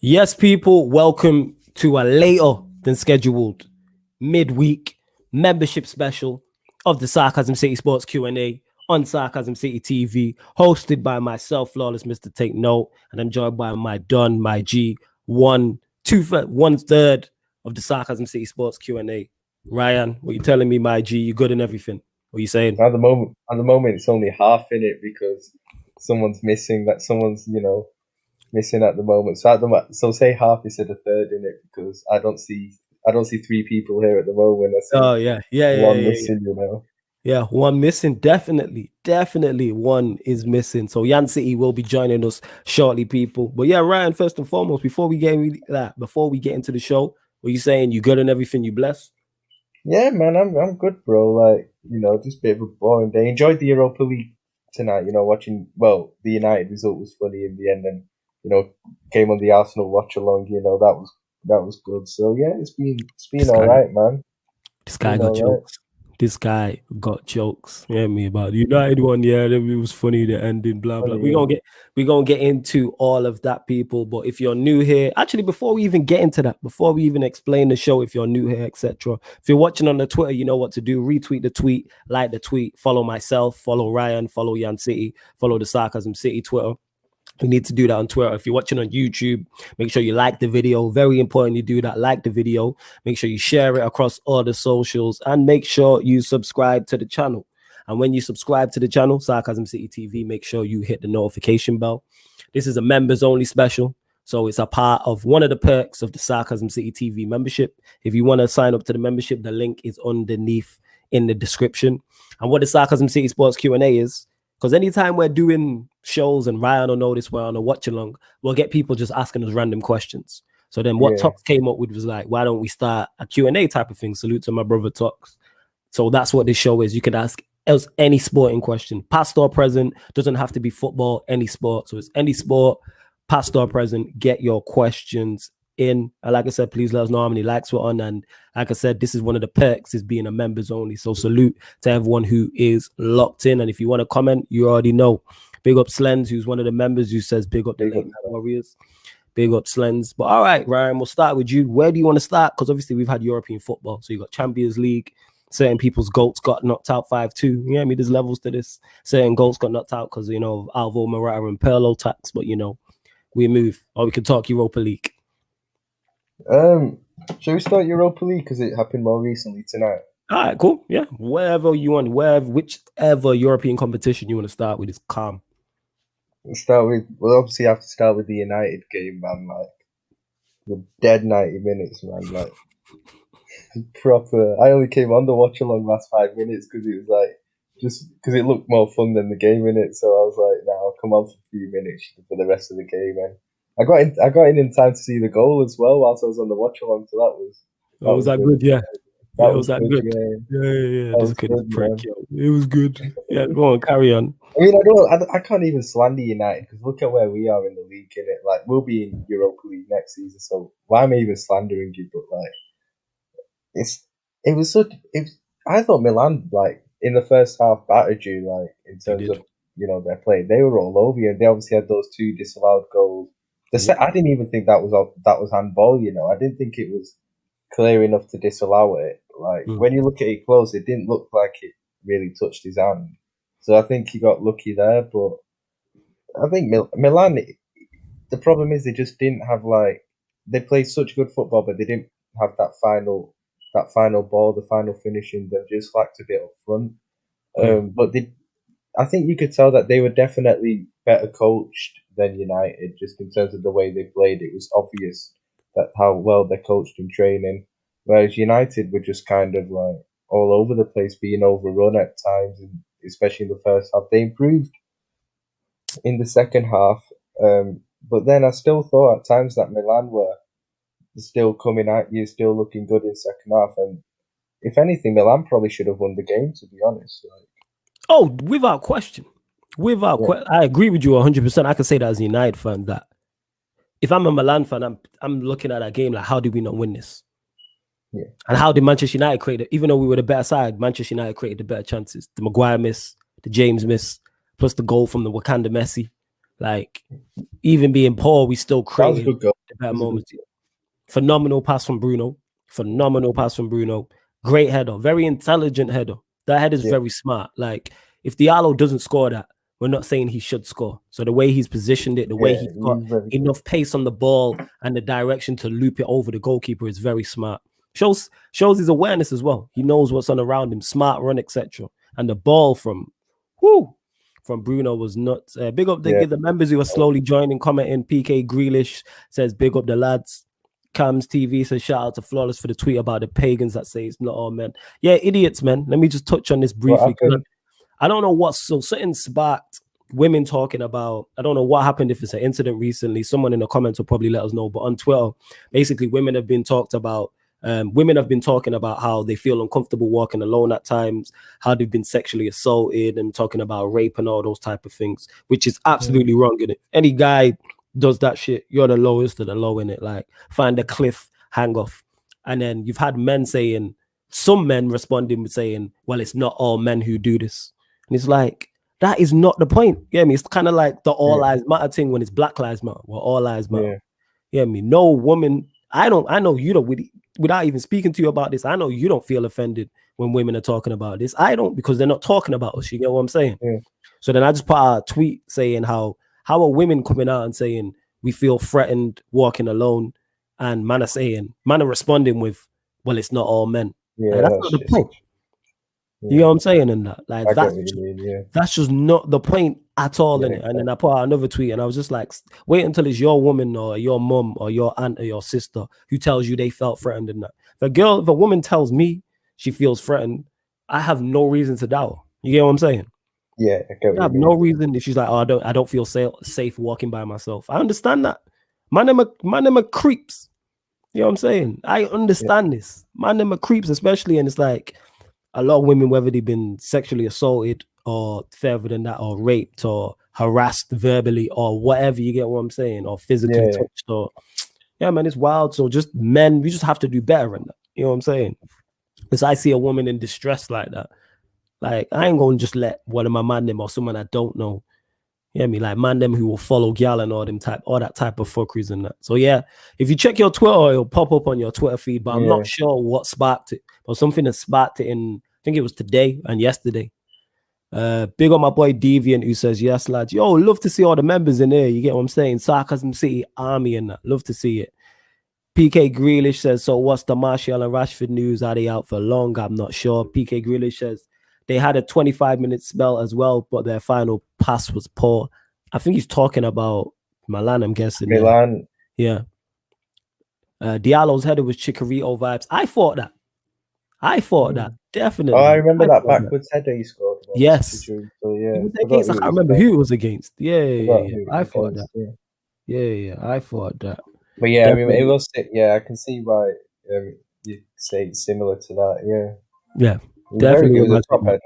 Yes, people, welcome to a later than scheduled midweek membership special of the Sarcasm City Sports Q&A on Sarcasm City TV, hosted by myself, Flawless Mr. Take Note, and I'm joined by my Don, my G, one third of the Sarcasm City Sports Q&A. Ryan, what you telling me, my G? You good and everything? What are you saying? At the moment, it's only half in it because someone's missing. That someone's missing at the moment. So say half instead of third in it because I don't see three people here at the moment. Oh yeah, one missing. Yeah, one missing. Definitely one is missing. So Yan City will be joining us shortly, people. But yeah, Ryan, first and foremost, before we get into the show, what you saying? You good and everything? You blessed? Yeah, man, I'm good, bro. Like, just a bit of a boring day. Enjoyed the Europa League tonight, watching, the United result was funny in the end, and, came on the Arsenal watch along, that was good. So yeah, it's been all right, man. This guy got jokes. This guy got jokes. Yeah, me about the United one. Yeah, it was funny. The ending, blah blah. We're gonna get into all of that, people. But if you're new here, actually, before we even get into that, before we even explain the show, if you're new here, etc., if you're watching on the Twitter, you know what to do. Retweet the tweet, like the tweet, follow myself, follow Ryan, follow Yan City, follow the Sarcasm City Twitter. We need to do that on Twitter. If you're watching on YouTube, make sure you like the video. Very important you do that. Like the video. Make sure you share it across all the socials. And make sure you subscribe to the channel. And when you subscribe to the channel, Sarcasm City TV, make sure you hit the notification bell. This is a members-only special. So it's a part of one of the perks of the Sarcasm City TV membership. If you want to sign up to the membership, the link is underneath in the description. And what the Sarcasm City Sports Q&A is, because anytime we're doing shows and Ryan will notice we're on a watch along, we'll get people just asking us random questions. So then what Tox came up with was like, why don't we start a Q&A type of thing? Salute to my brother Tox. So that's what this show is. You can ask us any sporting question, past or present. Doesn't have to be football, any sport. So it's any sport, past or present. Get your questions in. And like I said, please let us know how many likes we're on. And like I said, this is one of the perks is being a members only. So salute to everyone who is locked in. And if you want to comment, you already know. Big up Slens, who's one of the members who says big up the Late Night Warriors. Big up Slens. But all right, Ryan, we'll start with you. Where do you want to start? Because obviously we've had European football. So you got Champions League. Certain people's goats got knocked out 5-2. You know what I mean? There's levels to this. Certain goats got knocked out because, Alvo Morata and Pirlo tax. But, we move. Or we can talk Europa League. Shall we start Europa League because it happened more recently tonight? All right, cool. Yeah, wherever you want, whichever European competition you want to start with is calm. We'll obviously have to start with the United game, man. Like the dead 90 minutes, man. Like proper. I only came on the watch along last 5 minutes because it was like just because it looked more fun than the game in it. So I was like, nah, I'll come on for a few minutes for the rest of the game, and I got in time to see the goal as well whilst I was on the watch along. So that was good. Yeah, was that good? Yeah. That was good. It was good. Yeah, go on, carry on. I mean, I can't even slander United because look at where we are in the league. In it, like we'll be in Europa League next season. So why am I even slandering you? But like, I thought Milan like in the first half battered you like in terms of their play. They were all over you. They obviously had those 2 disallowed goals. I didn't even think that was handball. I didn't think it was clear enough to disallow it. Like when you look at it close, it didn't look like it really touched his hand. So I think he got lucky there. But I think Milan, the problem is they just didn't have they played such good football, but they didn't have that final ball, the final finishing. They just lacked a bit up front. But I think you could tell that they were definitely better coached than United, just in terms of the way they played. It was obvious that how well they're coached in training, whereas United were just kind of like all over the place, being overrun at times, and especially in the first half. They improved in the second half, but then I still thought at times that Milan were still coming at you, still looking good in the second half, and if anything, Milan probably should have won the game, to be honest. Oh, without question. I agree with you 100%. I can say that as a United fan that if I'm a Milan fan, I'm looking at that game like, how did we not win this? Yeah. And how did Manchester United create it? Even though we were the better side, Manchester United created the better chances. The Maguire miss, the James miss, plus the goal from the Wakanda Messi. Like, even being poor, we still created the better moments. Phenomenal pass from Bruno. Phenomenal pass from Bruno. Great header. Very intelligent header. That header is very smart. Like, if Diallo doesn't score that, we're not saying he should score. So the way he's positioned it, the way he's got enough pace on the ball and the direction to loop it over the goalkeeper is very smart. Shows his awareness as well. He knows what's on around him. Smart run, etc. And the ball from Bruno was nuts. Big up the members who are slowly joining, commenting. PK Grealish says, big up the lads. Cams TV says, shout out to Flawless for the tweet about the pagans that say it's not all men. Yeah, idiots, man. Let me just touch on this briefly. I don't know what's something sparked women talking about. I don't know what happened, if it's an incident recently. Someone in the comments will probably let us know. But on Twitter, basically, women have been talking about how they feel uncomfortable walking alone at times, how they've been sexually assaulted, and talking about rape and all those type of things, which is absolutely wrong in it. Any guy does that shit, you're the lowest of the low in it. Like, find a cliff, hang off. And then you've had men saying, some men responding with saying, well, it's not all men who do this. And it's like, that is not the point. You know me? It's kind of like the all lives matter thing when it's Black Lives Matter, or all lives matter. You know me? No woman, I know you don't, without even speaking to you about this, I know you don't feel offended when women are talking about this. I don't, because they're not talking about us. You get what I'm saying? So then I just put out a tweet saying how are women coming out and saying we feel threatened walking alone, and man are responding with, well, it's not all men. Like, that's not the point. You know what I'm saying? And that, like, that's just not the point at all in it. And then I put out another tweet and I was just like, wait until it's your woman or your mum or your aunt or your sister who tells you they felt threatened in that. If a woman tells me she feels threatened, I have no reason to doubt. You get what I'm saying? Yeah, I have no reason. If she's like, oh, I don't feel safe walking by myself. I understand that. Man, them are creeps. You know what I'm saying? I understand this. Man, them are creeps, especially, and it's like, a lot of women, whether they've been sexually assaulted or further than that, or raped or harassed verbally or whatever, you get what I'm saying, or physically touched, or man, it's wild. So just men, we just have to do better in that. You know what I'm saying? Because I see a woman in distress like that, like, I ain't gonna just let one of my man them or someone I don't know, you know me, like, man them who will follow gal and all that type of fuckeries and that. So yeah, if you check your Twitter, it'll pop up on your Twitter feed, but I'm not sure what sparked it, but something that sparked it in, I think it was today and yesterday. Big on my boy Deviant, who says, yes, lads. Yo, love to see all the members in there. You get what I'm saying? Sarcasm City Army and that. Love to see it. PK Grealish says, so what's the Martial and Rashford news? Are they out for long? I'm not sure. PK Grealish says, they had a 25-minute spell as well, but their final pass was poor. I think he's talking about Milan, I'm guessing. Milan. Yeah. Diallo's header was Chicharito vibes. I thought that. Definitely. Oh, I remember that backwards header he scored. Yes. So, yeah. I can't remember who it was against. Yeah. I thought that. Yeah. I thought that. But yeah, definitely. I mean, it was. Yeah, I can see why you say it's similar to that. Yeah. Definitely. It was a top header.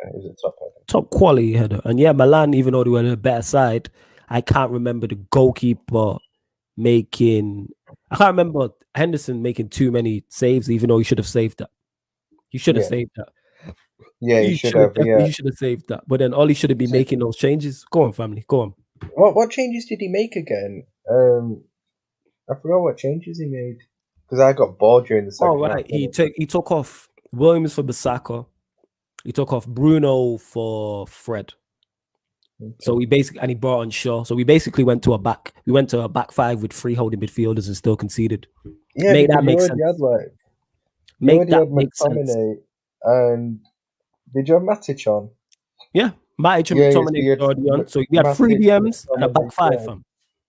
Top quality header. And yeah, Milan, even though they were on the better side, I can't remember the goalkeeper making. I can't remember Henderson making too many saves, even though he should have saved that. He should have saved that. Yeah, he should have. He should have saved that. But then all he should have been making those changes. Go on, family. Go on. What changes did he make again? I forgot what changes he made because I got bored during the second. Oh right, he took off Williams for Bissaka. He took off Bruno for Fred. Okay. So he brought on Shaw. So we basically went to a back five with 3 holding midfielders and still conceded. Yeah, make that make sense. Make that make sense. And did you have Matic on? Yeah, Matic and McTominay already on. So we had 3 DMs and a back 5. Fam.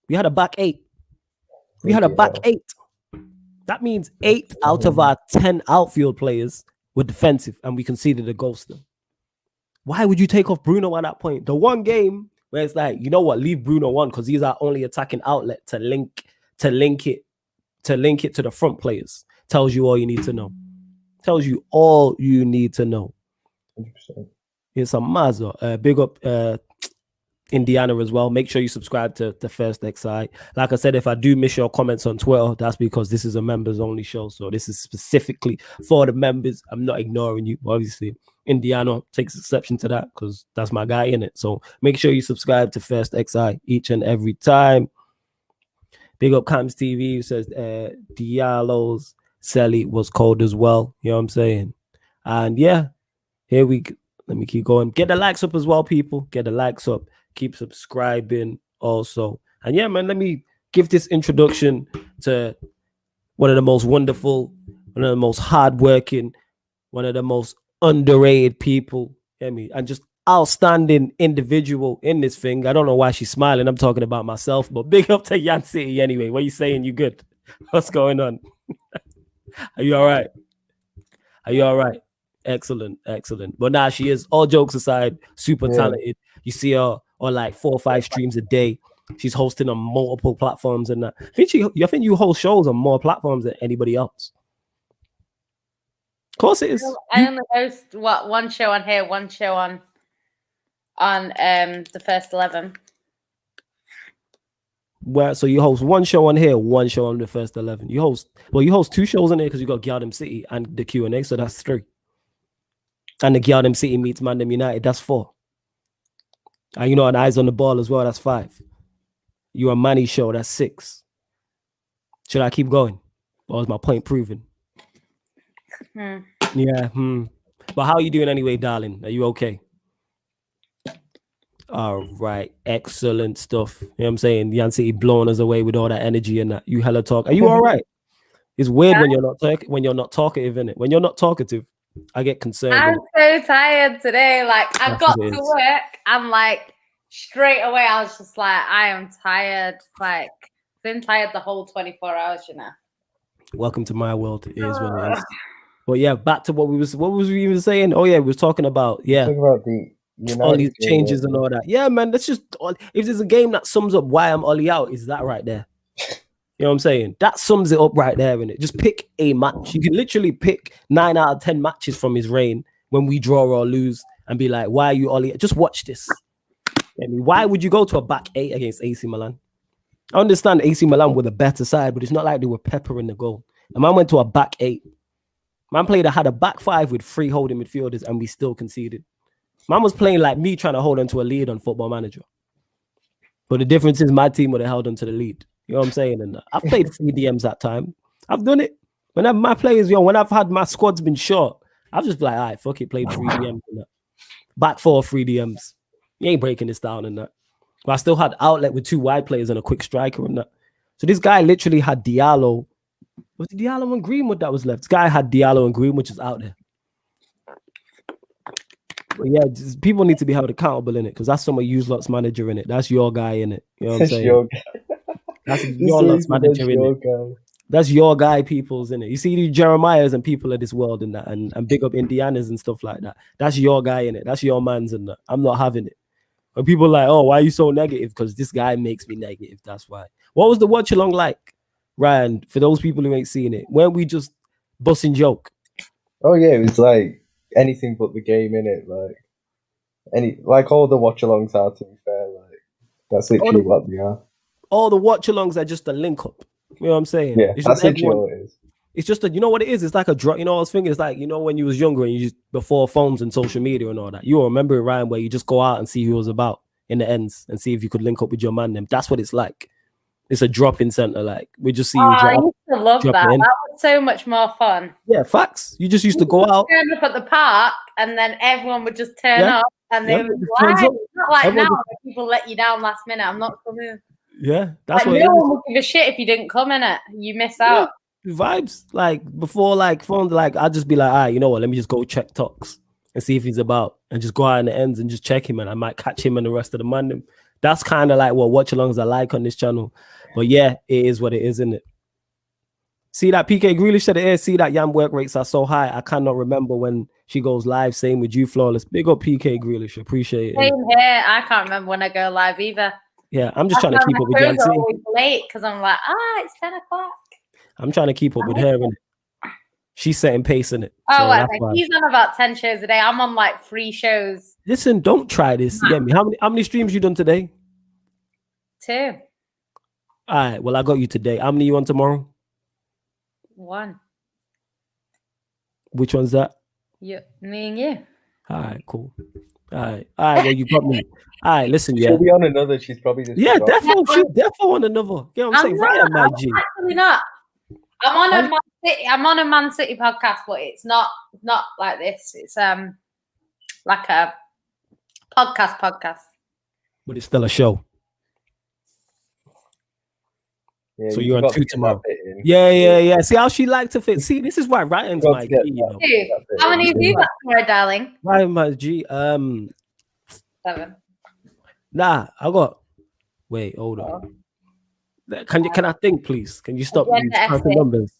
We had a back 8. We had a back 8. That means 8 out of our 10 outfield players were defensive, and we conceded a goal still. Why would you take off Bruno at that point? The one game where it's like, you know what, leave Bruno on because he's our only attacking outlet to link it to the front players. Tells you all you need to know. 100%. It's a mazza. Big up Indiana as well. Make sure you subscribe to the First XI. Like I said, if I do miss your comments on Twitter, that's because this is a members only show. So this is specifically for the members. I'm not ignoring you. Obviously, Indiana takes exception to that because that's my guy in it. So make sure you subscribe to First XI each and every time. Big up Camps TV who says Diallo's Selly was cold as well. You know what I'm saying? And yeah, here we go. Let me keep going. Get the likes up as well, people. Get the likes up. Keep subscribing also. And yeah, man, let me give this introduction to one of the most wonderful, one of the most hardworking, one of the most underrated people. Hear me? And just outstanding individual in this thing. I don't know why she's smiling. I'm talking about myself, but big up to Yan City anyway. What are you saying? You good? What's going on? Are you all right? Are you all right? Excellent, excellent. But now she is, all jokes aside, super talented. You see her on like 4 or 5 streams a day. She's hosting on multiple platforms and that. I think you host shows on more platforms than anybody else. Of course it is. I only host one show on here, one show on the First 11. Where so you host one show on here, one show on the First 11. You host 2 shows on there because you got Haaland City and the Q&A, so that's 3. And the Haaland City meets Mandem United, that's 4. And you know, an Eyes on the Ball as well, that's 5. You're a Manny show, that's 6. Should I keep going? Or is my point proven? Yeah. But how are you doing anyway, darling? Are you okay? All right. Excellent stuff. You know what I'm saying? Yan City blowing us away with all that energy and that. You hella talk. Are you all right? It's weird when you're not talkative, innit? When you're not talkative, I get concerned. I'm so tired today. Like, I got to work and like straight away I was just like, I am tired. Like, been tired the whole 24 hours, you know. Welcome to my world. It is what it is. But yeah, back to what was we even saying? Oh yeah, we was talking about all these changes and all that. Yeah, man, that's just if there's a game that sums up why I'm Ollie out, is that right there. You know what I'm saying? That sums it up right there, innit? Just pick a match. You can literally pick 9 out of 10 matches from his reign when we draw or lose and be like, why are you Ollie? Just watch this. I mean, why would you go to a back 8 against AC Milan? I understand AC Milan were the better side, but it's not like they were peppering the goal. The man went to a back 8. Man had a back 5 with 3 holding midfielders and we still conceded. Man was playing like me trying to hold on to a lead on Football Manager. But the difference is my team would have held on to the lead. You know what I'm saying? And I've played 3 DMs that time. I've done it. Whenever my players, when I've had my squad's been short, I've just been like, all right, fuck it, played 3 DMs and that. Back 4, 3 DMs. You ain't breaking this down and that. But I still had outlet with 2 wide players and a quick striker and that. So this guy literally had Diallo. Was it Diallo and Greenwood that was left? This guy had Diallo and Greenwood just out there. But yeah, people need to be held accountable in it because that's someone use lots manager in it. That's your guy in it. You know what I'm saying? That's your lots manager in it. That's your guy, people's in it. You see the Jeremiahs and people of this world in that, and big up Indianas and stuff like that. That's your guy in it. That's your man's in that. I'm not having it. When people are like, oh, why are you so negative? Because this guy makes me negative. That's why. What was the watch along like, Ryan? For those people who ain't seen it, when we just busting joke. Oh yeah, it was like anything but the game in it. Like all the watch alongs are. To be fair, like that's literally what they are. All the watch alongs are just a link up. You know what I'm saying? Yeah, it's that's literally what it is. It's just you know what it is? It's like a drop. You know, I was thinking it's like, when you was younger and you just before phones and social media and all that. You remember it, Ryan, where you just go out and see who it was about in the ends and see if you could link up with your man. Them. That's what it's like. It's a drop-in center. Like we just see you drop. I used to love that. That was so much more fun. Yeah, facts. You just used to go out. Turn up at the park, and then everyone would just turn up, and they would lie. Not like everyone now, where people let you down last minute. I'm not coming. Yeah, that's like, what. No one would give a shit if you didn't come in it. You miss out. Vibes like before, like phones. Like I'd just be like, all right, you know what? Let me just go check talks and see if he's about, and just go out in the ends and just check him, and I might catch him and the rest of the man. That's kind of like what watch-alongs are like on this channel. But yeah, it is what it is, isn't it? See that PK Grealish said it is. See that Yam work rates are so high. I cannot remember when she goes live. Same with you, Flawless. Big up PK Grealish. Appreciate it. Same here. I can't remember when I go live either. Yeah, I'm just trying to keep up with Yam. I'm always late because I'm like, it's 10 o'clock. I'm trying to keep up with her. And she's setting pace in it. Oh, so he's on about 10 shows a day. I'm on like 3 shows. Listen, don't try this. Get me. How many streams you done today? 2. All right. Well, I got you today. How many you on tomorrow? 1. Which one's that? Me and you. All right, cool. All right. Well, you got me. All right, listen, yeah. She'll be on another. She's probably just defo. She's defo on another. You know what I'm saying? Ryan, my G. Actually not. I'm on a Man City podcast, but it's not like this. It's like a podcast. But it's still a show. Yeah, so you're on 2 tomorrow. Yeah. See how she liked to fit. See, this is why Ryan's my G. You know? How many of you got tomorrow, darling? Ryan, my G. 7. Nah, I got. Wait, hold on. Can I think, please? Can you stop counting numbers?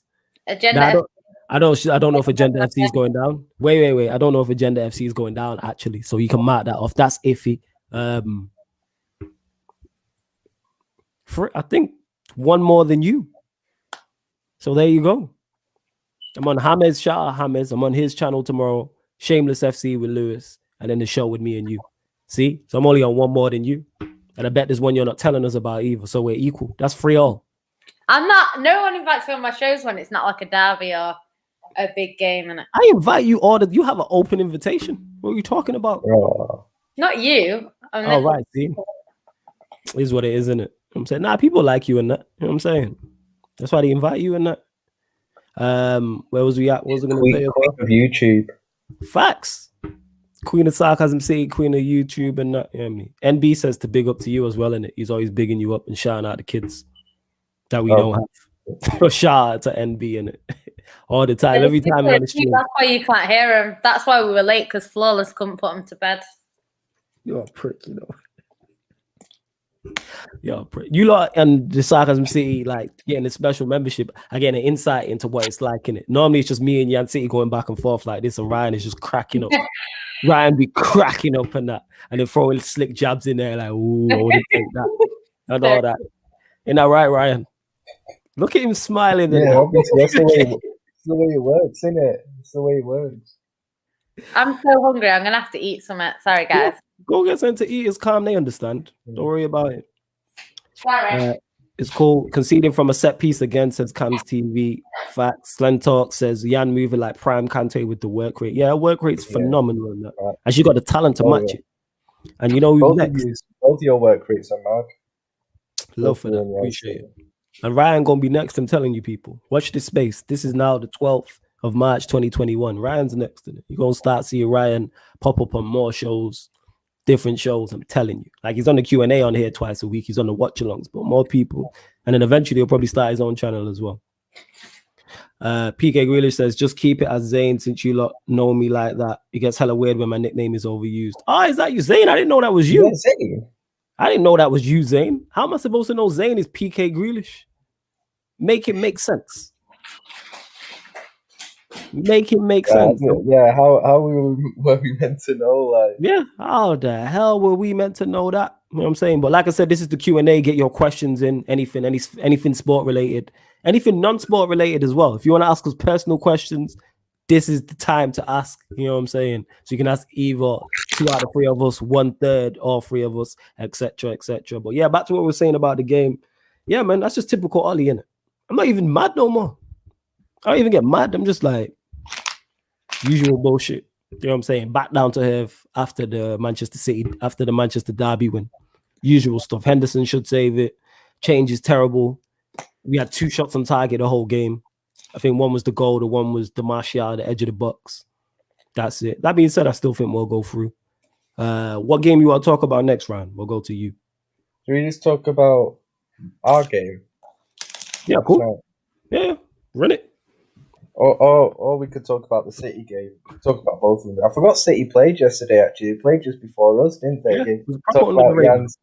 Agenda. I don't know if Agenda FC is going down. Wait. I don't know if Agenda FC is going down actually. So you can mark that off. That's iffy. I think one more than you. So there you go. I'm on James. Shout out James. I'm on his channel tomorrow. Shameless FC with Lewis, and then the show with me and you. See, so I'm only on one more than you, and I bet there's one you're not telling us about either. So we're equal. That's 3-all. I'm not. No one invites me on my shows when it's not like a derby or a big game. And I invite you all. You have an open invitation. What are you talking about? Not you. Oh, right. See, is what it is, isn't it? I'm saying, people like you and that. You know what I'm saying? That's why they invite you and that. Where was we at? What was I going to say? Queen of YouTube. Facts. Queen of Sarcasm City, Queen of YouTube and that. You know what I mean? NB says to big up to you as well, innit? He's always bigging you up and shouting out the kids that we don't have. Shout out to NB, innit? All the time, every time on the stream. That's why you can't hear him. That's why we were late, because Flawless couldn't put him to bed. You're a prick, you know. You lot and the Sarcasm City, like getting a special membership, I get an insight into what it's like in it. Normally it's just me and Yan City going back and forth like this, and Ryan is just cracking up. Ryan be cracking up and that, and then throwing slick jabs in there like, ooh, I would take that and all that. Isn't that right, Ryan? Look at him smiling. Yeah, obviously that's the way it works, isn't it? It's the way it works. I'm so hungry. I'm gonna have to eat something. Sorry, guys. Go get something to eat. It's calm. They understand. Don't worry about it. It's called conceding from a set piece again, says Cam's TV. Facts. Slen Talk says Jan moving like prime Kante with the work rate. Yeah, work rate's phenomenal. In that. Right. And she got the talent to match it. And you know who next? Both your work rates are mad. Love for that. Appreciate it. And Ryan gonna be next. I'm telling you, people. Watch this space. This is now the 12th of March 2021. Ryan's next in it. You're gonna start seeing Ryan pop up on more shows, different shows. I'm telling you. Like he's on the Q&A on here twice a week. He's on the watch-alongs, but more people. And then eventually he'll probably start his own channel as well. PK Grealish says, just keep it as Zane since you lot know me like that. It gets hella weird when my nickname is overused. Oh, is that you, Zane? I didn't know that was you. Yeah, Zane. I didn't know that was you, Zane. How am I supposed to know Zane is PK Grealish? Make it make sense. Make it make sense. Yeah, how were we meant to know? Like, yeah, how the hell were we meant to know that? You know what I'm saying? But like I said, this is the Q&A. Get your questions in. Anything sport related, anything non-sport related as well. If you want to ask us personal questions, this is the time to ask. You know what I'm saying? So you can ask either 2 out of 3 of us, 1/3, all 3 of us, etc., etc. But yeah, back to what we were saying about the game. Yeah, man, that's just typical Ollie, innit? I'm not even mad no more. I don't even get mad. I'm just like usual bullshit. You know what I'm saying? Back down to earth after the Manchester Derby win. Usual stuff. Henderson should save it. Change is terrible. We had 2 shots on target the whole game. I think one was the goal, the one was the Martial at the edge of the box. That's it. That being said, I still think we'll go through. What game you want to talk about next round? We'll go to you. Should we just talk about our game? Yeah, cool. Yeah, run it. Or we could talk about the City game. Talk about both of them. I forgot City played yesterday, actually. They played just before us, didn't they? Yeah, talk about Jan's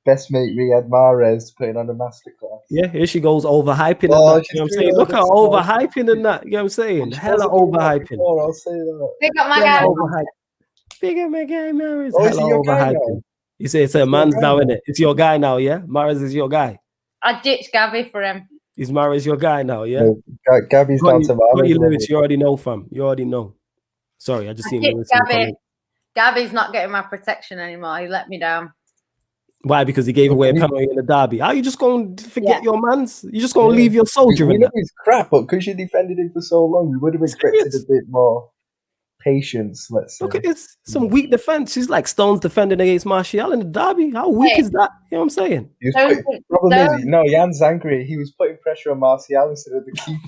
best mate, Riyad Mahrez, putting on a masterclass. Yeah, here she goes, overhyping. You know what I'm saying? Look at her overhyping and that. You know what I'm saying? Hella overhyping. I'll say that. Big up my guy. Big up my guy, Mahrez. Hella overhyping. You say it's a man's now, innit? It's your guy now, yeah? Mahrez is your guy. I ditched Gabby for him. Is Mahrez your guy now, yeah? Gabby's down to Mahrez. You already know, fam. You already know. Sorry, I just seen Lewis. Gabby's not getting my protection anymore. He let me down. Why? Because he gave away a penalty in the derby. Are you just going to forget your mans? You're just going to leave your soldier in there? It's crap, but because you defended him for so long, you would have expected a bit more patience, let's say. Look at this. Some weak defense. She's like Stones defending against Martial in the derby. How weak is that? You know what I'm saying? Problem is, no, Jan's angry. He was putting pressure on Martial instead of the keeper.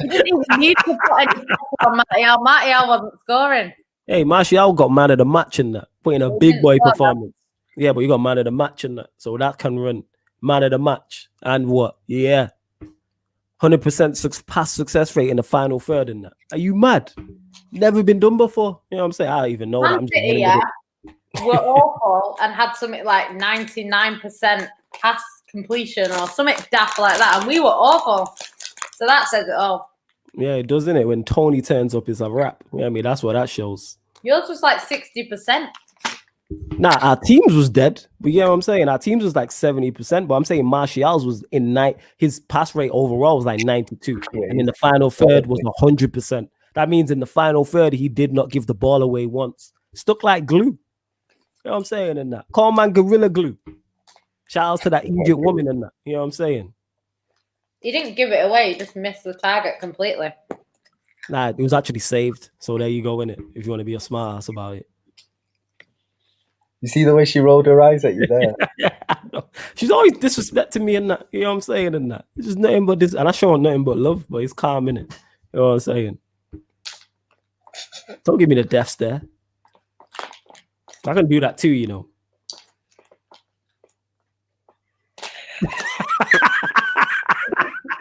He didn't even need to put any pressure on Martial. Martial wasn't scoring. Hey, Martial got man of the match in that. Putting a big boy performance. Yeah, but you got man of the match in that. So that can run man of the match. And what? Yeah. 100% pass success rate in the final third in that. Are you mad? Never been done before. You know what I'm saying? I don't even know that. I'm just were awful and had something like 99% pass completion or something daft like that. And we were awful. So that says it all. Yeah, it does, innit? When Tony turns up, it's a wrap. You know what I mean? That's what that shows. Yours was like 60%. Nah, our teams was dead. But you know what I'm saying? Our teams was like 70%. But I'm saying Martial's was his pass rate overall was like 92. Yeah, and in the final third was 100%. That means in the final third, he did not give the ball away once. Stuck like glue. You know what I'm saying? In that. Call man Gorilla Glue. Shout out to that Egypt woman in that. You know what I'm saying? He didn't give it away. He just missed the target completely. Nah, it was actually saved. So there you go, innit? If you want to be a smart ass about it. You see the way she rolled her eyes at you there? She's always disrespecting me and that. You know what I'm saying? And that. It's just nothing but this. And I show her nothing but love, but it's calm, innit? You know what I'm saying? Don't give me the death stare. I can do that too, you know.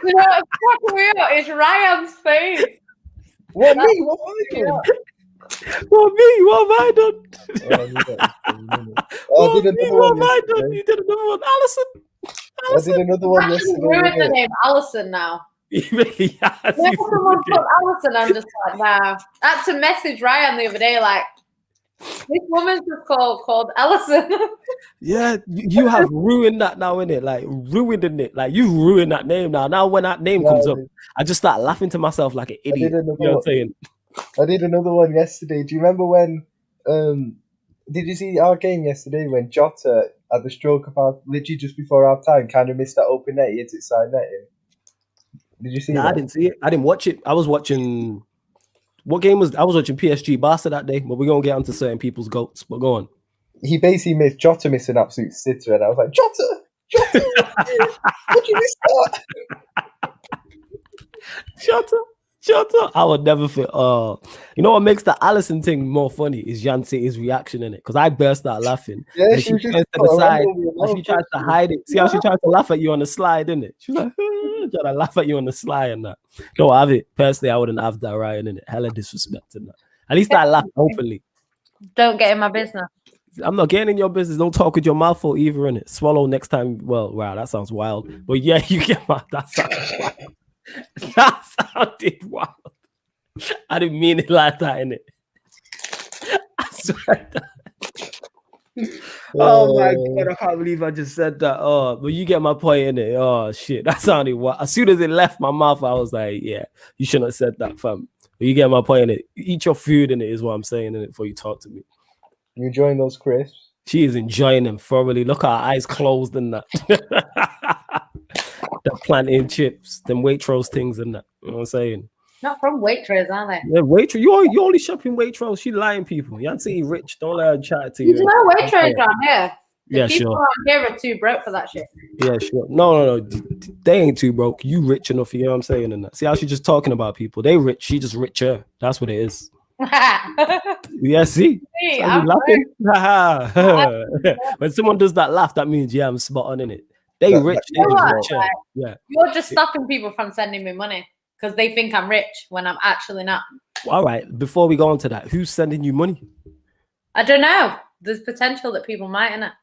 You know what's fucking weird? It's Ryan's face. What, me? What have I done? What, me? What have I done? What have I done? You did another one. Allison. I did another one yesterday. Ruined the name Allison now. He really has. Whenever someone called Allison, I'm just like, nah. I had to message Ryan the other day, like, this woman's just called Allison. Yeah, you have ruined that now, innit? Like, ruining it. Like, you've ruined that name now. Now, when that name comes up, I just start laughing to myself like an idiot. You know what I'm saying? I did another one yesterday. Do you remember when, did you see our game yesterday when Jota, at the stroke of literally just before half time, kind of missed that open net, he hit it side netting? Did you see that? I didn't see it. I didn't watch it. I was watching... What game was... I was watching PSG Barca that day, but we're going to get onto certain people's goats. But go on. He basically missed... Jota missed an absolute sitter, and I was like, Jota! What'd you miss that? Jota! I would never feel... you know what makes the Allison thing more funny is Jan City's reaction in it, because I burst out laughing. Yeah, she turns to the side, and she tries to hide it. See how she tries to laugh at you on the slide, isn't it? She's like... trying to laugh at you on the sly and that. Don't have it. Personally, I wouldn't have that, Ryan, in it. Hella disrespecting that. At least I laugh openly. Don't get in my business. I'm not getting in your business. Don't talk with your mouth full either, in it. Swallow next time. Well, wow, that sounds wild. But yeah, you get my... That sounded wild. That sounded wild. I didn't mean it like that, innit? I swear that. Oh my god, I can't believe I just said that. Oh, but you get my point in it. Oh shit, that sounded wild. As soon as it left my mouth, I was like, yeah, you shouldn't have said that, fam. But you get my point in it. Eat your food in it is what I'm saying in it before you talk to me. You enjoying those crisps? She is enjoying them thoroughly. Look at her eyes closed and that. The plantain chips, them Waitrose things and that. You know what I'm saying? Not from Waitrose, are they? Yeah, Waitrose. You only shopping Waitrose. She lying people. You ain't see rich. Don't let her chat to you. You know Waitrose around here. Yeah, people sure. around here are too broke for that shit. Yeah, sure. No. They ain't too broke. You rich enough. You know what I'm saying? And that. See how she's just talking about people. They rich. She just richer. That's what it is. Yeah, see? I'm laughing. When someone does that laugh, that means, yeah, I'm spot on in it. They rich. They just richer. Like, yeah. You're just stopping people from sending me money because they think I'm rich when I'm actually not. All right. Before we go on to that, who's sending you money? I don't know. There's potential that people might, innit?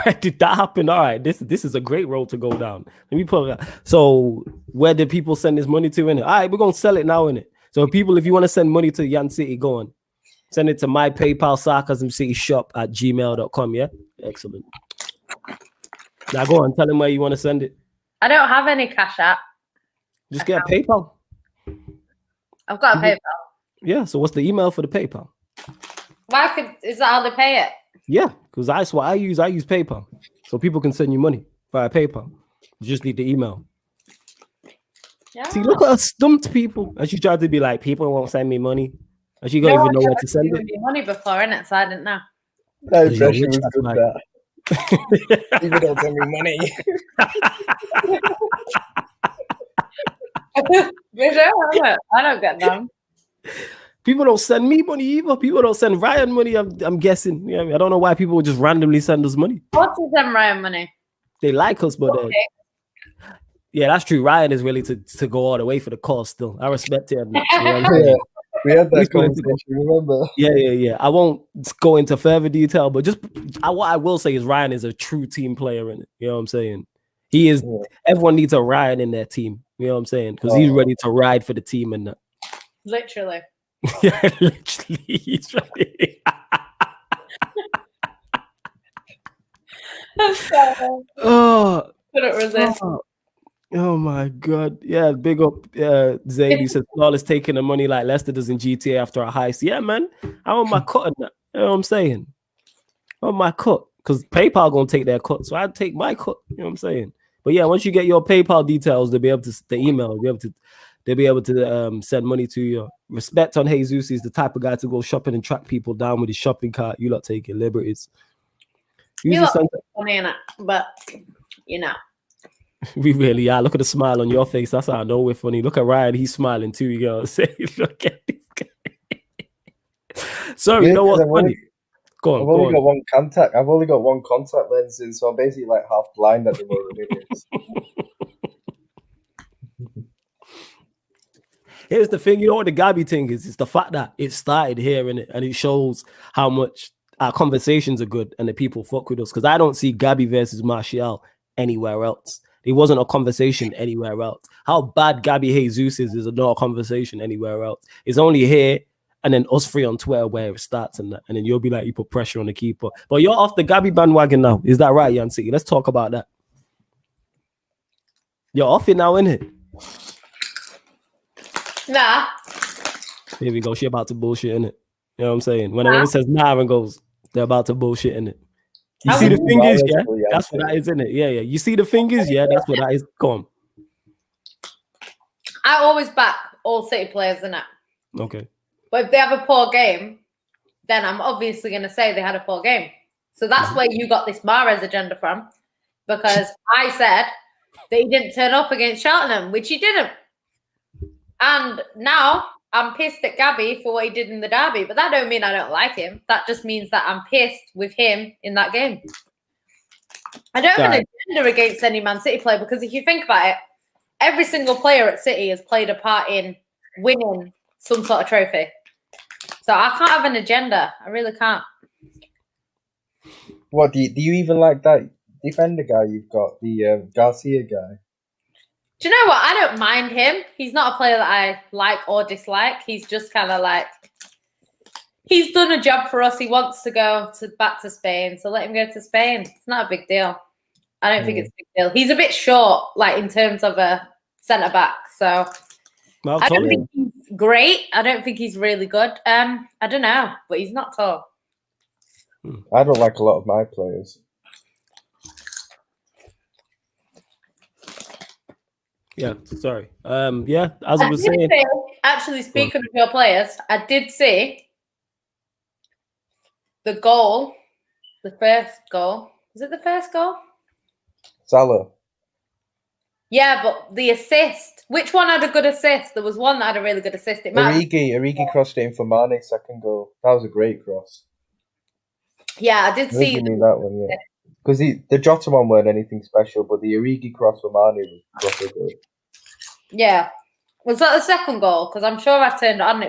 Where did that happen? All right. This is a great road to go down. Let me put it. So where did people send this money to, innit? All right, we're going to sell it now, innit? So people, if you want to send money to Yan City, go on. Send it to my PayPal sarcasmcityshop@gmail.com. Yeah? Excellent. Now go on, tell them where you want to send it. I don't have any Cash App. Just get a PayPal. I've got a PayPal. Yeah, so what's the email for the PayPal? Is that how they pay it? Yeah, because that's what I use. I use PayPal. So people can send you money via PayPal. You just need the email. Yeah. See, look at us stumped people. And she tried to be like, people won't send me money. And she don't even know where to send it. Money before, innit? So I didn't know. That impression was good. That people don't send me money. I don't get them. People don't send me money either. People don't send Ryan money. I'm guessing. Yeah, I don't know why people would just randomly send us money. What is them Ryan money? They like us, but yeah, that's true. Ryan is willing to go all the way for the cause. Still, I respect him. Yeah. We had that conversation, remember? Yeah. I won't go into further detail, but what I will say is Ryan is a true team player in it. You know what I'm saying? He is. Yeah. Everyone needs a Ryan in their team. You know what I'm saying? Because he's ready to ride for the team and that. Literally. Yeah, literally. He's ready. Couldn't resist. Oh my God. Yeah, big up Zayd. He said Flawless taking the money like Leicester does in GTA after a heist. Yeah, man. I want my cut on that. You know what I'm saying? I want my cut. Because PayPal gonna take their cut. So I'd take my cut. You know what I'm saying? But yeah, once you get your PayPal details, they'll be able to send money to you. Respect on Jesus. He's the type of guy to go shopping and track people down with his shopping cart. You lot taking liberties. You lot funny in it, but you know. We really are. Look at the smile on your face. That's how I know we're funny. Look at Ryan. He's smiling too. You know what I'm saying? Look at this guy. Sorry, you know what's funny? I've only got one contact lens in, so I'm basically like half blind at the moment. Here's the thing. You know what the Gabby thing is? It's the fact that it started here, innit? And it shows how much our conversations are good and the people fuck with us. Because I don't see Gabby versus Martial anywhere else. It wasn't a conversation anywhere else. How bad Gabby Jesus is not a conversation anywhere else. It's only here and then us three on Twitter where it starts and that. And then you'll be like, you put pressure on the keeper. But you're off the Gabby bandwagon now. Is that right, Jan City? Let's talk about that. You're off it now, innit? Nah. Here we go. She about to bullshit, innit? You know what I'm saying? When everyone says nah and goes, they're about to bullshit, innit? You see the fingers, yeah? That's what that is, isn't it? Yeah. You see the fingers, yeah? That's what that is. Come on. I always back all City players, innit? Okay. But if they have a poor game, then I'm obviously going to say they had a poor game. So that's where you got this Mahrez agenda from, because I said that he didn't turn up against Cheltenham, which he didn't. And now I'm pissed at Gabby for what he did in the derby, but that don't mean I don't like him. That just means that I'm pissed with him in that game. I don't have an agenda against any Man City player, because if you think about it, every single player at City has played a part in winning some sort of trophy. So I can't have an agenda. I really can't. What do you even like that defender guy you've got, the Garcia guy? Do you know what? I don't mind him. He's not a player that I like or dislike. He's just kind of like, he's done a job for us. He wants to go back to Spain, so let him go to Spain. It's not a big deal. I don't think it's a big deal. He's a bit short, like in terms of a centre back. So I don't think he's great. I don't think he's really good. I don't know, but he's not tall. I don't like a lot of my players. Yeah, sorry. Yeah, as I was saying. Actually, speaking of your players, I did see the goal, the first goal. Was it the first goal? Salah. Yeah, but the assist. Which one had a good assist? There was one that had a really good assist. Origi crossed it in for Mane's second goal. That was a great cross. Yeah, I did see that one, yeah. Because the Jota one weren't anything special, but the Origi cross for Mane was proper good. Yeah. Was that the second goal? Because I'm sure I turned it on.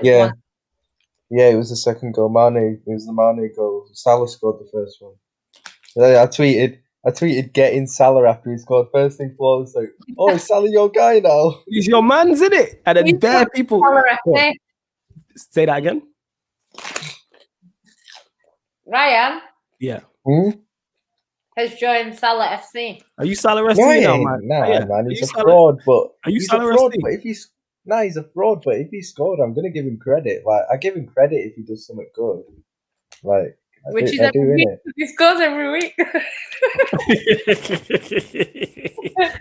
Yeah, it was the second goal. It was the Mane goal. Salah scored the first one. I tweeted getting Salah after he scored first thing Flawless, like, oh, is Salah your guy now? He's your man's, in it. And then bare people. Say that again. Ryan. Yeah. Has joined Salah FC. Are you Salah FC now, man? Nah, man, he's a fraud. But are you Salah FC? But if he's a fraud. But if he scored, I'm gonna give him credit. Like, I give him credit if he does something good. Like, Which is every week. He scores every week.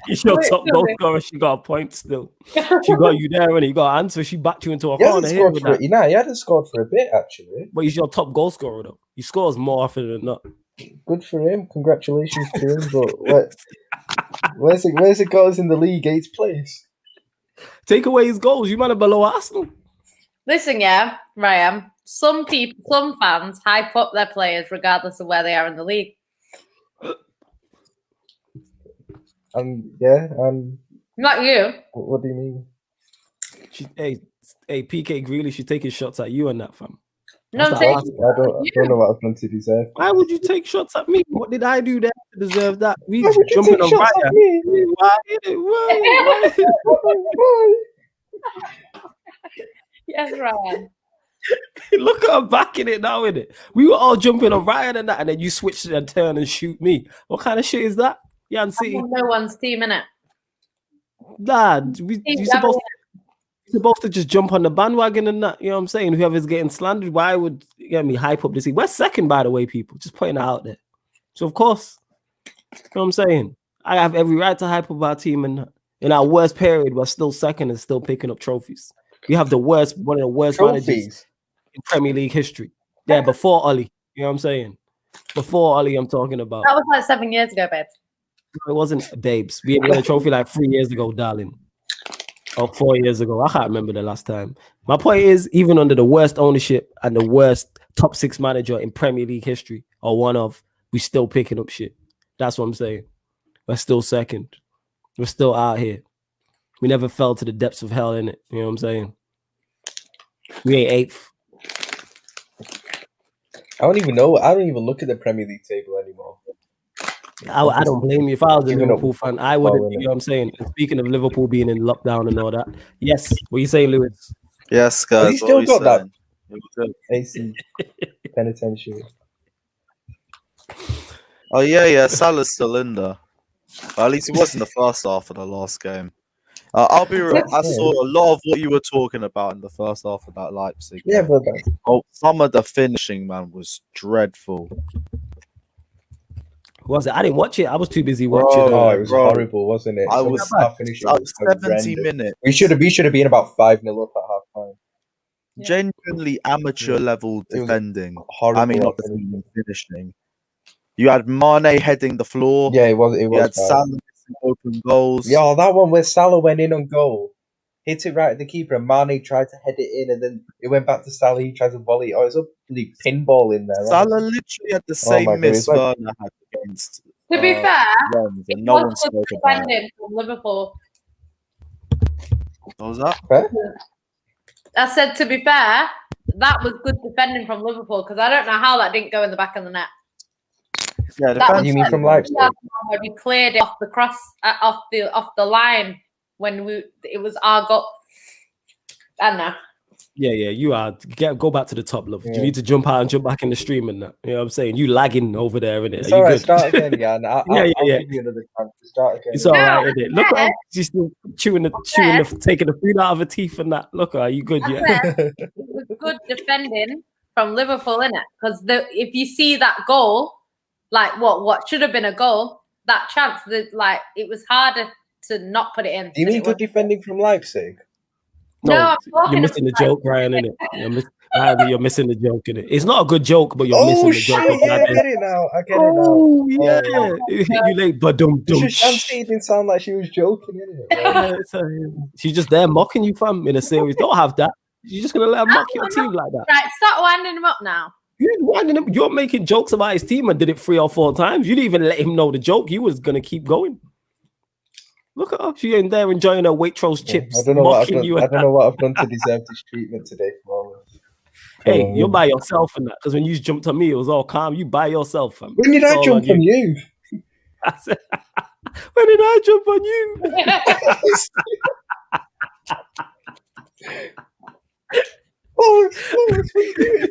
She's your top goal scorer. She got a point still. She got you there, and you got an answer. She backed you into a corner here with that. He hadn't scored for a bit actually. But he's your top goal scorer though. He scores more often than not. Good for him. Congratulations to him. But where's it goes in the league? 8th place. Take away his goals. You might have below Arsenal. Listen, Ryan. Some fans hype up their players regardless of where they are in the league. Not you. What do you mean? Hey, PK Greeley, she's taking shots at you and that, fam. No, I don't know what I've done to deserve. Why would you take shots at me? What did I do there to deserve that? We Why would you jumping take on shots at me? Why? Yes, Ryan. Look at her backing it now, innit? We were all jumping on Ryan and that, and then you switched and turn and shoot me. What kind of shit is that? Yeah, and see. No one's team, innit? Nah, you're supposed to just jump on the bandwagon and that. You know what I'm saying? Whoever's getting slandered, why would you get me hype up this team? We're second, by the way, people. Just putting it out there. So, of course, you know what I'm saying? I have every right to hype up our team, and in our worst period, we're still second and still picking up trophies. We have one of the worst managers in Premier League history. Yeah, before Ollie. You know what I'm saying? Before Ollie, I'm talking about. That was like 7 years ago, babes. It wasn't, babes. We won a trophy like 3 years ago, darling. Or 4 years ago. I can't remember the last time. My point is, even under the worst ownership and the worst top 6 manager in Premier League history, or one of, we still picking up shit. That's what I'm saying. We're still second. We're still out here. We never fell to the depths of hell, innit? You know what I'm saying? We ain't 8th. I don't even know. I don't even look at the Premier League table anymore. I don't blame you. If I was a Liverpool fan, I wouldn't. You know what I'm saying? And speaking of Liverpool being in lockdown and all that. Yes. What are you saying, Lewis? Yes, guys. He still got that AC penitentiary. Oh, yeah. Salah's still in there. But at least he was in the first half of the last game. I'll be real. I saw a lot of what you were talking about in the first half of that Leipzig. Yeah, but some of the finishing, man, was dreadful. Was it? I didn't watch it. I was too busy watching. It was horrible, wasn't it? I was 70 minutes. We should have been about 5-0 up at half time. Genuinely amateur level defending. Horrible. I mean, not finishing. You had Mane heading the floor. Yeah, it was. You had Salah missing open goals. Yeah, that one where Salah went in on goal, hit it right at the keeper, and Mane tried to head it in, and then it went back to Salah. He tried to volley. Oh, it was a bleak pinball in there. Salah literally had the same miss Werner had against. To be fair, and no one spoke about it. From Liverpool. What was that? Fair? I said, to be fair, that was good defending from Liverpool because I don't know how that didn't go in the back of the net. Yeah, you mean from Leipzig? We cleared it off the cross, off the line when it was our goal. I don't know. Yeah, you are. Go back to the top, love. Yeah. You need to jump out and jump back in the stream and that. You know what I'm saying? You lagging over there, innit? It's all right, start again, yeah. I'll give you another chance to start again. It's all right, innit? Look at her. She's still taking the food out of her teeth and that. Look at her. You good, yeah? It was good defending from Liverpool, innit? Because if you see that goal, like what should have been a goal, that chance, it was harder to not put it in. Do you mean good defending from Leipzig? No, you're missing the joke, Ryan, innit? You're missing the joke, innit? It's not a good joke, but you're missing the joke. Yeah, I get it now. Yeah. You late, but dum. She didn't sound like she was joking, innit? She's just there mocking you, fam, in a series. Don't have that. You're just going to let her mock your team like that. Right, start winding him up now. You're making jokes about his team and did it 3 or 4 times. You didn't even let him know the joke. He was going to keep going. Look at her. She in there enjoying her Waitrose chips. I don't know what I've done to deserve this treatment today. Hey, you're by yourself in that. Because when you jumped on me, it was all calm. You by yourself, fam. When did I jump on you? I said, when did I jump on you? What you doing?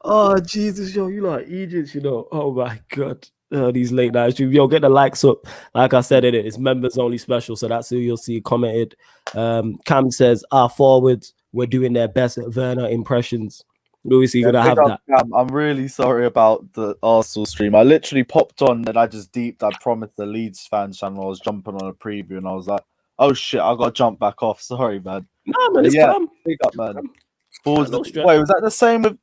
Oh, Jesus, yo, you like Egypt, you know. Oh, my God. These late night streams. Yo, get the likes up. Like I said, it's members only special, so that's who you'll see commented. Cam says, our forwards were doing their best at Werner impressions. Louis, you're gonna have that. I'm really sorry about the Arsenal stream. I literally popped on and I just deeped. I promised the Leeds fans channel I was jumping on a preview and I was like, oh shit, I got to jump back off. Sorry, man. No, man, it's calm. Big up, man. No Wait, was that the same with...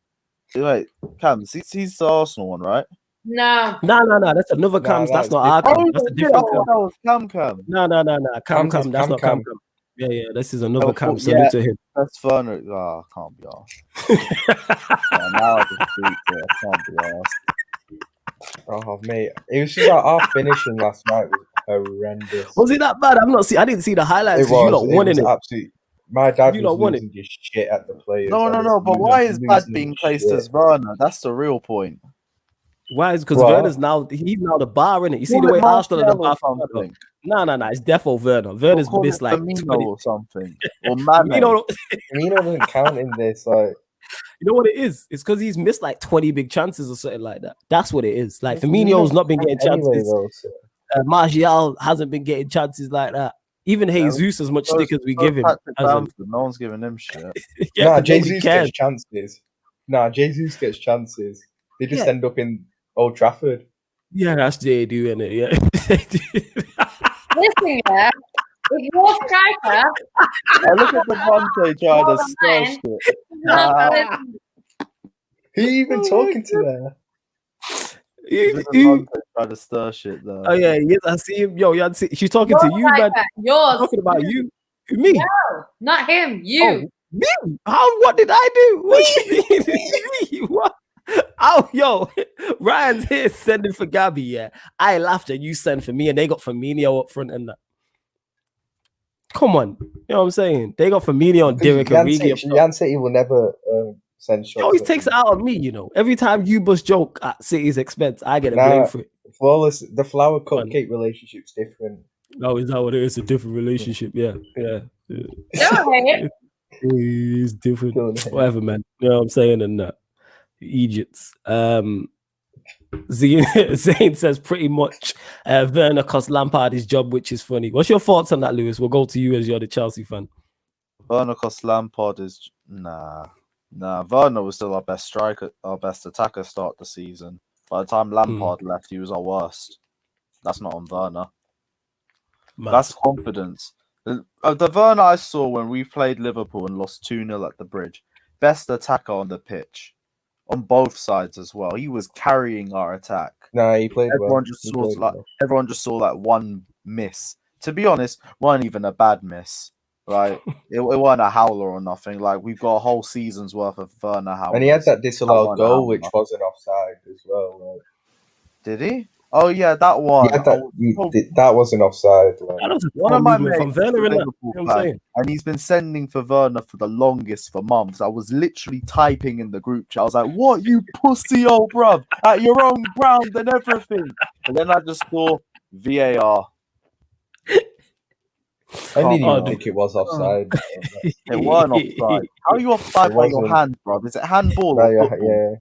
Wait, Cam, he's the Arsenal one, right? No. That's another Cam. That's not our Cam. That's a different Cam. That was Cam. No. Cam. That's not Cam. Yeah. This is another Cam. Salute to him. That's fun. I can't be arsed. Now I can speak to it. I can't be arsed. Oh, mate. It was just like our finishing last night was horrendous. Was it that bad? I didn't see the highlights. It was. You lot won it. Absolutely. My dad You was lot won losing his shit at the players. No. But why is Bad being placed as Werner? That's the real point. Why? Because Werner's he's now the bar in it. You see the way Arsenal are the bar. No. It's defo Werner. Werner's missed like 20 or something. Or Mane. Firmino doesn't count in this. Like, you know what it is? It's because he's missed like 20 big chances or something like that. That's what it is. Like Firmino's not been getting chances. Martial hasn't been getting chances like that. Even Jesus, as much stick as we give him, no one's giving him shit. Jesus gets chances. They just end up in Old Trafford. Yeah, that's JD, isn't it? Yeah. Listen, yeah. If you're striker, look at the Monte trying to smash it. Who are you even talking to there? Trying to stir shit there. Oh yeah, yes, I see him. Yo, she's talking to you, man. Yours. Talking about you. Me? No, not him. You. Oh, me? What did I do? What do you mean? What? Oh, yo, Ryan's here sending for Gabby. Yeah, I laughed and you sent for me, and they got Firmino up front and that. Come on, you know what I'm saying? They got Firmino and Derek Origi. Jan City will never send shots. He always takes it out on me, you know. Every time you bust joke at City's expense, I get a blame for it. Flawless. The flower cupcake relationship's different. Oh, is that what it is? A different relationship? Yeah. It's different. Whatever, man. You know what I'm saying? And that. Egypts. Zane says pretty much Werner cost Lampard his job, which is funny. What's your thoughts on that, Lewis? We'll go to you as you're the Chelsea fan. Werner cost Lampard is nah. Werner was still our best striker, our best attacker start the season. By the time Lampard left, he was our worst. That's not on Werner. That's confidence. The Werner I saw when we played Liverpool and lost 2-0 at the Bridge, best attacker on the pitch. On both sides as well. He was carrying our attack. No, he played everyone well. Everyone just saw that one miss. To be honest, wasn't even a bad miss. Right? it wasn't a howler or nothing. Like, we've got a whole season's worth of Werner howlers. And he had that disallowed goal, which wasn't offside as well. Like. Did he? Oh yeah, that one. That wasn't offside. Like. One of my mates from Liverpool, and he's been sending for Werner for the longest for months. I was literally typing in the group chat. I was like, "What, you pussy old bruv, at your own ground and everything." And then I just saw VAR. I didn't even think it was offside. It weren't offside. How are you offside by your hand, bruv? Is it handball? Yeah.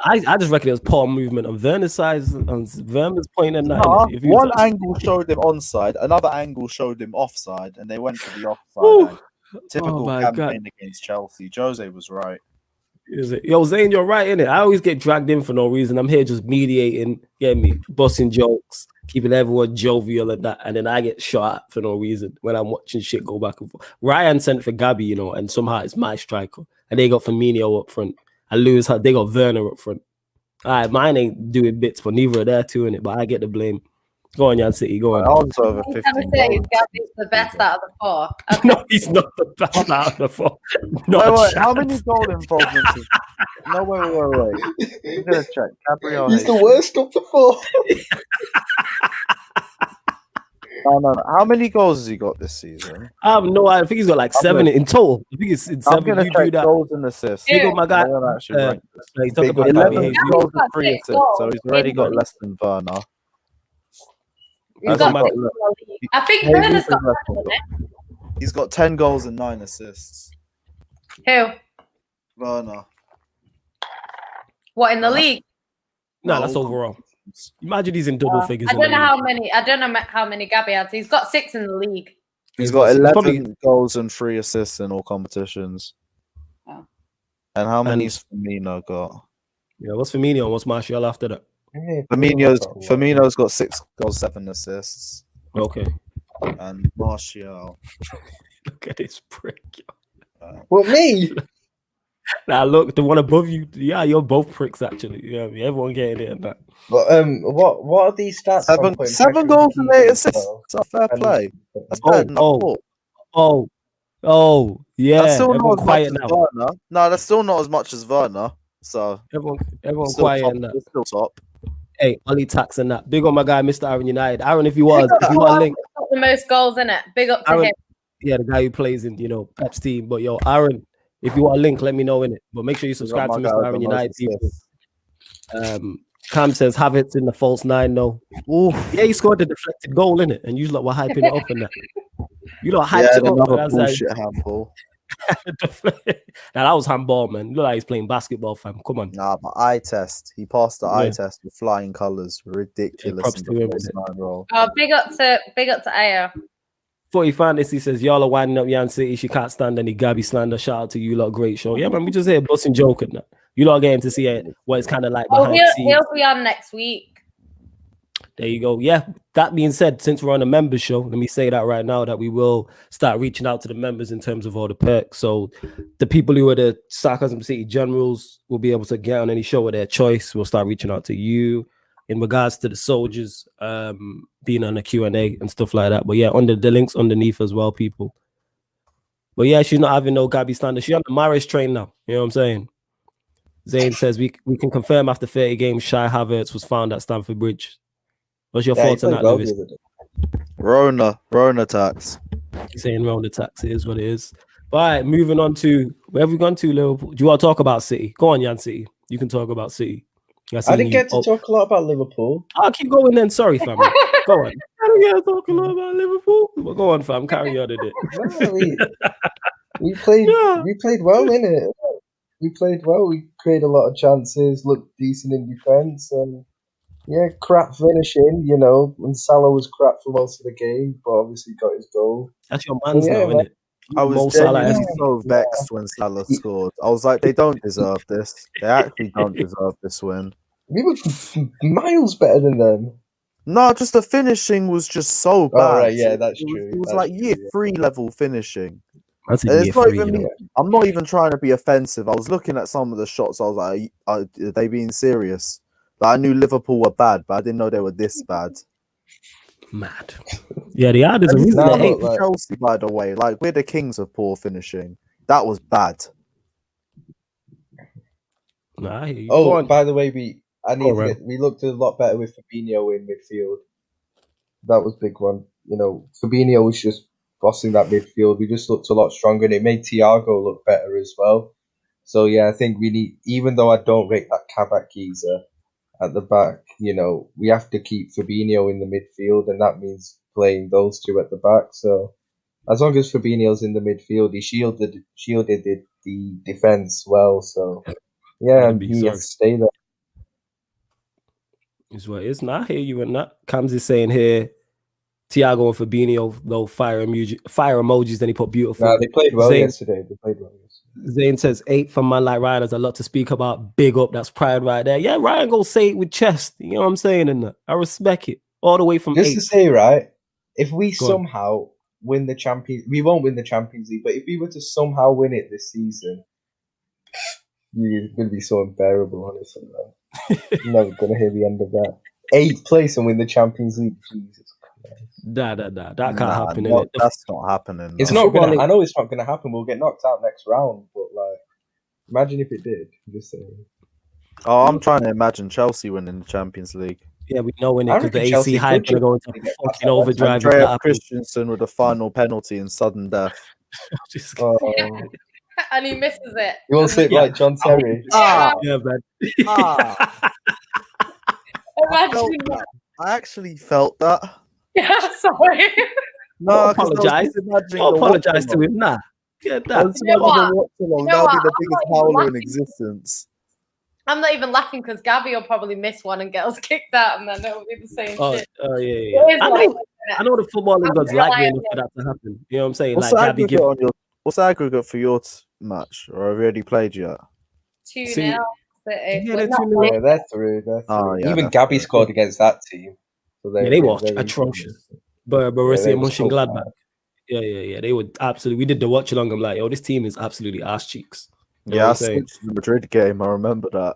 I just reckon it was poor movement on Werner's side, on Werner's point and that. One angle showed him onside, another angle showed him offside, and they went to the offside. Typical campaign against Chelsea. Jose was right. Is it? Yo, Zane, you're right, innit? I always get dragged in for no reason. I'm here just mediating, get me, busting jokes, keeping everyone jovial and that, and then I get shot at for no reason when I'm watching shit go back and forth. Ryan sent for Gabby, you know, and somehow it's my striker, and they got Firmino up front. And Lewis, they got Werner up front. All right, mine ain't doing bits, but neither are there too in it. But I get the blame. Go on, Jan City. Go on. Also, Gabby's the best out of the four. Okay. No, he's not the best out of the four. Wait, how many goal involvements? No, wait. I'm gonna check. Gabriel. He's the worst of the four. No. How many goals has he got this season? No, I think he's got like 7 in total. I think it's in 7. I'm gonna check goals and assists. You got my guy. He's talking about 11 goals and 3 assists, so he's already got less than Werner. I think Werner's got less than it. He's got 10 goals and 9 assists. Who? Werner. What, in the league? No, that's overall. Imagine he's in double figures. I don't know how many Gabby has. He's got 6 in the league. He's got 11 goals and 3 assists in all competitions. Oh. And how many's Firmino got? Yeah, what's Firmino and what's Martial after that? Firmino's got 6 goals, 7 assists. Okay. And Martial. Look at this prick. Well, me? Now look, the one above you. Yeah, you're both pricks actually. Yeah, everyone getting it and that. But what are these stats? 7 goals and 8 assists. That's fair play. That's better than yeah. That's still not as quiet much now. as Werner. No, that's still not as much as Werner. So everyone quiet now. It's still top. Hey, Ollie Tax and that. Big on my guy, Mr. Aaron United. Aaron, if you want a link, got the most goals in it. Big up to Aaron, him. Yeah, the guy who plays in Pep's team. But yo, Aaron, if you want a link, let me know in it. But make sure you subscribe to Mr. Aaron United people. Cam says Havertz in the false 9 though. Yeah, he scored the deflected goal in it, and you lot were hyping it up in that. You lot hyped it up. Another bullshit handball. Now that was handball, man. You look like he's playing basketball, fam. Come on. Nah, but eye test. He passed the eye test with flying colours. Ridiculous. Big up to Ayo. 40 Fantasy says y'all are winding up Yan City. She can't stand any Gabby slander. Shout out to you lot. Great show. Yeah, man. We just here busting joking. You lot getting to see what it's kind of like behind the scenes. He'll be on next week. There you go. Yeah. That being said, since we're on a members show, let me say that right now that we will start reaching out to the members in terms of all the perks. So the people who are the Sarcasm City Generals will be able to get on any show of their choice. We'll start reaching out to you in regards to the soldiers being on a Q&A and stuff like that. But yeah, under the links underneath as well, people. But yeah, she's not having no Gabby slander. She's on the Maris train now. You know what I'm saying? Zane says we can confirm after 30 games, Shai Havertz was found at Stamford Bridge. What's your thoughts on that, Lewis? Rona tax. He's saying Rona tax. It is what it is. All right, moving on to where have we gone to, Liverpool? Do you want to talk about City? Go on, Yan City. You can talk about City. I didn't get to talk a lot about Liverpool. I'll keep going then. Sorry, fam. Go on. I didn't get to talk a lot about Liverpool. But go on, fam. Carry on a bit. We played well, innit? We played well. We created a lot of chances, looked decent in defence, and yeah, crap finishing, when Salah was crap for most of the game, but obviously got his goal. That's your man's now, isn't it? I was so vexed when Salah scored. I was like, they don't deserve this. They actually don't deserve this win. We were miles better than them. No, just the finishing was just so bad. Oh, right, yeah, that's true. It was like year 3 level finishing. That's a year 3, I'm not even trying to be offensive. I was looking at some of the shots. I was like, are they being serious? Like, I knew Liverpool were bad, but I didn't know they were this bad. Mad. Yeah, the ad is a reason I hate Chelsea, by the way. Like, we're the kings of poor finishing. That was bad. Nah, by the way, we looked a lot better with Fabinho in midfield. That was a big one. Fabinho was just bossing that midfield. We just looked a lot stronger, and it made Thiago look better as well. So yeah, I think we need, even though I don't rate that Kabak geezer at the back, we have to keep Fabinho in the midfield, and that means playing those two at the back. So as long as Fabinho's in the midfield, he shielded the defense well. So yeah, he has to stay there. Is what it is. Now I hear you and that. Cams is saying here, Thiago and Fabinho, though fire emojis. Then he put beautiful. Nah, they played well yesterday. Zane says 8 for man like Ryan has a lot to speak about. Big up, that's pride right there. Yeah, Ryan go say it with chest. You know what I'm saying? And I respect it all the way from just 8. To say, right, if we somehow win the Champions, we won't win the Champions League, but if we were to somehow win it this season, you're gonna be so unbearable, honestly. Man. You're never gonna hear the end of that. 8th place and win the Champions League. Jesus. That can't happen. No, that's not happening. It's not gonna. I know it's not gonna happen. We'll get knocked out next round, but imagine if it did. I'm just saying. Oh, I'm trying to imagine Chelsea winning the Champions League. Yeah, we know when it because the AC hype gonna go into fucking overdrive. Andrea Christensen with a final penalty and sudden death. And he misses it. You want to sit like John Terry? Yeah, man. I actually felt that. Yeah, sorry. No, apologize. Don't apologize to him. Nah, get that. That'll be the biggest howler in existence. I'm not even laughing because Gabby will probably miss one and get us kicked out, and then it'll be the same shit. Oh yeah. I know the footballing gods like me enough for that to happen. You know what I'm saying? What's the aggregate for your match? Or have you already played yet? 2-0. See, City. yeah, We're they're not 2-0. playing- Yeah, they're through. They're through. Oh, yeah, Even they're Gabby through. scored against that team. So Yeah, they were they're atrocious. But Yeah, Borussia they were so Mönchengladbach. bad. Yeah. They were absolutely. We did the watch along. I'm like, yo, this team is absolutely ass cheeks. You know Yeah, what I I'm saying? switched to the Madrid game. I remember that.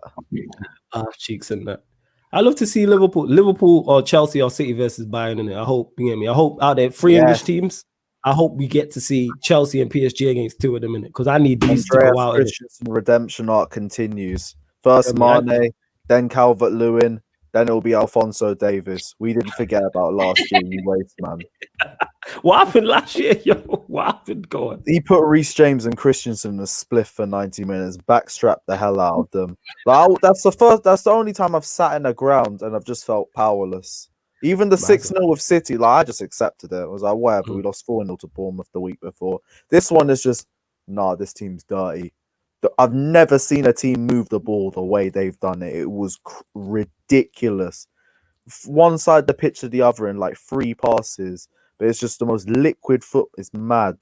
Ass cheeks and that. I love to see Liverpool or Chelsea or City versus Bayern in it. I hope you get me. I hope out there three English Yes. teams. I hope we get to see Chelsea and PSG against two of them in it because I need these to Andreas go out in it. Christensen redemption arc continues. First Yeah, man. Mane, then Calvert-Lewin, then it'll be Alphonso Davies. We didn't forget about last year, you waste man. What happened last year, yo? What happened? Go on. He put Reece James and Christensen in a spliff for 90 minutes, backstrapped the hell out of them. Like, that's the only time I've sat in the ground and I've just felt powerless. Even the 6-0 with City, like I just accepted it. I was like, whatever, we lost 4-0 to Bournemouth the week before. This one is just, nah, this team's dirty. I've never seen a team move the ball the way they've done it. It was ridiculous. One side the pitch to the other in like 3 passes, but it's just the most liquid foot. It's mad.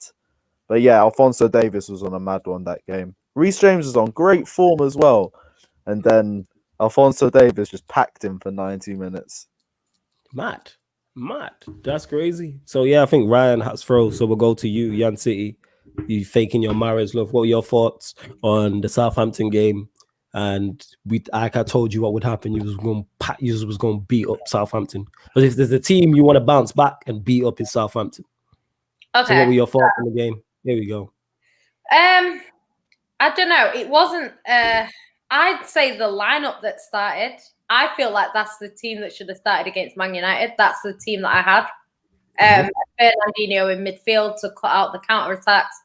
But yeah, Alphonso Davies was on a mad one that game. Reece James was on great form as well. And then Alphonso Davies just packed him for 90 minutes. Mad. That's crazy. So yeah, I think Ryan has froze. So we'll go to you, Yan City. You faking your Mahrez love. What were your thoughts on the Southampton game? And like I told you what would happen. You was going to beat up Southampton. But if there's a team you want to bounce back and beat up, is Southampton. Okay. So what were your thoughts on the game? Here we go. I don't know. It wasn't. I'd say the lineup that started. I feel like that's the team that should have started against Man United. That's the team that I had. Fernandinho in midfield to cut out the counter attacks.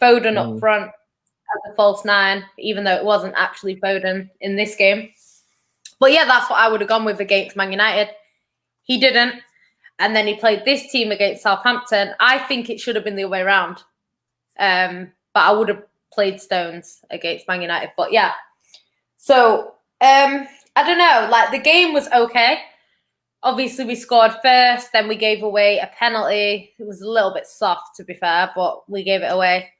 Foden up front as a false 9, even though it wasn't actually Foden in this game. But yeah, that's what I would have gone with against Man United. He didn't. And then he played this team against Southampton. I think it should have been the other way around. But I would have played Stones against Man United. But yeah. So, I don't know. Like, the game was okay. Obviously, we scored first. Then we gave away a penalty. It was a little bit soft, to be fair, but we gave it away.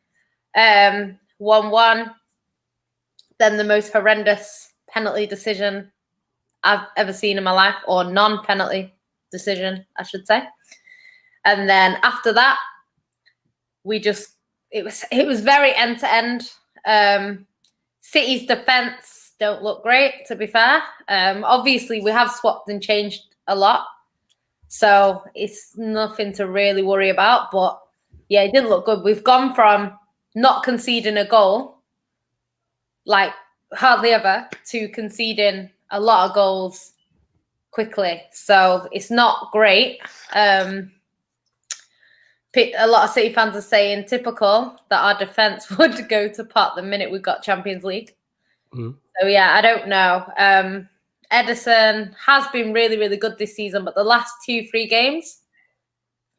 1-1. Then the most horrendous penalty decision I've ever seen in my life, or non-penalty decision, I should say. And then after that, it was very end-to-end. City's defense don't look great, to be fair. Obviously, we have swapped and changed a lot, so it's nothing to really worry about. But yeah, it didn't look good. We've gone from not conceding a goal, like hardly ever, to conceding a lot of goals quickly. So it's not great. A lot of City fans are saying typical that our defense would go to pot the minute we got Champions League. So yeah, I don't know. Edison has been really, really good this season, but the last 2-3 games,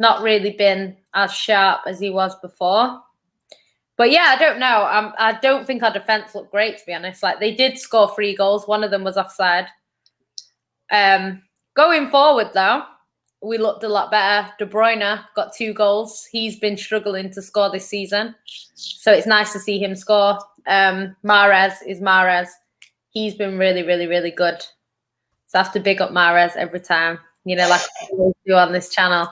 not really been as sharp as he was before. But yeah, I don't know. I don't think our defense looked great, to be honest. Like, they did score 3 goals. One of them was offside. Going forward, though, we looked a lot better. De Bruyne got 2 goals. He's been struggling to score this season. So it's nice to see him score. Mahrez is Mahrez. He's been really, really, really good. So I have to big up Mahrez every time, like I always do on this channel.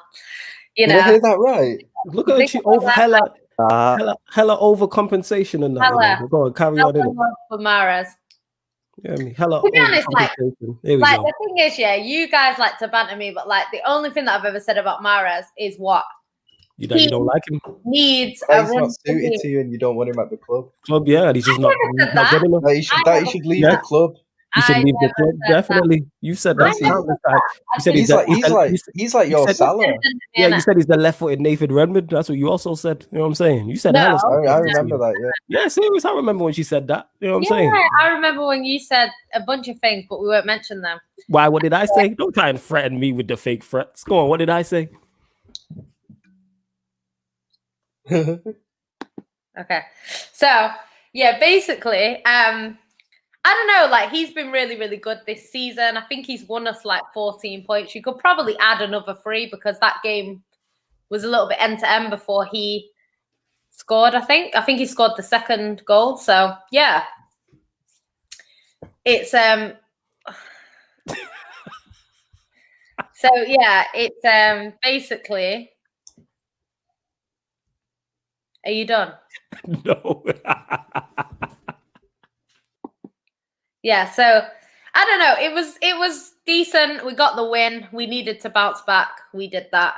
Did I hear that right? Look at you over hella overcompensation and that. Hella. Go on, carry on. For Mahrez. Yeah, hella. To be honest, the thing is, yeah, you guys like to banter me, but like the only thing that I've ever said about Mahrez is what you don't like him. Needs a he's not suited to you, and you don't want him at the club. Yeah, he's just not good enough. He should leave the club. You should leave the club, definitely. You said that countless times. You said he's like your Salah. Yeah, you said he's the left-footed Nathan Redmond. That's what you also said. You know what I'm saying? You said I remember that, yeah. Yeah, serious. I remember when she said that. You know what I'm saying? I remember when you said a bunch of things, but we won't mention them. Why? What did I say? Don't try and threaten me with the fake threats. Go on, what did I say? Okay. So, yeah, basically, I don't know, like, he's been really, really good this season. I think he's won us like 14 points. You could probably add another 3 because that game was a little bit end-to-end before he scored, I think. I think he scored the second goal. So, yeah. It's so yeah, it's basically. Are you done? No. Yeah, so I don't know. It was decent. We got the win. We needed to bounce back. We did that.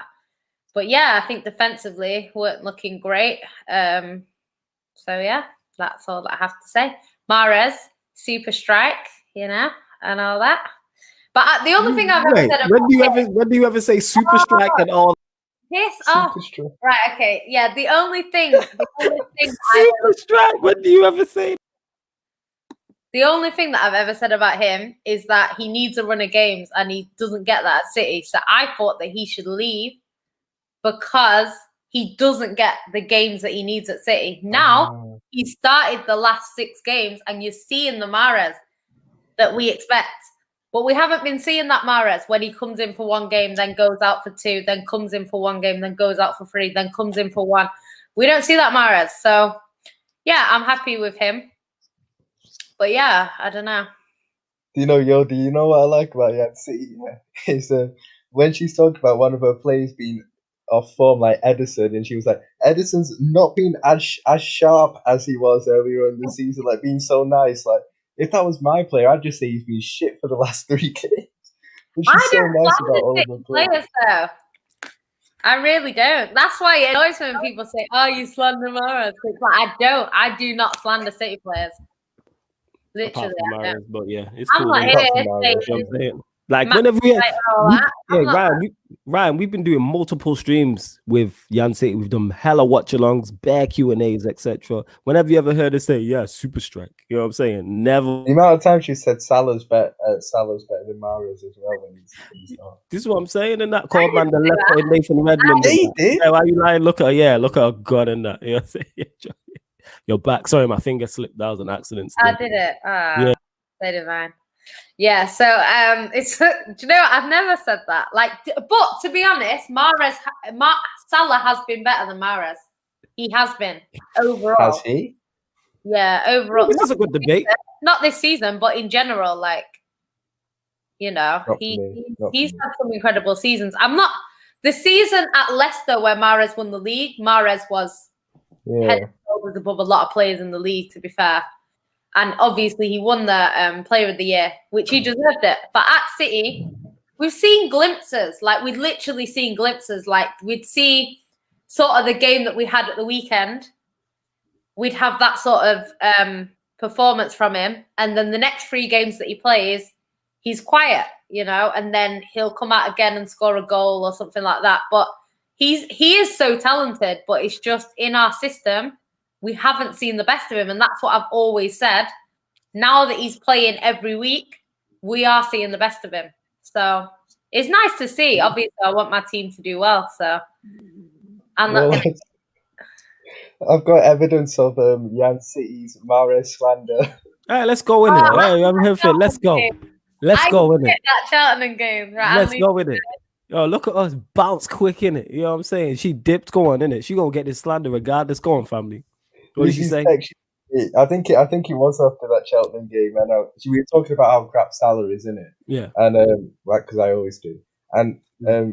But yeah, I think defensively weren't looking great. So yeah, that's all that I have to say. Mahrez, super strike, and all that. But the only thing I've ever said when do you ever say super strike and all? Piss off. Right, okay. Yeah, the only thing super strike. When do you ever say? The only thing that I've ever said about him is that he needs a run of games and he doesn't get that at City. So I thought that he should leave because he doesn't get the games that he needs at City. Now, he started the last 6 games and you're seeing the Mahrez that we expect. But we haven't been seeing that Mahrez when he comes in for 1 game, then goes out for 2, then comes in for 1 game, then goes out for 3, then comes in for 1. We don't see that Mahrez. So, yeah, I'm happy with him. But, yeah, I don't know. Do you know what I like about Yan City? Yeah? Is when she's talking about one of her players being off form, like Edison, and she was like, Edison's not been as sharp as he was earlier in the season, like being so nice. Like, if that was my player, I'd just say he's been shit for the last 3 games. But she's so nice about all of the players. Though. I really don't. That's why it annoys me when people say, "Oh, you slander Mahrez." Like, I do not slander City players. Literally, Mahrez, but yeah, it's I'm cool. not here. Like whenever Ryan, we've been doing multiple streams with Yan City. We've done hella watch-alongs, bare Q&As, etc. Whenever you ever heard us say, "Yeah, super strike," you know what I'm saying? Never. The amount of times she said Salah's better than Mahrez as well when he's not. This is what I'm saying. And that called man the left Nathan Redmond. He did. Yeah, why you lying? Look at her God and that. You know what I'm saying? You're back. Sorry, my finger slipped. That was an accident. I did it. Yeah, so divine. Yeah, so it's. Do you know what? I've never said that. Like, but to be honest, Salah has been better than Mahrez. He has been overall. Has he? Yeah, overall. This is a good debate. Not this season, but in general, like, he's had some incredible seasons. The season at Leicester where Mahrez won the league. Mahrez was head and shoulders above a lot of players in the league, to be fair. And obviously he won the Player of the Year, which he deserved it. But at City, we've seen glimpses. Like, we'd literally seen glimpses. Like, we'd see sort of the game that we had at the weekend. We'd have that sort of performance from him. And then the next 3 games that he plays, he's quiet, and then he'll come out again and score a goal or something like that. But he is so talented, but it's just in our system, we haven't seen the best of him. And that's what I've always said. Now that he's playing every week, we are seeing the best of him. So it's nice to see. Obviously, I want my team to do well. So I'm not going to... I've got evidence of Yan City's Mahrez slander. All right, let's go in it. I'm here for it. Let's go. Let's go in it. That Cheltenham game. Right, let's go with it. Yo, look at us bounce quick in it. You know what I'm saying? She dipped going in it. She gonna get this slander regardless. Go on, family. What did she say? I think it was after that Cheltenham game. I know we were talking about how crap Salah is, isn't it? Yeah. And because I always do. And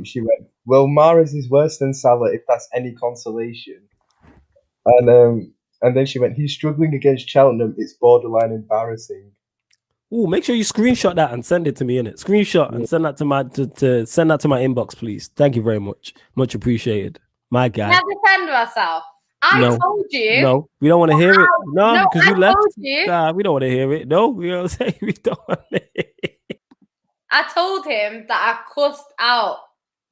she went, "Well, Mahrez is worse than Salah if that's any consolation." And then she went, "He's struggling against Cheltenham. It's borderline embarrassing." Oh, make sure you screenshot that and send it to me, innit? Screenshot and send that to my send that to my inbox, please. Thank you very much. Much appreciated. My guy. Can I defend myself? I told you. No, we don't want to hear it. No, because you left. You. Nah, we don't want to hear it. No, you know what I'm saying? We don't want to hear it. I told him that I cussed out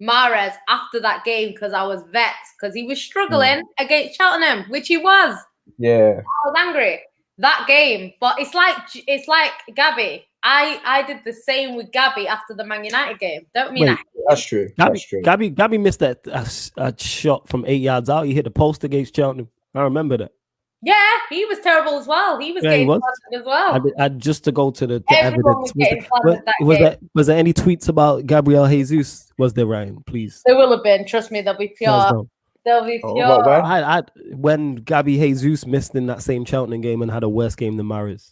Mahrez after that game because I was vexed because he was struggling against Cheltenham, which he was. Yeah. I was angry that game, but it's like Gabby. I did the same with Gabby after the Man United game. Don't mean that. That's true. That's true. Gabby missed that a shot from 8 yards out. He hit the post against Cheltenham. I remember that. Yeah, he was terrible as well. He was getting slandered as well. I just to go to the evidence. Was there any tweets about Gabriel Jesus? Was there, Ryan? Please. There will have been. Trust me, they'll be pure. They'll be pure. When Gabby Jesus missed in that same Cheltenham game and had a worse game than Mahrez.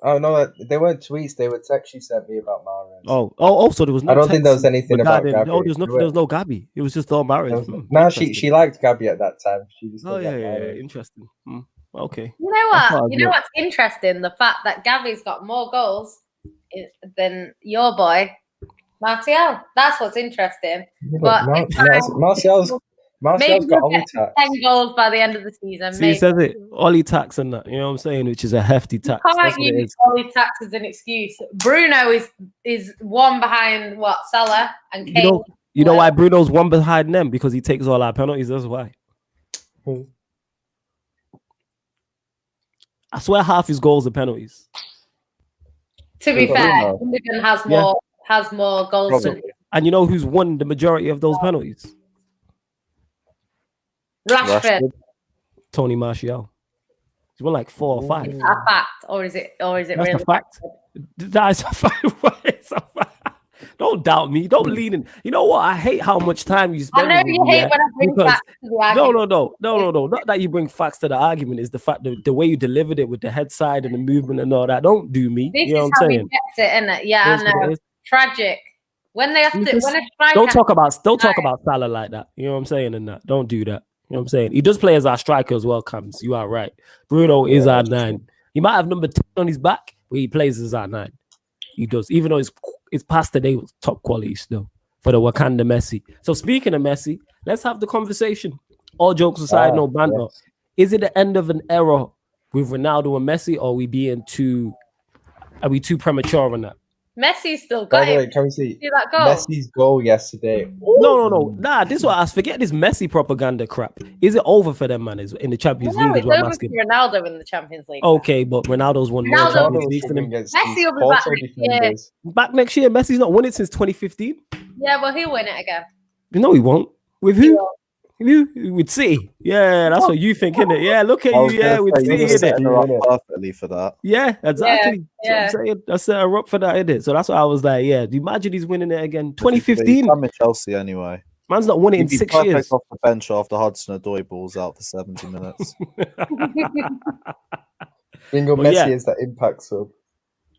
Oh no, they weren't tweets. They were texts she sent me about Mahrez. Oh, so there was no. I don't think there was anything about regarding- Gabby. Oh, there was no Gabby. It was just all Mahrez. No, she liked Gabby at that time. She just Oh didn't yeah, like yeah, Mahrez. interesting. Okay. You know I thought what? I'd You know look. what's interesting? The fact that Gavi's got more goals than your boy, Martial. That's what's interesting. Yeah, But Martial's maybe got he'll get only tax. 10 goals by the end of the season. See, Maybe. it says it, Ollie tax and that, you know what I'm saying, which is a hefty tax. Can't That's what it use is. Ollie tax as an excuse. Bruno is one behind what Salah and Kane. You know why Bruno's one behind them? Because he takes all our penalties. That's why. I swear half his goals are penalties. To be Bruno. fair, Gundogan has more goals than And you know who's won the majority of those penalties? Rashford. Tony Martial. He's won like 4 or 5. Is that a fact, or is it That's really? a fact. That's a fact. It's a fact. Don't doubt me. Don't lean in. You know what? I hate how much time you spend. I know you hate when I bring facts to the argument. No. Not that you bring facts to the argument. It's the fact that the way you delivered it with the head side and the movement and all that. Don't do me. This you know is what I'm how saying? he gets it, isn't it? Yeah, That's I what it know. is. Tragic. When they have to, when a striker, Don't talk about Salah like that. You know what I'm saying? And that. Don't do that. You know what I'm saying? He does play as our striker as well, Cams. You are right. Bruno is our 9. He might have number 10 on his back, but he plays as our 9. He does, even though his past today was top quality still for the Wakanda Messi. So speaking of Messi, let's have the conversation. All jokes aside, no banter. Yes. Is it the end of an era with Ronaldo and Messi, or are we too premature on that? Messi's still By got the way, it. can we see that goal? Messi's goal yesterday? No. Nah, this is what I forget this Messi propaganda crap. Is it over for them, man? Is in the Champions League? Is It's what I'm over asking. for Ronaldo in the Champions League. Okay, but Ronaldo's won more Ronaldo Champions Leagues than him. Messi will be back next year. Back next year, Messi's not won it since 2015. Yeah, well, he'll win it again. No, he won't. With who? With City. Yeah, that's what you think, innit? Yeah, look at you. Yeah, with City, innit? Perfectly for that. Yeah, exactly. Yeah. So I'm saying, I set her up for that, innit? So that's why I was like, yeah, imagine he's winning it again. 2015. I'm in Chelsea anyway. Man's not won it in 6 years. Off the bench after Hudson-Odoi balls out for 70 minutes. Bingo, Messi is that impact sub.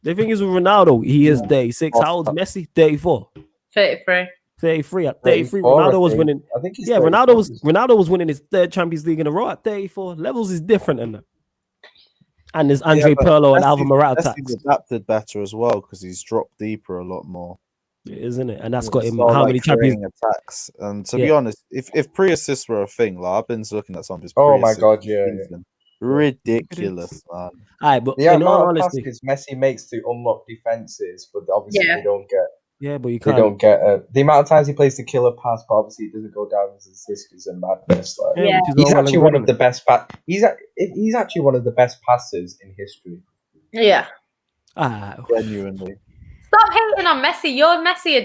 The thing is with Ronaldo, he is 36. How old's Messi? 34. 33. 33 at 33. Ronaldo was winning. I think he's Ronaldo was winning his 3rd Champions League in a row at 34. Levels is different in that. And there's Andre Pirlo and Alvaro Morata. He's adapted better as well because he's dropped deeper a lot more. Isn't it? And that's got him how many Champions attacks. And to be honest, if pre-assists were a thing, like I've been looking at some of his oh my god, ridiculous, man. All right, but the in all amount of honesty, passes Messi makes to unlock defenses, but obviously they don't get. Yeah, but you they can't. don't get the amount of times he plays the killer pass, but obviously it doesn't go down as assists and madness. Like, he's actually one of the best. He's actually one of the best passers in history. Yeah, genuinely. Stop hating on Messi. Your Messi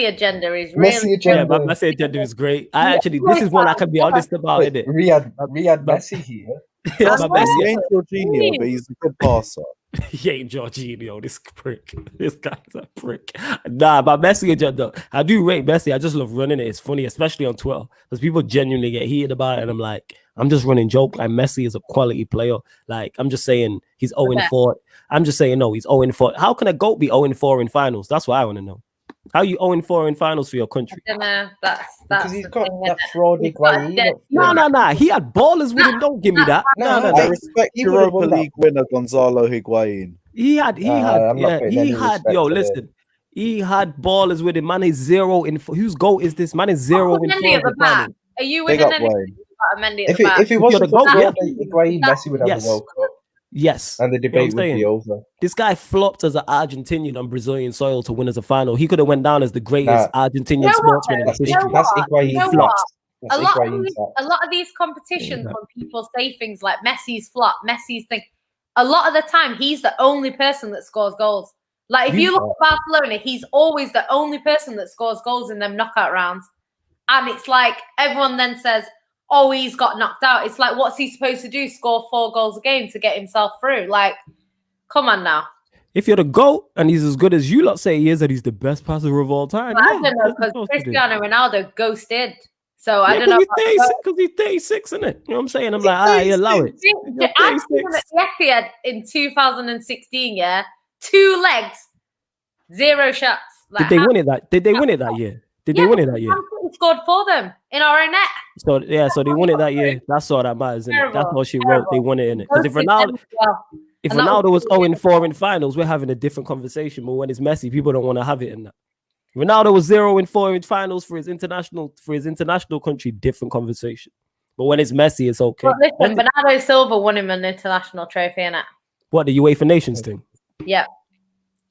agenda is really Messi agenda. Yeah, but Messi agenda is great. This is one I can be honest about, isn't it? Riyad Messi here. Yeah, but Messi He ain't Jorginho, but he's a good passer. He ain't Jorginho, this prick. This guy's a prick. Nah, but Messi agenda. I do rate Messi. I just love running it. It's funny, especially on Twitter, because people genuinely get heated about it. And I'm like, I'm just running joke. Like Messi is a quality player. Like I'm just saying he's 0-4. I'm just saying no, he's 0-4. How can a GOAT be 0-4 in finals? That's what I want to know. How are you 0-4 in finals for your country? That's because he's got that fraud Higuain. No. He had ballers with him. Don't give me that. No. I respect Europa League winner Gonzalo Higuain. He had. Listen. He had ballers with him. Man is 0 in. Whose goal is this? Man is 0 in 4. Are you winning anything? If he wasn't for Higuain, Messi would have the World Cup. Yes. And the debate would be over. This guy flopped as an Argentinian on Brazilian soil to win as a final. He could have went down as the greatest Argentinian sportsman in history. That's Higuain flopped. A lot of these competitions, when people say things like Messi's flop, Messi's thing, a lot of the time he's the only person that scores goals. Like if you look at Barcelona, he's always the only person that scores goals in them knockout rounds. And it's like everyone then says, oh, he's got knocked out. It's like, what's he supposed to do? Score 4 goals a game to get himself through? Like, come on now. If you're the GOAT and he's as good as you lot say he is, that he's the best passer of all time. Well, I don't know, because Cristiano Ronaldo ghosted So I don't know. Because he's 36, isn't it? You know what I'm saying? I'm like, allow it. I seen him at the Etihad in 2016, yeah? 2 legs, 0 shots. Like, did they win it that year? Did they win it that year? He scored for them in our own net. So they won it that year. That's all that matters, isn't it? That's all she wrote. They won it in it. Because if Ronaldo was 0-4 in finals, we're having a different conversation. But when it's Messi, people don't want to have it in that. Ronaldo was 0-4 in finals for his international country, different conversation. But when it's Messi, it's okay. But listen, Bernardo Silva won him an international trophy, innit? What, the UEFA Nations thing? Yeah.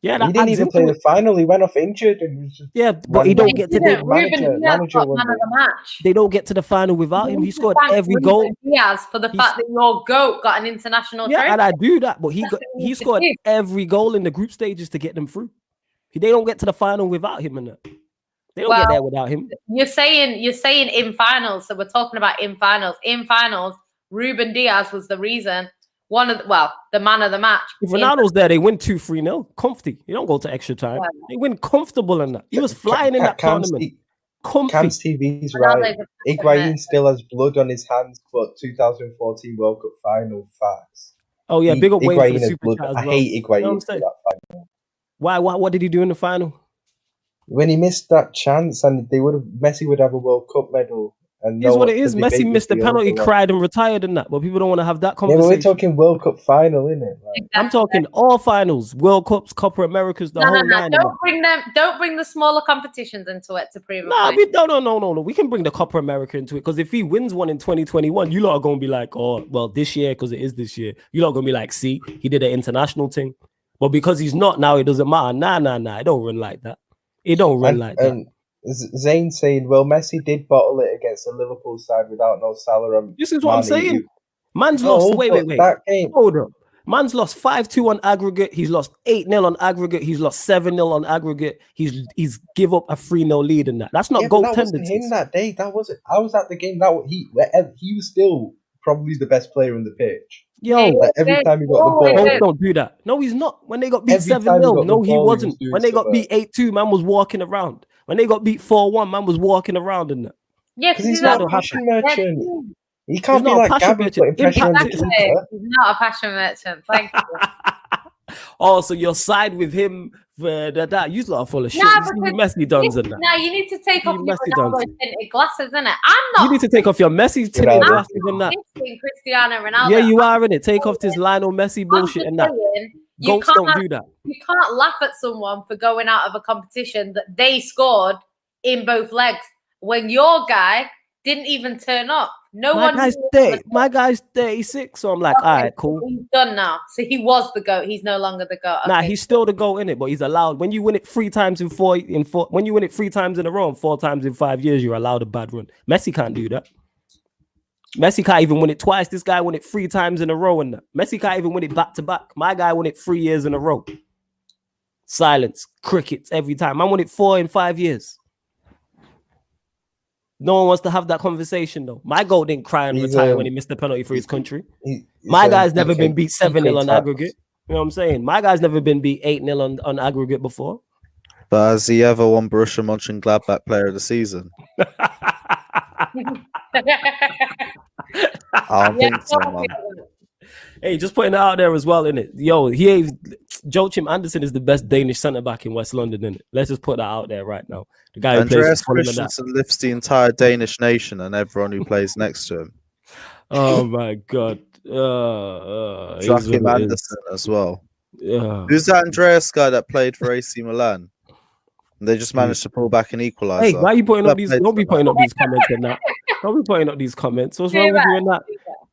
Yeah, he didn't even play the final. He went off injured and was just but he don't get to the manager man of the match. They don't get to the final without him. He scored every goal. Diaz for the fact that your GOAT got an international trophy. And I do that, but he scored every goal in the group stages to get them through. They don't get to the final without him, and they don't get there without him. You're saying in finals, so we're talking about in finals. In finals, Ruben Diaz was the reason. The man of the match. If Ronaldo's there, they win 2-3-0. Comfy. You don't go to extra time. Yeah. They win comfortable in that. He was flying in that tournament. Cam's TV's right. Higuain still has blood on his hands, but 2014 World Cup final facts. Oh yeah, big up Wayne for the super chat as well. I hate Higuain for that final. Why? What did he do in the final? When he missed that chance, and Messi would have a World Cup medal. And here's what it is. Messi missed the penalty, cried and retired in that. But people don't want to have that conversation. Yeah, but we're talking World Cup final, isn't it? Exactly. I'm talking all finals, World Cups, Copa Americas, the whole nine. Don't bring the smaller competitions into it to prove it. No. We can bring the Copa America into it because if he wins one in 2021, you lot are gonna be like, oh, well, this year because it is this year. You lot are gonna be like, see, he did an international thing. But because he's not now, it doesn't matter. Nah. It don't run like that. It don't run like that. Zayn saying, well, Messi did bottle it against the Liverpool side without no Salah. This is what I'm saying. Man's lost. Wait. That game. Hold up. Man's lost 5-2 on aggregate. He's lost 8-0 on aggregate. He's lost 7-0 on aggregate. He's give up a 3-0 lead in that. That's not goal tendencies. That wasn't him that day. That wasn't. I was at the game. He was still probably the best player on the pitch. Every time he got the ball. Don't do that. No, he's not. When they got beat 7-0, no, he wasn't. When they got beat 8-2, man was walking around. When they got beat 4-1, man was walking around in that. Yeah, because he's not a passion merchant. He can't be like Gabby putting pressure on the keeper. He's not a passion merchant. Thank you. Oh, so you're side with him for that. You lot are full of shit. Messi duns and that. Now you need to take off your Ronaldo tinted glasses, innit? I'm not. You need to take off your Messi tinted glasses and that. Cristiano Ronaldo. Yeah, you are in it. Take off this Lionel Messi bullshit and that. Goats don't do that. You can't laugh at someone for going out of a competition that they scored in both legs when your guy didn't even turn up. My guy's 36, so I'm like, all right, cool. He's done now. So he was the GOAT. He's no longer the GOAT. Nah, he's still the GOAT in it, but he's allowed. When you win it 3 times when you win it 3 times in a row and 4 times in 5 years, you're allowed a bad run. Messi can't do that. Messi can't even win it twice. This guy won it 3 times in a row and that. Messi can't even win it back to back. My guy won it 3 years in a row. Silence, crickets every time. I won it 4 in 5 years. No one wants to have that conversation though. My goal didn't cry and retire when he missed the penalty for his country. My guy's never been beat 7-0 on aggregate. You know what I'm saying? My guy's never been beat 8-0 on aggregate before. But has he ever won Borussia Mönchengladbach Player of the Season? I don't think so, man. Hey, just putting it out there as well, innit? Yo, Joachim Andersen is the best Danish centre-back in West London, innit? Let's just put that out there right now. The guy Andreas Christensen lifts the entire Danish nation and everyone who plays next to him. Oh, my God. Joachim Andersen as well. Yeah. Who's that Andreas guy that played for AC Milan? And they just managed to pull back an equaliser. Hey, why are you putting up these? Don't be putting up these comments and that. Don't be putting up these comments. What's wrong with doing that?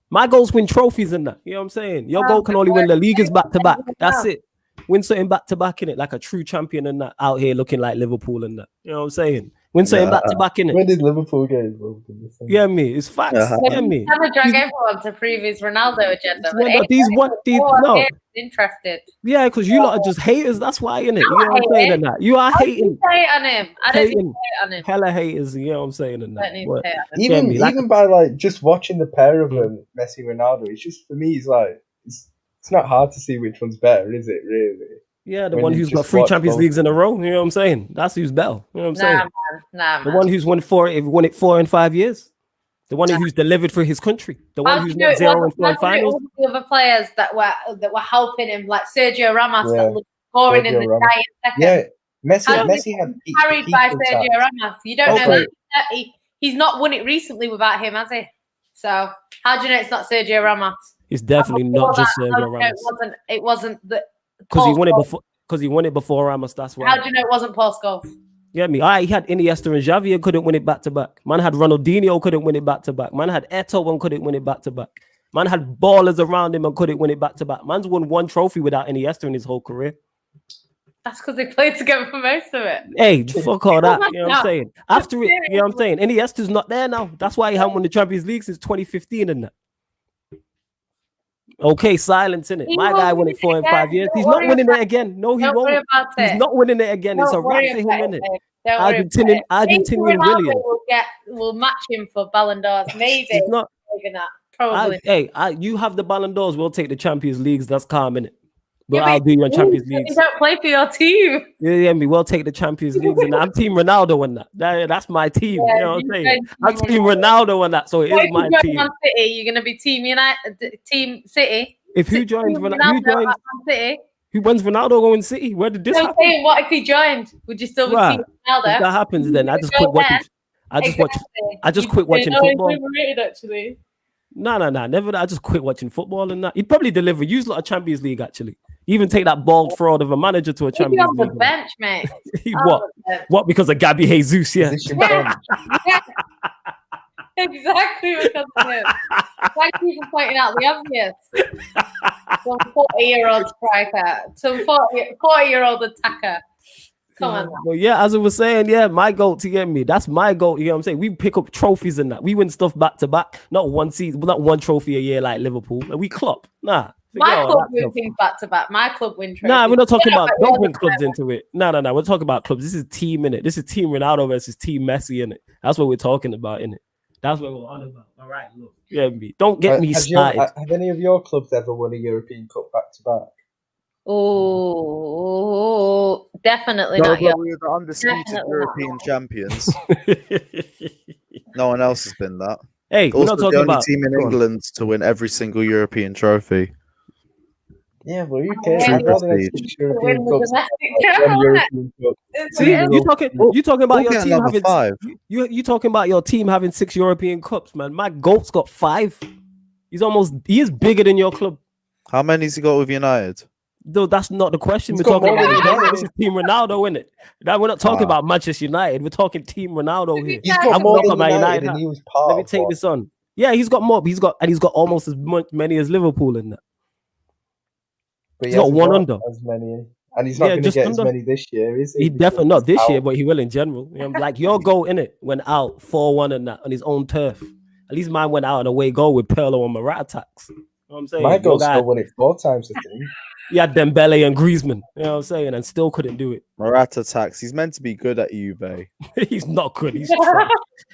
My goals win trophies in that. You know what I'm saying? Your goal can only win the leagues back to back. That's it. Win something back to back in it, like a true champion and that out here looking like Liverpool and that. You know what I'm saying? Win something back to back in it. When did Liverpool get involved? Yeah, me. It's facts. Yeah, me. I'm gonna drag everyone to prove his Ronaldo agenda. Interested. Yeah, because you lot are just haters. That's why, innit? You know what I'm saying in that. You are hating. Hate on him. I don't hate on him. Hella haters. You know what I'm saying in that. Even by like just watching the pair of them, Messi, Ronaldo, it's just for me. It's like it's not hard to see which one's better, is it? Really? Yeah, the one who's got 3 Champions Leagues in a row. You know what I'm saying? That's who's Bell. You know what I'm saying? Man. The one who's won it 4 in 5 years. The one who's delivered for his country. The one who's not 0 and 4 in finals. The other players that were helping him, like Sergio Ramos, that was scoring in the dying second. Yeah, Messi had carried by Sergio Ramos. You don't know that he's not won it recently without him, has he? So how do you know it's not Sergio Ramos? It's definitely not just Sergio Ramos. It wasn't the because he won it before. Because he won it before Ramos. That's why. How do you know it wasn't Paul Scholes? Yeah, he had Iniesta and Xavi and couldn't win it back to back. Man had Ronaldinho, couldn't win it back to back. Man had Eto'o and couldn't win it back to back. Man had ballers around him and couldn't win it back to back. Man's won 1 trophy without Iniesta in his whole career. That's because they played together for most of it. Hey, fuck all that. You know what I'm saying? After it, you know what I'm saying? Iniesta's not there now. That's why he hasn't won the Champions League since 2015 and that. Okay, silence in it. My guy won it 4 in 5 years. He's not winning it again. No, he won't. He's not winning it again. It's a wrap for him, isn't it? Argentinian William will match him for Ballon d'Ors. Maybe. He's not. Probably. You have the Ballon d'Ors. We'll take the Champions Leagues. That's calm, innit? But I'll do you on Champions League. You don't play for your team. Yeah, we'll take the Champions Leagues, and I'm Team Ronaldo on that. That's my team. Yeah, you know what I'm saying? I'm Team Ronaldo on that, so it is my team. Man City, you're gonna be Team United, Team City. If who joins Ronaldo, City? Who wins Ronaldo going City? Where did this happen? Saying, what if he joined? Would you still be Team Ronaldo? If that happens, then I just quit watching. I just quit watching football. Actually. No, never. I just quit watching football and that. He'd probably deliver. Use a lot of Champions League actually. Even take that bald fraud of a manager to a Champions League. On the bench, mate. What? Because of Gabby Jesus? Yeah. Exactly because of him. Why people pointing out the obvious? Some 40-year-old striker, some 40-year-old attacker. Come on. Well, yeah, as I was saying, my goal to get me. That's my goal. You know what I'm saying? We pick up trophies and that. We win stuff back to back. Not one season, not one trophy a year like Liverpool. We clop. Nah. My club win things back to back. My club win trophies. Nah, we're not talking about. Don't bring clubs into it. No. We're talking about clubs. This is team in it. This is Team Ronaldo versus Team Messi in it. That's what we're talking about in it. That's what we're on about. All right, look. Don't get me started. Have any of your clubs ever won a European Cup back to back? Oh, definitely not. We were the undisputed European champions. No one else has been that. Hey, also, we're not talking about the only team in England to win every single European trophy. Yeah, well, you care. See, you talking about your team having 5. You talking about your team having 6 European Cups, man. My GOAT's got 5. He is bigger than your club. How many's he got with United? No, that's not the question. We're talking about this is Team Ronaldo, isn't it? Now we're not talking about Manchester United. We're talking Team Ronaldo here. He's got more than United, and he was part. Let me take this on. Yeah, he's got more. He's got almost as many as Liverpool in that. But he's got one under. As many, and he's not going to get as many this year, is he? He definitely not this year, but he will in general. You know, like your goal in it went out 4-1 and that on his own turf. At least mine went out on a away goal with Pirlo and Morata attacks. You know what I'm saying? My goal still won it 4 times, I think. He had Dembele and Griezmann, you know what I'm saying, and still couldn't do it. Morata attacks. He's meant to be good at Juve. He's not good. He's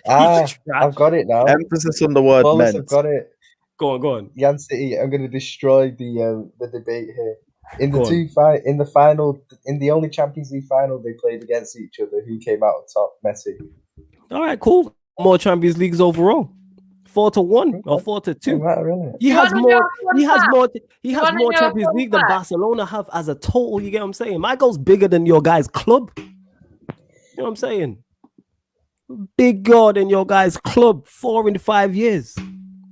trash. I've got it now. Emphasis on the word meant. I've got it. Go on. Yan City, I'm going to destroy the debate here. In the only Champions League final they played against each other, who came out on top? Messi. All right, cool. More Champions Leagues overall. 4-1 or 4-2. Really? He has more Champions League than Barcelona have as a total. You get what I'm saying? My goal's bigger than your guys' club. You know what I'm saying? Bigger than your guys' club. 4 in 5 years.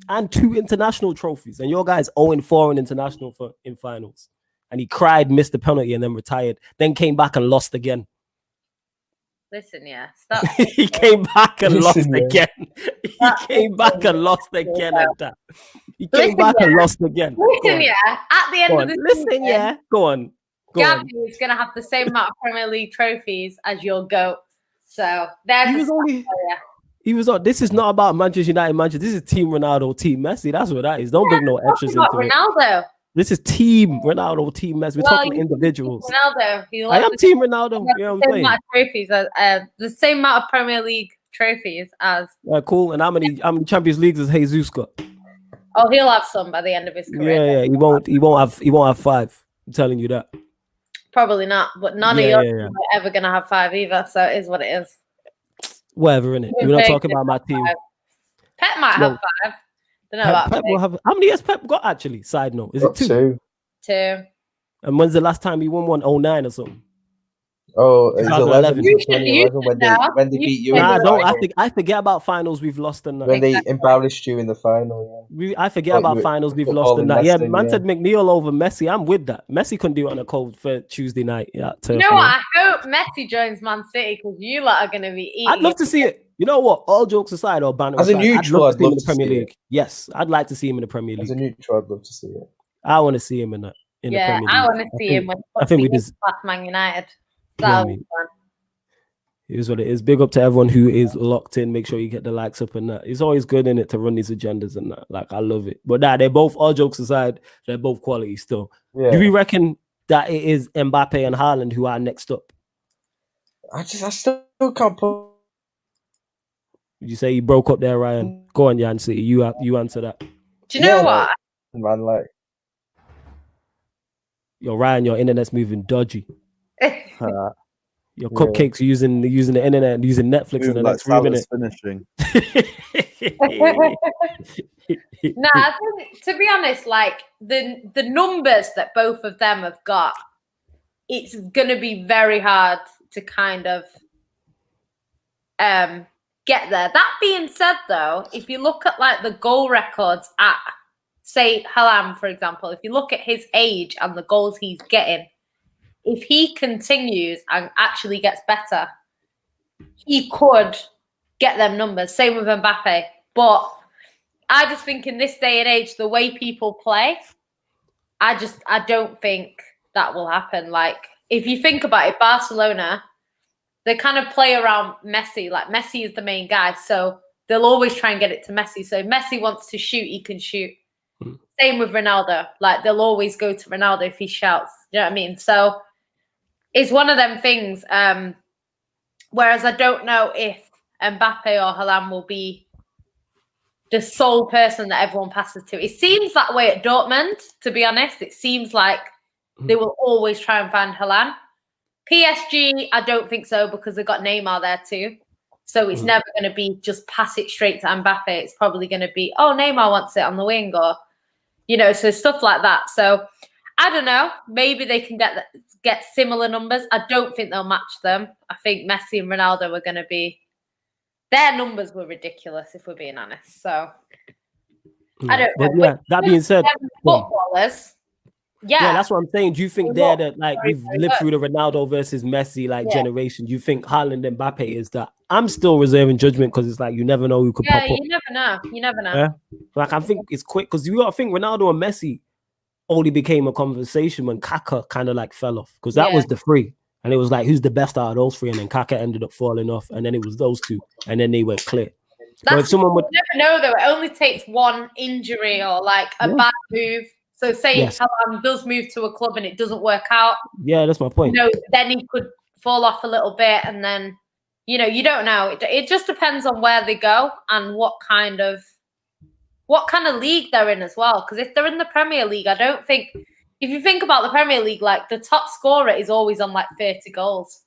And 2 international trophies. And your guys 0-4 in international in finals. And he cried, missed the penalty, and then retired. Then came back and lost again. Listen, stop. He came back and lost again. He came back and lost again at that. He came back and lost again. Listen, at the end of the season, go on. Gabby is going to have the same amount of Premier League trophies as your GOAT. So there's this is not about Manchester United, This is Team Ronaldo, Team Messi. That's what that is. Don't bring no extras into Ronaldo. This is Team Ronaldo, Team Messi. We're talking individuals. Ronaldo. I am Team Ronaldo. You know what I'm saying? Amount of trophies the same amount of Premier League trophies as. Cool. And how many Champions Leagues has Jesus got? Oh, he'll have some by the end of his career. Yeah. He won't have 5. I'm telling you that. Probably not, but none of yours are ever going to have 5 either, so it is what it is. Whatever, innit? We're not talking about my team. Pep might have 5. Don't know about Pep will have. How many has Pep got actually? Side note, is it 2? 2. And when's the last time he won one? 09 or something? Oh, it's 11. 2011 when they beat you. Nah, I forget about finals we've lost and that. When they embarrassed you in the final. Yeah. I forget about finals we've lost and that. Yeah, man said McNeil over Messi. I'm with that. Messi couldn't do it on a cold for Tuesday night. Yeah, you know what? I hope Messi joins Man City because you lot are going to be eating. I'd love to see it. You know what? All jokes aside, or banter aside, I'd love to see him in the Premier League. Yes, I'd like to see him in the Premier League. As a neutral, I'd love to see it. I want to see him in the Premier League. I want to see him when I think we just Man United. That would be fun. Here's what it is. Big up to everyone who is locked in. Make sure you get the likes up and that. It's always good in it to run these agendas and that. Like, I love it. But they're both, all jokes aside, they're both quality still. Yeah. Do we reckon that it is Mbappe and Haaland who are next up? I still can't put. Did you say you broke up there, Ryan? Go on, Jan City. You answer that. Do you know what? Man, like. Yo, Ryan, your internet's moving dodgy. Your cupcakes using the internet and using Netflix in the next room, innit? Finishing. Nah, I think, to be honest, like the numbers that both of them have got, it's gonna be very hard to kind of get there. That being said, though, if you look at like the goal records at, say, Haaland, for example, if you look at his age and the goals he's getting, if he continues and actually gets better, he could get them numbers. Same with Mbappe. But I just think in this day and age, the way people play, I don't think that will happen. Like, if you think about it, Barcelona, they kind of play around Messi. Like, Messi is the main guy, so they'll always try and get it to Messi. So if Messi wants to shoot, he can shoot. Same with Ronaldo. Like, they'll always go to Ronaldo if he shouts. You know what I mean? So it's one of them things. Whereas I don't know if Mbappe or Haaland will be the sole person that everyone passes to. It seems that way at Dortmund, to be honest. It seems like they will always try and find Haaland. PSG, I don't think so because they've got Neymar there too. So it's never going to be just pass it straight to Mbappe. It's probably going to be, oh, Neymar wants it on the wing or, you know, so stuff like that. So I don't know. Maybe they can get similar numbers. I don't think they'll match them. I think Messi and Ronaldo are going to be... Their numbers were ridiculous, if we're being honest. So I don't know. Yeah, that being said... Footballers... Yeah, that's what I'm saying. Do you think they're that, like, we've lived through the Ronaldo versus Messi generation? Do you think Haaland and Mbappe is that? I'm still reserving judgment because it's like you never know who could pop up. You never know. You never know. Yeah? Like, I think it's quick because you got to think Ronaldo and Messi only became a conversation when Kaka kind of like fell off because that was the three. And it was like, who's the best out of those three? And then Kaka ended up falling off. And then it was those two. And then they were clear. But if someone would never know, though, it only takes one injury or like a bad move. So say Haaland does move to a club and it doesn't work out. Yeah, that's my point. You know, then he could fall off a little bit and then, you know, you don't know. It just depends on where they go and what kind of league they're in as well. Because if they're in the Premier League, I don't think, if you think about the Premier League, like the top scorer is always on like 30 goals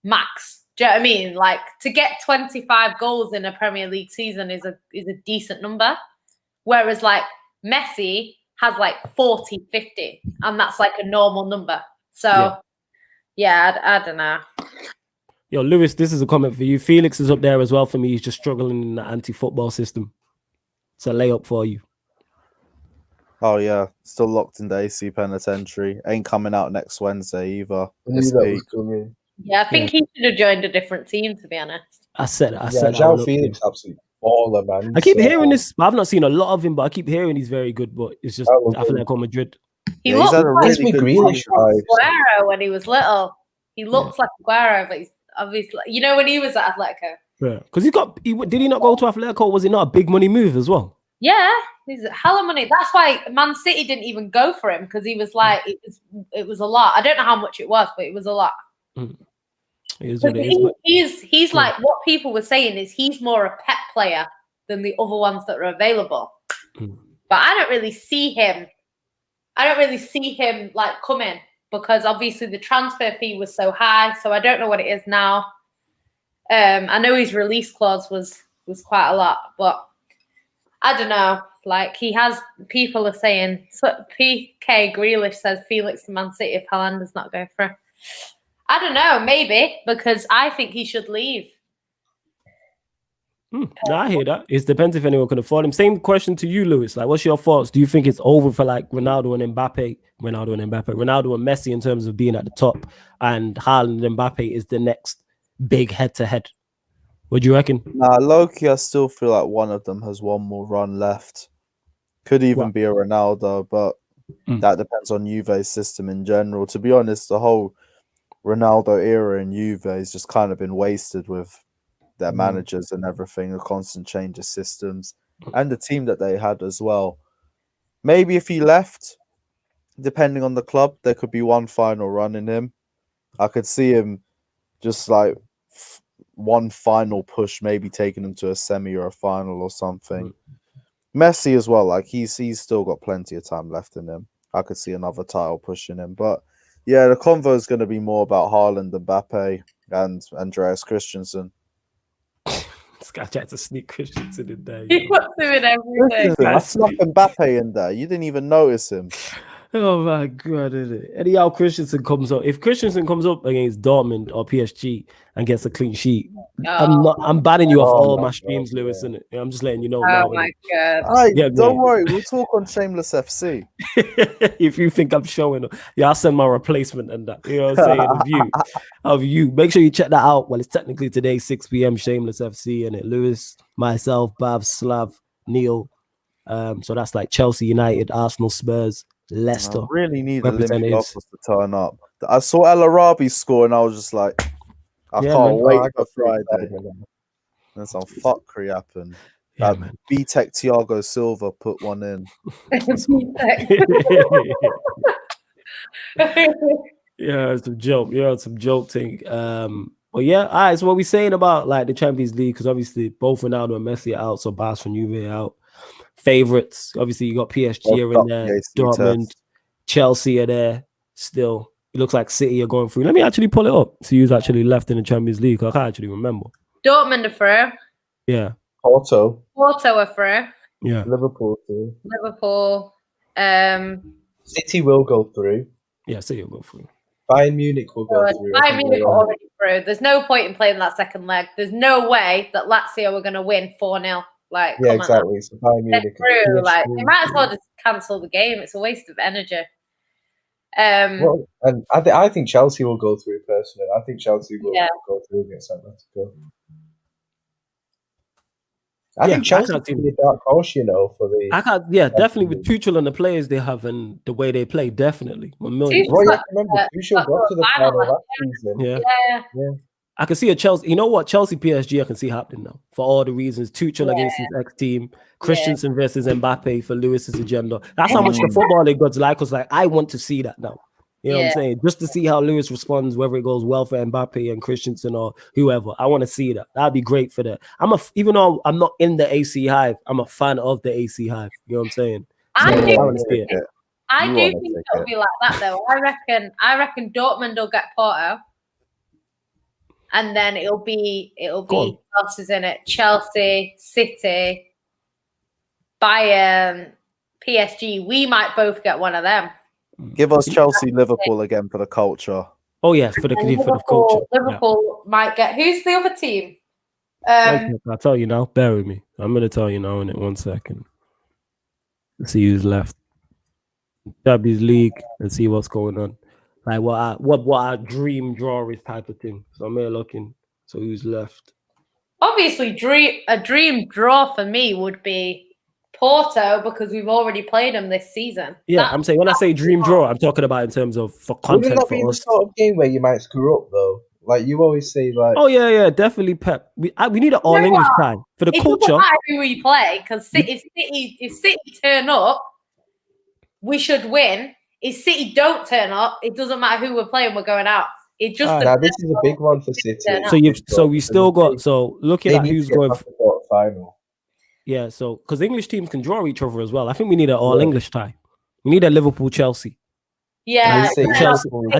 max. Do you know what I mean? Like to get 25 goals in a Premier League season is a decent number. Whereas like Messi has like 40, 50, and that's like a normal number. So, I don't know. Yo, Lewis, this is a comment for you. Felix is up there as well for me. He's just struggling in the anti-football system. It's a layup for you. Oh, yeah. Still locked in the AC penitentiary. Ain't coming out next Wednesday either. Yeah, I think he should have joined a different team, to be honest. I said João Felix, absolutely. Baller, man. I keep hearing this, but I've not seen a lot of him, but I keep hearing he's very good, but it's just, I feel like on Madrid. He looked like Aguero when he was little. He looks like Aguero, but he's obviously, you know, when he was at Atletico. Yeah, because did he not go to Atletico? Was it not a big money move as well? Yeah, he's hella money. That's why Man City didn't even go for him because he was like, it was a lot. I don't know how much it was, but it was a lot. He's like, what people were saying is he's more a pet player than the other ones that are available. But I don't really see him like coming. because obviously the transfer fee was so high. So I don't know what it is now. I know his release clause was quite a lot, but I don't know. Like people are saying, PK Grealish says Felix to Man City if Haaland does not go through. I don't know, maybe, because I think he should leave. No, I hear that. It depends if anyone can afford him. Same question to you, Lewis. Like, what's your thoughts? Do you think it's over for like Ronaldo and Messi in terms of being at the top, and Haaland and Mbappe is the next big head-to-head? What do you reckon? Nah, low-key, I still feel like one of them has one more run left. Could even be a Ronaldo, but that depends on Juve's system in general. To be honest, the whole Ronaldo era in Juve has just kind of been wasted with their managers and everything, a constant change of systems, and the team that they had as well. Maybe if he left, depending on the club, there could be one final run in him. I could see him just like one final push, maybe taking him to a semi or a final or something. Messi as well, like he's still got plenty of time left in him. I could see another title pushing him, but yeah, the convo is going to be more about Haaland, Mbappe, and Andreas Christensen. This guy tried to sneak Christensen in there. He puts him in everything. I snuck Mbappe in there. You didn't even notice him. Oh my god, isn't it? Anyhow, Christensen comes up. If Christensen comes up against Dortmund or PSG and gets a clean sheet, I'm banning you off all my streams, Lewis. Innit? I'm just letting you know. Oh my god! Don't worry, we'll talk on Shameless FC. If you think I'm showing, I'll send my replacement and that. You know what I'm saying? Of you. Make sure you check that out. Well, it's technically today 6 p.m. Shameless FC, and it Lewis, myself, Bav, Slav, Neil. So that's like Chelsea, United, Arsenal, Spurs, Leicester. I really need Olympiacos to turn up. I saw El Arabi score and I was just like, I can't wait for Friday. Then some fuckery happened. Yeah, man. B-Tech Thiago Silva put one in. Yeah, it's a joke. Yeah, it's some joke thing. But yeah, all right. So what we saying about like the Champions League? Because obviously both Ronaldo and Messi are out, so Barca and Juve are out. Favorites, obviously you got PSG here and there, Dortmund, Chelsea are there still. It looks like City are going through. Let me actually pull it up. So who's actually left in the Champions League? I can't actually remember. Dortmund are through. Yeah. Porto are through. Yeah. Liverpool through. City will go through. Yeah, City will go through. Bayern Munich will go through. Bayern Munich are already through. There's no point in playing that second leg. There's no way that Lazio are going to win 4-0. Like, yeah, exactly. So Bayern Munich through. Like, they might as well just cancel the game. It's a waste of energy. Well, and I think Chelsea will go through personally. I think Chelsea will go through against Atletico. I think Chelsea will be a dark horse, for the. Definitely with Tuchel and the players they have and the way they play, definitely. Remember, Tuchel got to the final last season. Yeah. I can see a Chelsea. You know what? Chelsea PSG, I can see happening now for all the reasons. Tuchel against his ex-team, Christensen versus Mbappe for Lewis's agenda. That's how much the football gods like us. Like, I want to see that now. You know what I'm saying? Just to see how Lewis responds, whether it goes well for Mbappe and Christensen or whoever. I want to see that. That'd be great for that. Even though I'm not in the AC Hive, I'm a fan of the AC Hive. You know what I'm saying? I do think it'll be like that though. I reckon Dortmund will get Porto. And then it'll be else's in it. Chelsea, City, Bayern, PSG. We might both get one of them. Give us Chelsea, Liverpool again for the culture. Oh yeah, for the culture. Liverpool might get. Who's the other team? I'll tell you now. Bear with me. I'm gonna tell you now in it 1 second. Let's see who's left. Champions League and see what's going on. Like what our dream draw is type of thing. So I'm here looking. So who's left? Obviously, a dream draw for me would be Porto because we've already played them this season. Yeah, I'm saying when I say dream draw, I'm talking about in terms of for content. Wouldn't that be the sort of game where you might screw up though? Like you always say, like definitely Pep. We need an all English time for the culture. Doesn't matter who we play because if City turn up, we should win. If City don't turn up, it doesn't matter who we're playing, we're going out. It just now this is a big one for City. We still got looking at who's going for the final. Yeah, so because English teams can draw each other as well. I think we need an all English tie. We need a Liverpool Chelsea. Yeah,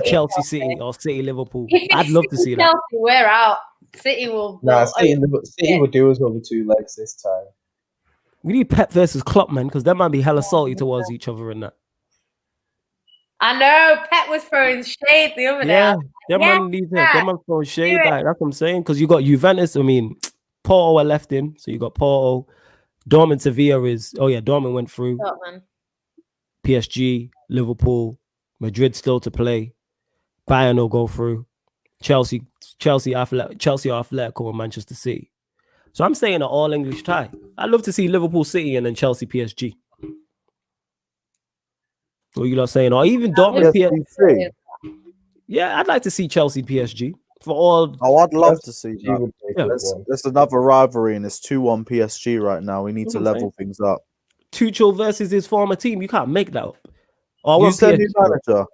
Chelsea City or City Liverpool. If it's I'd love to see that. Chelsea, we're out. City will. City will do us over 2 legs this time. We need Pep versus Klopp, man, because they might be hella salty towards each other and that. I know Pep was throwing shade the other day. Them man throwing shade. That's what I'm saying. Because you got Juventus. I mean, Porto are left in, so you got Porto. Dortmund Sevilla Dortmund went through. PSG, Liverpool, Madrid still to play. Bayern will go through. Chelsea, Atletico, and Manchester City. So I'm saying an all English tie. I'd love to see Liverpool City and then Chelsea PSG. What are you lot saying? Or even Dortmund PSG. Yeah, I'd like to see Chelsea PSG for all. Oh, I'd love to see that. There's another rivalry and it's 2-1 PSG right now. We need to level things up. Tuchel versus his former team. You can't make that up. You said new manager.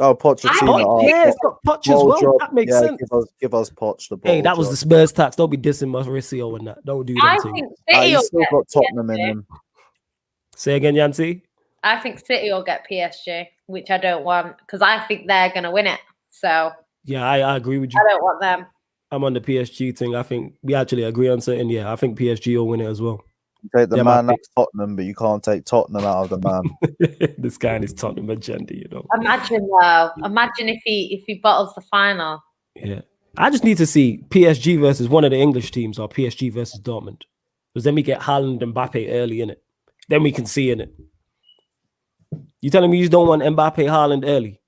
Oh, Pochettino. It's got Poch as well. That makes sense. Give us Poch the ball. Hey, that was the Spurs tax. Don't be dissing Mauricio and that. Don't do that thing. You still got Tottenham in him. Say again, Yancy. I think City will get PSG, which I don't want because I think they're going to win it. So yeah, I agree with you. I don't want them. I'm on the PSG thing. I think we actually agree on certain. Yeah, I think PSG will win it as well. You take the man out of Tottenham, but you can't take Tottenham out of the man. This guy and his Tottenham agenda, you know. Imagine if he bottles the final. Yeah, I just need to see PSG versus one of the English teams or PSG versus Dortmund, because then we get Haaland and Mbappe early in it. Then we can see in it. You telling me you don't want Mbappe, Haaland early?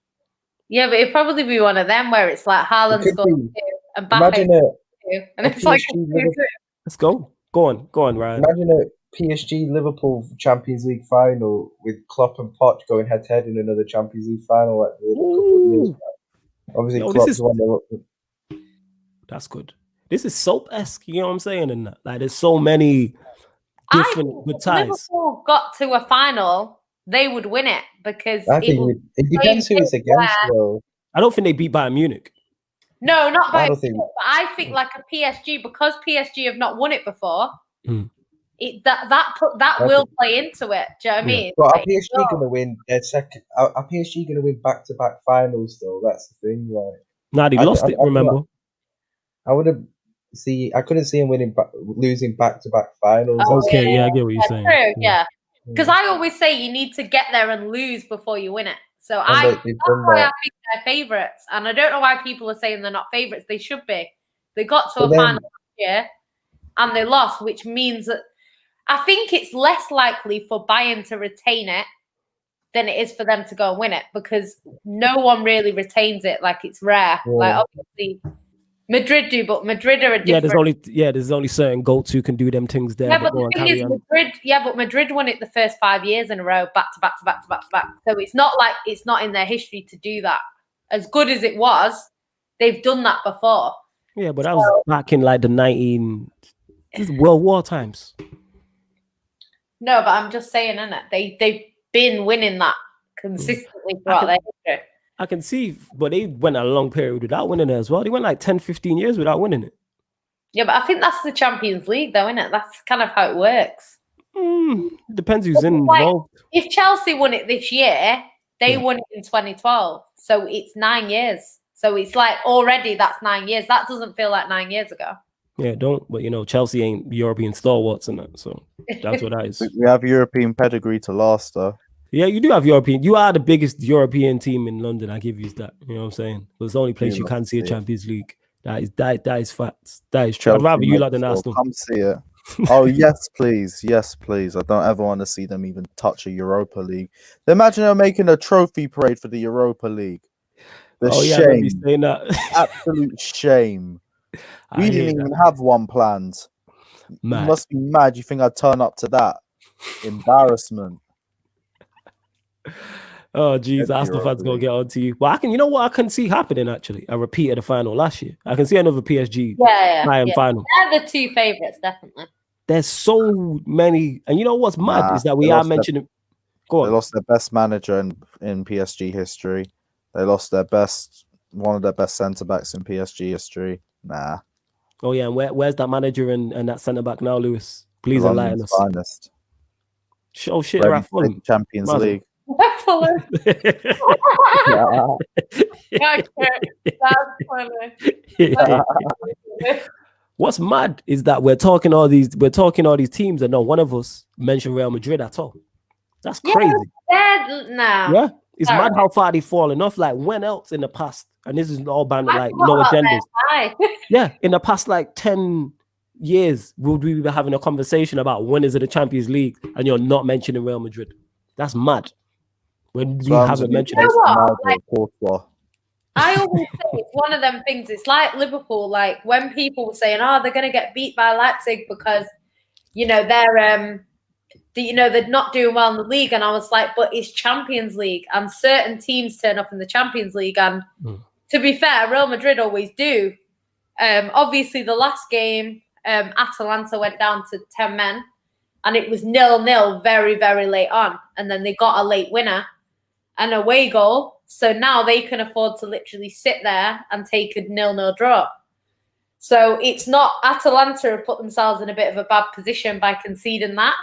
Yeah, but it'd probably be one of them where it's like Haaland scores 2 and Mbappe 2, and it's like let's go. Go on, Ryan. Imagine a PSG Liverpool Champions League final with Klopp and Poch going head to head in another Champions League final like a couple of years back. Obviously, Klopp's the one that. That's good. This is soap-esque, you know what I'm saying? And like, there's so many different good ties. If Liverpool got to a final, they would win it because it depends who it's against, though. I don't think they beat Bayern Munich. No, not Bayern Munich. But I think like a PSG, because PSG have not won it before. That will play into it. Do you know what I mean? But are PSG going to win their second? Are PSG going to win back-to-back finals? Though that's the thing. Like, nah, they lost it. Remember? I couldn't see him losing back-to-back finals. Okay, yeah, I get what you're saying. True, yeah. Because I always say you need to get there and lose before you win it. So that's why I think they're favourites. And I don't know why people are saying they're not favourites. They should be. They got to a final last year and they lost, which means that I think it's less likely for Bayern to retain it than it is for them to go and win it, because no one really retains it. Like, it's rare. Yeah. Like, obviously Madrid do, but Madrid are a different. There's only certain goats who can do them things there. Yeah, but the thing is, Madrid won it the first 5 years in a row, back to back. So it's not like it's not in their history to do that. As good as it was, they've done that before. Yeah, but that was back in like the World War times. No, but I'm just saying, innit? They've been winning that consistently throughout their history. I can see, but they went a long period without winning it as well. They went like 10, 15 years without winning it. Yeah, but I think that's the Champions League, though, isn't it? That's kind of how it works. Depends who's involved. If Chelsea won it this year, they won it in 2012. So it's 9 years. So it's like already that's 9 years. That doesn't feel like 9 years ago. Yeah, but Chelsea ain't European stalwarts in that. So that's what that is. We have European pedigree to last, though. Yeah, you do have European. You are the biggest European team in London. I give you that. You know what I'm saying? But it's the only place you can see a Champions League. That is facts. That is true. I'd rather you like than Arsenal. Come see it. Oh, yes, please. Yes, please. I don't ever want to see them even touch a Europa League. Imagine them making a trophy parade for the Europa League. Shame. Saying that. Absolute shame. We didn't even have one planned. Mad. You must be mad. You think I'd turn up to that? Embarrassment. Oh, geez, Arsenal fans gonna get on to you. Well, you know what I can see happening actually? A repeat of the final last year. I can see another PSG final. They're the two favourites, definitely. There's so many, and you know what's mad is that we are mentioning. Go on. They lost their best manager in PSG history. They lost one of their best centre backs in PSG history. Nah. Oh yeah, and where's that manager and that centre back now, Lewis? Please enlighten us. Finest. Oh shit, they're at Fulham. Champions League. That's funny. What's mad is that we're talking all these teams, and not one of us mentioned Real Madrid at all. That's crazy. Now. Yeah, it's mad how far they've fallen off. Like when else in the past, and this is all banned, like no agendas. Yeah, in the past like 10 years, would we be having a conversation about winners of the Champions League, and you're not mentioning Real Madrid? That's mad. When we haven't mentioned it. I always say it's one of them things. It's like Liverpool. Like when people were saying, "Oh, they're going to get beat by Leipzig because they're they're not doing well in the league," and I was like, "But it's Champions League, and certain teams turn up in the Champions League." And to be fair, Real Madrid always do. Obviously, the last game, Atalanta went down to 10 men, and it was 0-0 very, very late on, and then they got a late winner, an away goal. So now they can afford to literally sit there and take a 0-0 draw. So it's not Atalanta have put themselves in a bit of a bad position by conceding that.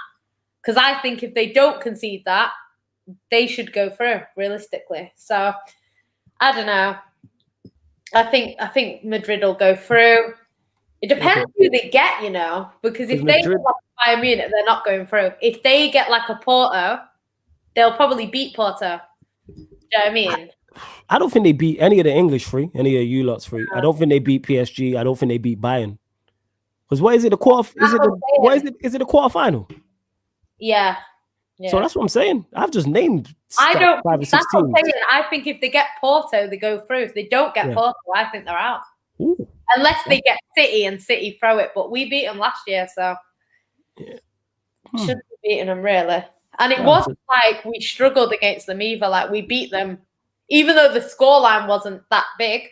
Because I think if they don't concede that, they should go through, realistically. So I don't know. I think Madrid will go through. It depends who they get, because if they get like Bayern Munich, they're not going through. If they get like a Porto, they'll probably beat Porto. Do you know what I mean? I don't think they beat any of the English three, any of you lots three. I don't think they beat PSG. I don't think they beat Bayern. Because what is it? Is it a quarterfinal? Yeah. So that's what I'm saying. I've just named. I don't. 5 or 6 that's what I'm saying. I think if they get Porto, they go through. If they don't get Porto, I think they're out. Ooh. Unless they get City and City throw it. But we beat them last year, so shouldn't be beating them really. And it wasn't like we struggled against them either. Like we beat them, even though the scoreline wasn't that big.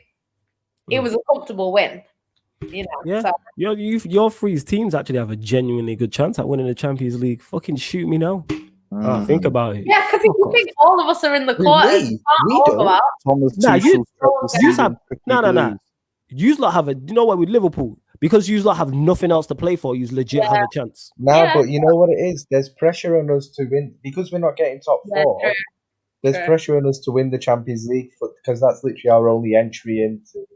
It was a comfortable win. Yeah. So. Your three teams actually have a genuinely good chance at winning the Champions League. Fucking shoot me now. Think about it. Yeah, because if you think all of us are in the quarters, You lot have with Liverpool, because you lot have nothing else to play for, you legit have a chance. But you know what it is? There's pressure on us to win because we're not getting top 4. True. There's pressure on us to win the Champions League because that's literally our only entry into.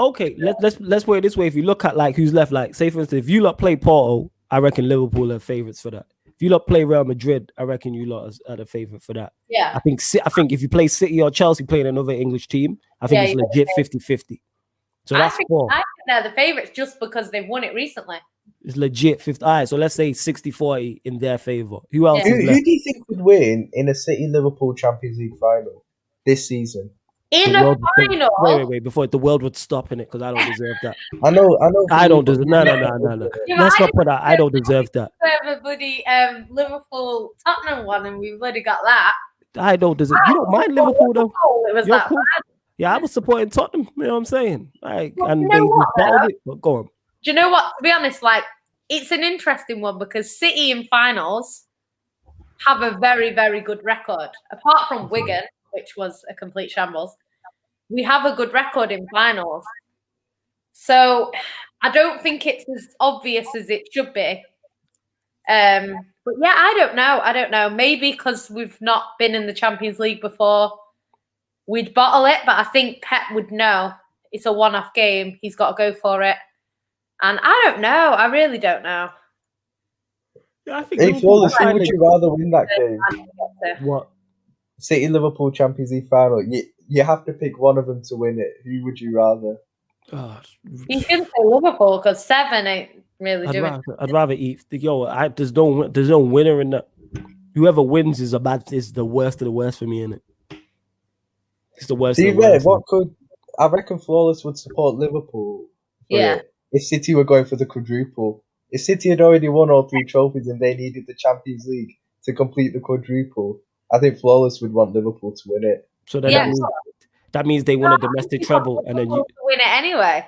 Okay, let's put it this way. If you look at like who's left, like say for instance, if you lot play Porto, I reckon Liverpool are favourites for that. If you lot play Real Madrid, I reckon you lot are the favourite for that. Yeah. I think if you play City or Chelsea playing another English team, I think it's legit 50-50. So that's 4. I think they're the favourites just because they've won it recently. It's legit 50. All right, so let's say 60-40 in their favour. Who else is left? Who do you think would win in a City-Liverpool Champions League final this season? In a final? Wait, before the world would stop in it, because I don't deserve that. I know. I don't deserve. No. Let's not put that. I don't deserve that. Everybody, Liverpool, Tottenham won, and we've already got that. I don't deserve. You don't mind Liverpool though. It was that bad. Yeah, I was supporting Tottenham. You know what I'm saying? Like, and they battled it. But go on. Do you know what? To be honest, like it's an interesting one because City in finals have a very, very good record. Apart from Wigan, which was a complete shambles, we have a good record in finals. So I don't think it's as obvious as it should be. But yeah, I don't know. Maybe because we've not been in the Champions League before, we'd bottle it. But I think Pep would know it's a one-off game. He's got to go for it. And I don't know. I really don't know. Yeah, I think. Hey, Flawless, who would you rather win that game? What? City Liverpool Champions League final. You have to pick one of them to win it. Who would you rather? You shouldn't say Liverpool because 7 ain't really doing. I'd rather eat. There's no winner in that. Whoever wins is the worst of the worst for me, innit? It's the worst. I reckon Flawless would support Liverpool. If City were going for the quadruple. If City had already won all 3 trophies and they needed the Champions League to complete the quadruple, I think Flawless would want Liverpool to win it. So that means they won a domestic treble, and then you win it anyway.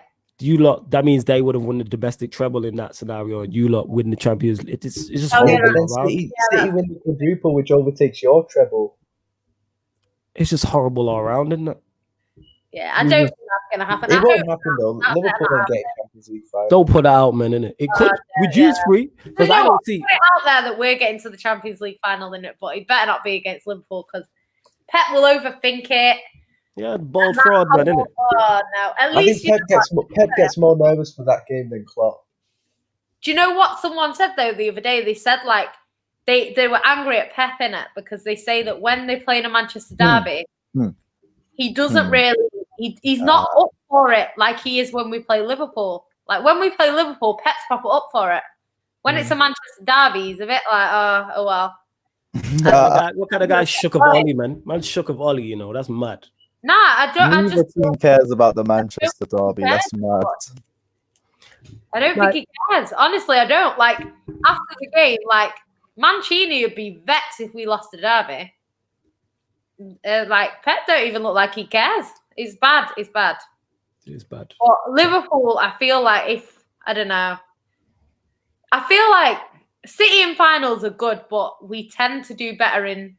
That means they would have won the domestic treble in that scenario, and you lot win the Champions League. It's just horrible. City win the quadruple, which overtakes your treble. It's just horrible all around, isn't it? Yeah, I don't think that's going to happen. It won't happen though. Liverpool don't get Champions Champions League final. Don't put that out, man, innit? It could reduce free because I don't see put it out there that we're getting to the Champions League final in it, but it better not be against Liverpool because Pep will overthink it. Yeah, bald fraud, man, innit? Oh no! At least Pep gets more nervous for that game than Klopp. Do you know what someone said though the other day? They said like they were angry at Pep in it because they say that when they play in a Manchester derby, he doesn't really. He's not up for it like he is when we play Liverpool. Like when we play Liverpool, Pep's proper up for it. When it's a Manchester derby, he's a bit like, oh well. What kind of guy shook of Ollie, man? Man shook of Ollie, you know, that's mad. Nah, I don't. Neither team cares about the Manchester derby. That's mad. I don't think he cares. Honestly, I don't. Like after the game, like Mancini would be vexed if we lost the derby. Like Pep don't even look like he cares. It's bad. It's bad. It's bad. But Liverpool, I feel like I don't know. I feel like City in finals are good, but we tend to do better in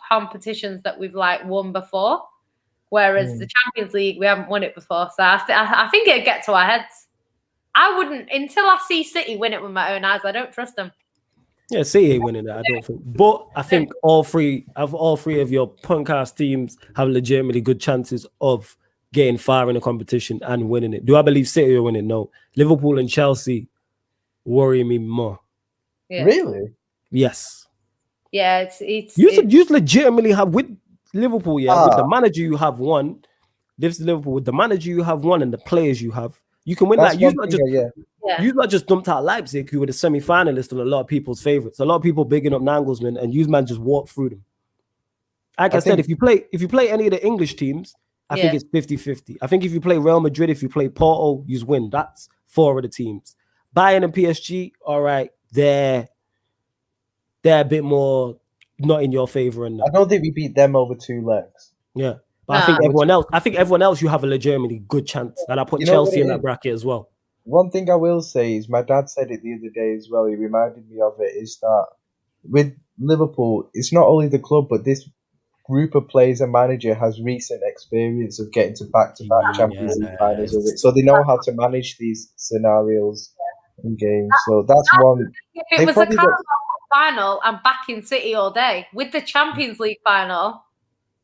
competitions that we've like won before. Whereas the Champions League, we haven't won it before. So I think it'd get to our heads. I wouldn't, until I see City win it with my own eyes, I don't trust them. Yeah, City ain't winning that, I don't think. But I think all three of your podcast teams have legitimately good chances of getting far in the competition and winning it. Do I believe City will win it? No. Liverpool and Chelsea worry me more. Yeah. Really? Yes. Yeah, You legitimately have with Liverpool, with the manager you have won. This Liverpool with the manager you have won and the players you have. You can win that. You not just dumped out Leipzig, who were the semi-finalists and a lot of people's favorites. A lot of people bigging up Nagelsmann, and you man just walk through them. Like I said, if you play any of the English teams, I think it's 50-50. I think if you play Real Madrid, if you play Porto, you win. That's 4 of the teams. Bayern and PSG, all right, they're a bit more not in your favor. I don't think we beat them over 2 legs. Yeah. But I think everyone else, you have a legitimately good chance. And I put Chelsea in that bracket as well. One thing I will say is my dad said it the other day as well. He reminded me of it, is that with Liverpool, it's not only the club, but this group of players and manager has recent experience of getting to back-to-back Champions League finals of it. So they know how to manage these scenarios in games. So that's one. If it was a Carabao final, I'm backing City all day. With the Champions League final,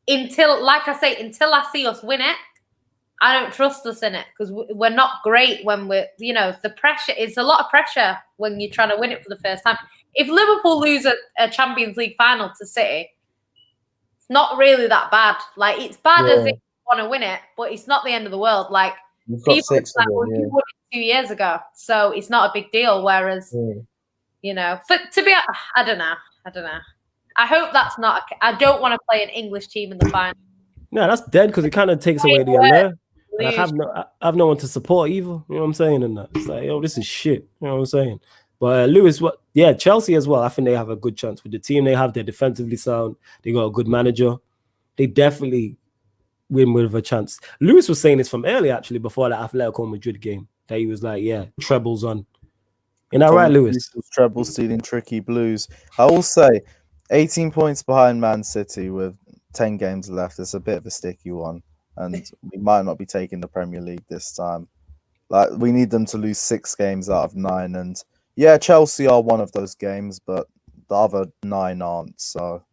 until I see us win it, I don't trust us in it because we're not great when we're, the pressure. It's a lot of pressure when you're trying to win it for the first time. If Liverpool lose a Champions League final to City, it's not really that bad. Like, it's bad as if you want to win it, but it's not the end of the world. Like, people you won it 2 years ago, so it's not a big deal. Whereas, I don't know. I hope that's not. I don't want to play an English team in the final. No, that's dead because it kind of takes away the allure. And I have no one to support either. You know what I'm saying? And that it's like, this is shit. You know what I'm saying? But Lewis, Chelsea as well. I think they have a good chance with the team they have. They're defensively sound. They got a good manager. They definitely win with a chance. Lewis was saying this from earlier, actually, before the Atletico Madrid game. That he was like, trebles on. Isn't that right, Lewis? Treble stealing tricky blues. I will say, 18 points behind Man City with 10 games left. It's a bit of a sticky one. And we might not be taking the Premier League this time. Like, we need them to lose 6 games out of 9. And Chelsea are one of those games, but the other 9 aren't. So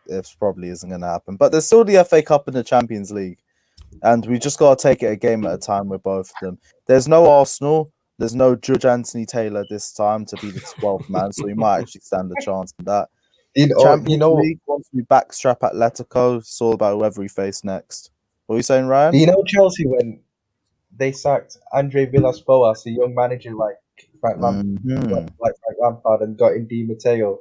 it probably isn't going to happen. But there's still the FA Cup and the Champions League. And we just got to take it a game at a time with both of them. There's no Arsenal. There's no Judge Anthony Taylor this time to be the 12th man. So we might actually stand a chance in that. Champions League, once we backstrap Atletico, it's all about whoever we face next. What are you saying, Ryan? Chelsea, when they sacked Andre Villas-Boas, a young manager like Frank Lampard, and got in Di Matteo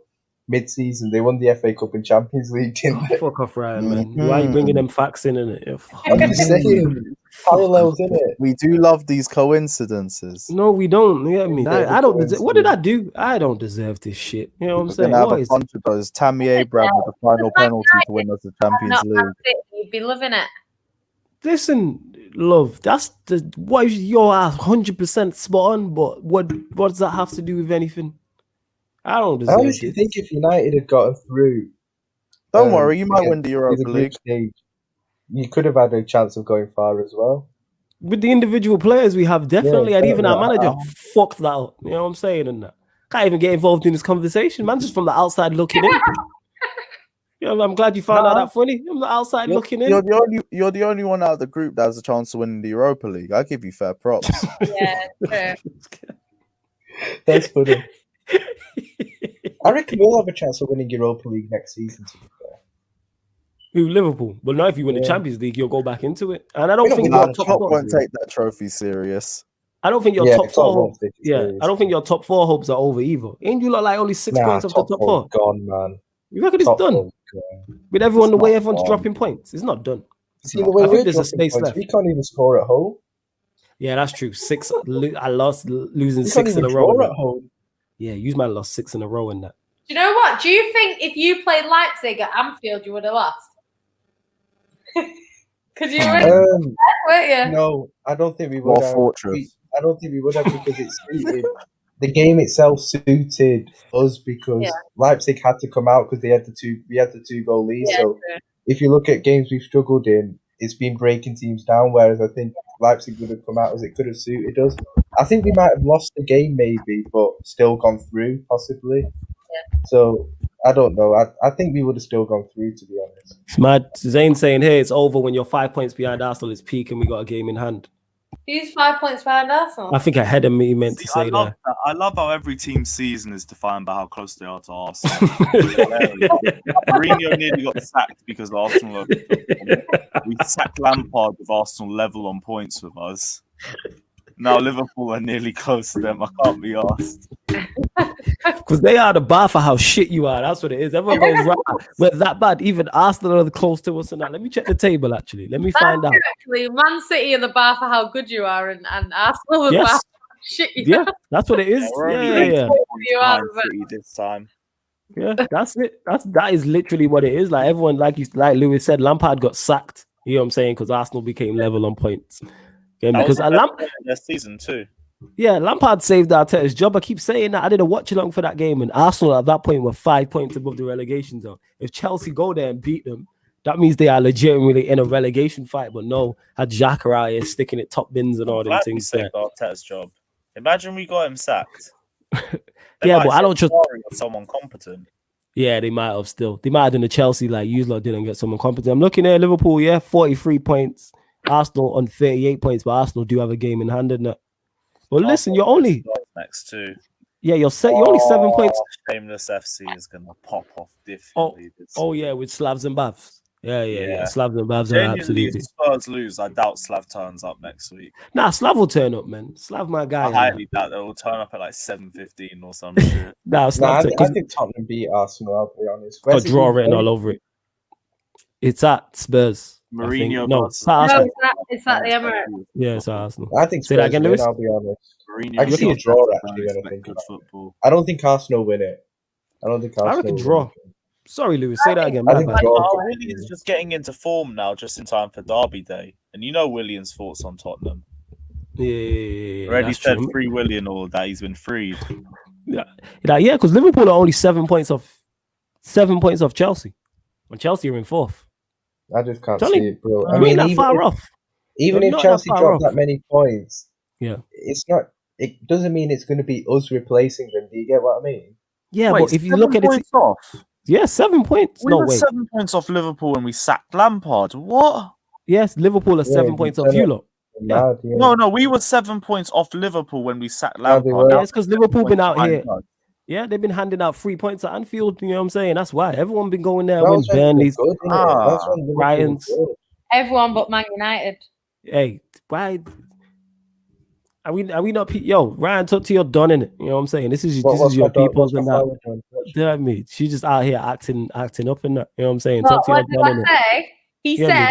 mid-season, they won the FA Cup and Champions League. Fuck off, Ryan, man. Why are you bringing them facts in it? I'm just saying, parallels in it. We do love these coincidences. No, we don't. You get me? I don't deserve. What did I do? I don't deserve this shit. You know what I'm saying? Have a bunch of those. Tammy Abraham with the final penalty to win us the Champions League. You'd be loving it. Listen, love. That's what you're 100% spot on. But what does that have to do with anything? I don't deserve. I honestly think if United had gotten through, don't worry, you might win the Europa League stage. You could have had a chance of going far as well. with the individual players we have, definitely, and even our manager fucked that up. You know what I'm saying? And that can't even get involved in this conversation, man. Just from the outside looking in. You know, I'm glad you found out that funny. I'm the outside looking in. You're the only one out of the group that has a chance to win the Europa League. I give you fair props. Yeah, true. That's funny. I reckon we'll have a chance of winning Europa League next season. To be fair. Who, Liverpool? But now, if you win the Champions League, you'll go back into it. And I don't think your top four won't take that trophy serious. I don't think your top four. I don't think your top four hopes are over either. Ain't you lot like only 6 points off the top four? Gone, man. You reckon it's done? With everyone, the way everyone's dropping points, it's not done. See the way I think there's a space left. We can't even score at home. Yeah, that's true. I lost losing 6 in a row at home. Yeah, you might have lost 6 in a row in that. Do you know what? Do you think if you played Leipzig at Anfield, you would have lost? Because you were weren't you? No, I don't think we would have. I don't think we would have because it suited the game itself suited us because Leipzig had to come out because we had the 2 goal lead. Yeah, so if you look at games we've struggled in, it's been breaking teams down. Whereas I think Leipzig would have come out as it could have suited us. I think we might have lost the game maybe, but still gone through possibly. Yeah. So I don't know. I think we would have still gone through, to be honest. Mad Zane saying here it's over when you're 5 points behind Arsenal. It's peak and we got a game in hand. Who's 5 points behind Arsenal? I think ahead of me meant to say that. I love how every team's season is defined by how close they are to Arsenal. Mourinho nearly got sacked because Arsenal. We sacked Lampard with Arsenal level on points with us. Now Liverpool are nearly close to them. I can't be asked. Because they are the bar for how shit you are. That's what it is. Everyone goes, right, we're that bad. Even Arsenal are close to us and that. Let me check the table, actually. Let me find out. Actually, Man City are the bar for how good you are, and Arsenal are the bar for how shit you are. That's what it is. This time. Yeah, that's it. That is literally what it is. Like everyone, like Lewis said, Lampard got sacked. You know what I'm saying? Because Arsenal became level on points. Because their season too. Yeah, Lampard saved Arteta's job. I keep saying that. I did a watch along for that game, and Arsenal at that point were 5 points above the relegation zone. If Chelsea go there and beat them, that means they are legitimately in a relegation fight. But no, had Xhaka out here sticking it top bins and all them things. Saved Arteta's job. Imagine we got him sacked. Yeah, but I don't trust someone competent. Yeah, they might have still. They might have done the Chelsea like you lot didn't get someone competent. I'm looking at Liverpool, 43 points. Arsenal on 38 points, but Arsenal do have a game in hand, isn't it? Well, listen, you're only next two. Yeah, you're only 7 points. Shameless FC is gonna pop off differently. With Slavs and Bavs. Yeah. Slavs and Bavs are absolutely. If Spurs lose, I doubt Slav turns up next week. Nah, Slav will turn up, man. Slav, my guy. I highly doubt they will turn up at like 7:15 or some shit. I think Tottenham beat Arsenal. I'll be honest. Got draw written all over it. It's at Spurs. Mourinho. It's at the Emirates. Yeah, it's Arsenal. I think say that again, Lewis. I'll be honest. Mourinho I can see a draw actually when I think about football. I don't think Arsenal win it. I reckon draw. Sorry, Lewis. Say that again. Willian's just getting into form now, just in time for Derby Day, and you know Willian's thoughts on Tottenham. Yeah. Already said free Willian all that he's been freed. Yeah, because Liverpool are only 7 points off. 7 points off Chelsea. When Chelsea are in fourth. I just can't see it, bro. I mean, that far off. Even if Chelsea drop that many points, it's not. It doesn't mean it's going to be us replacing them. Do you get what I mean? Yeah, but if you look at it, off. Yeah, 7 points. We were 7 points off Liverpool when we sacked Lampard. What? Yes, Liverpool are 7 points off you lot. Yeah. No, we were 7 points off Liverpool when we sacked Lampard. That's because Liverpool been out here. Yeah, they've been handing out 3 points at Anfield. You know what I'm saying? That's why everyone been going there when Burnley's, Brighton's, everyone but Man United. Hey, why? Are we not? Yo, Ryan, talk to your Don in it. You know what I'm saying? This is your people's and that. You know what I mean? She's just out here acting up in that. You know what I'm saying? Talk to your Don in it. He said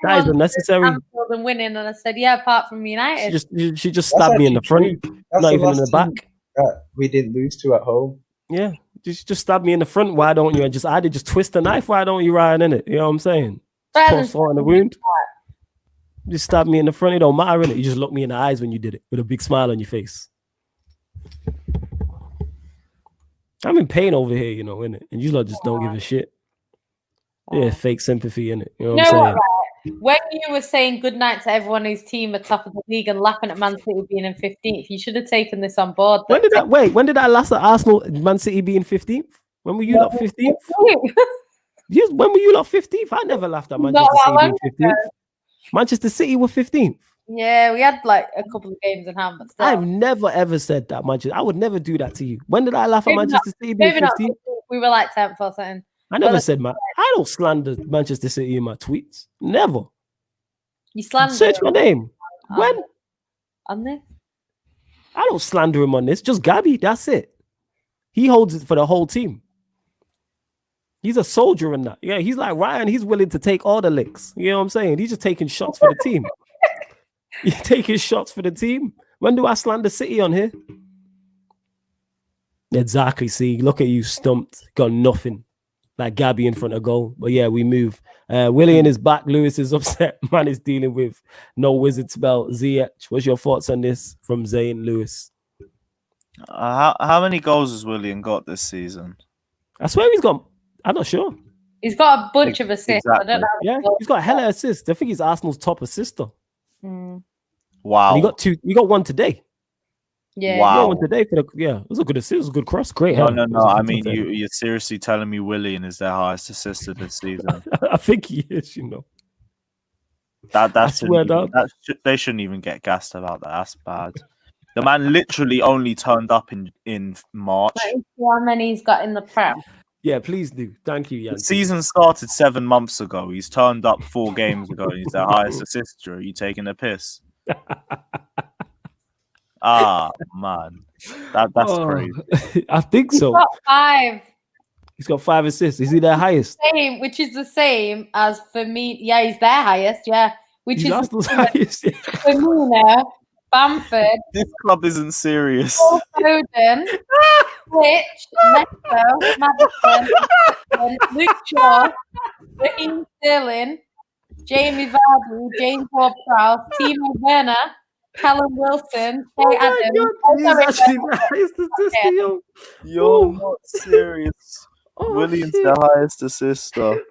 that is unnecessary. And winning, and I said, yeah, apart from United. She just stabbed me in the front, not even in the back. We didn't lose to at home. Yeah, just stab me in the front. Why don't you? And I did just twist the knife. Why don't you ride in it? You know what I'm saying? Just in the wound. Just stab me in the front. It don't matter in it. You just look me in the eyes when you did it with a big smile on your face. I'm in pain over here, you know, innit? And you lot just don't give a shit. Yeah, fake sympathy in it. You know what I'm saying? when you were saying good night to everyone whose team are top of the league and laughing at Man City being in 15th, you should have taken this on board. When did that last at Arsenal, Man City being 15th? When were you lot 15th? When were you lot 15th? I never laughed at Manchester City being 15th. Manchester City were 15th. Yeah, we had like a couple of games in hand, but still. I've never ever said that, Manchester. I would never do that to you. When did I laugh at Manchester City being 15th? We were like 10th or something. I never said I don't slander Manchester City in my tweets. Never. You slander. Search my name. When? On this? I don't slander him on this. Just Gabby. That's it. He holds it for the whole team. He's a soldier in that. Yeah, he's like Ryan. He's willing to take all the licks. You know what I'm saying? He's just taking shots for the team. He's taking shots for the team. When do I slander City on here? Exactly. See, look at you stumped. Got nothing. Like Gabby in front of goal. But yeah, we move. Willian is back. Lewis is upset. Man is dealing with no wizard spell. ZH. What's your thoughts on this from Zayn Lewis? How many goals has Willian got this season? I swear he's got. I'm not sure. He's got a bunch of assists. Exactly. I don't know. Yeah, he's got hella assists. I think he's Arsenal's top assister. Wow. And he got two. He got one today. Yeah. Wow. He got one today for the. Yeah, it was a good assist. It was a good cross. Great. No. I mean, you're seriously telling me Willian is their highest assister this season? I think he is. You know. They shouldn't even get gassed about that. That's bad. The man literally only turned up in March. How many he's got in the Prem? Yeah, please do. Thank you, Jan. The season started 7 months ago. He's turned up 4 games ago. He's the highest assister. Are you taking a piss? Man, that's crazy. I think so. He's got 5. He's got 5 assists. Is he their highest? Which is the same as for me. Yeah, he's their highest. Yeah, which He's is Arsenal's highest. Yeah. Firmino, Bamford, This club isn't serious. Paul Foden, Rich, Neto, Madison, Luke Shaw, Raheem Sterling, Jamie Vardy, James Ward-Prowse, Timo Werner, Callum Wilson, Jay Adams. He's actually the highest assister, yo. You're not serious. William's the highest assister.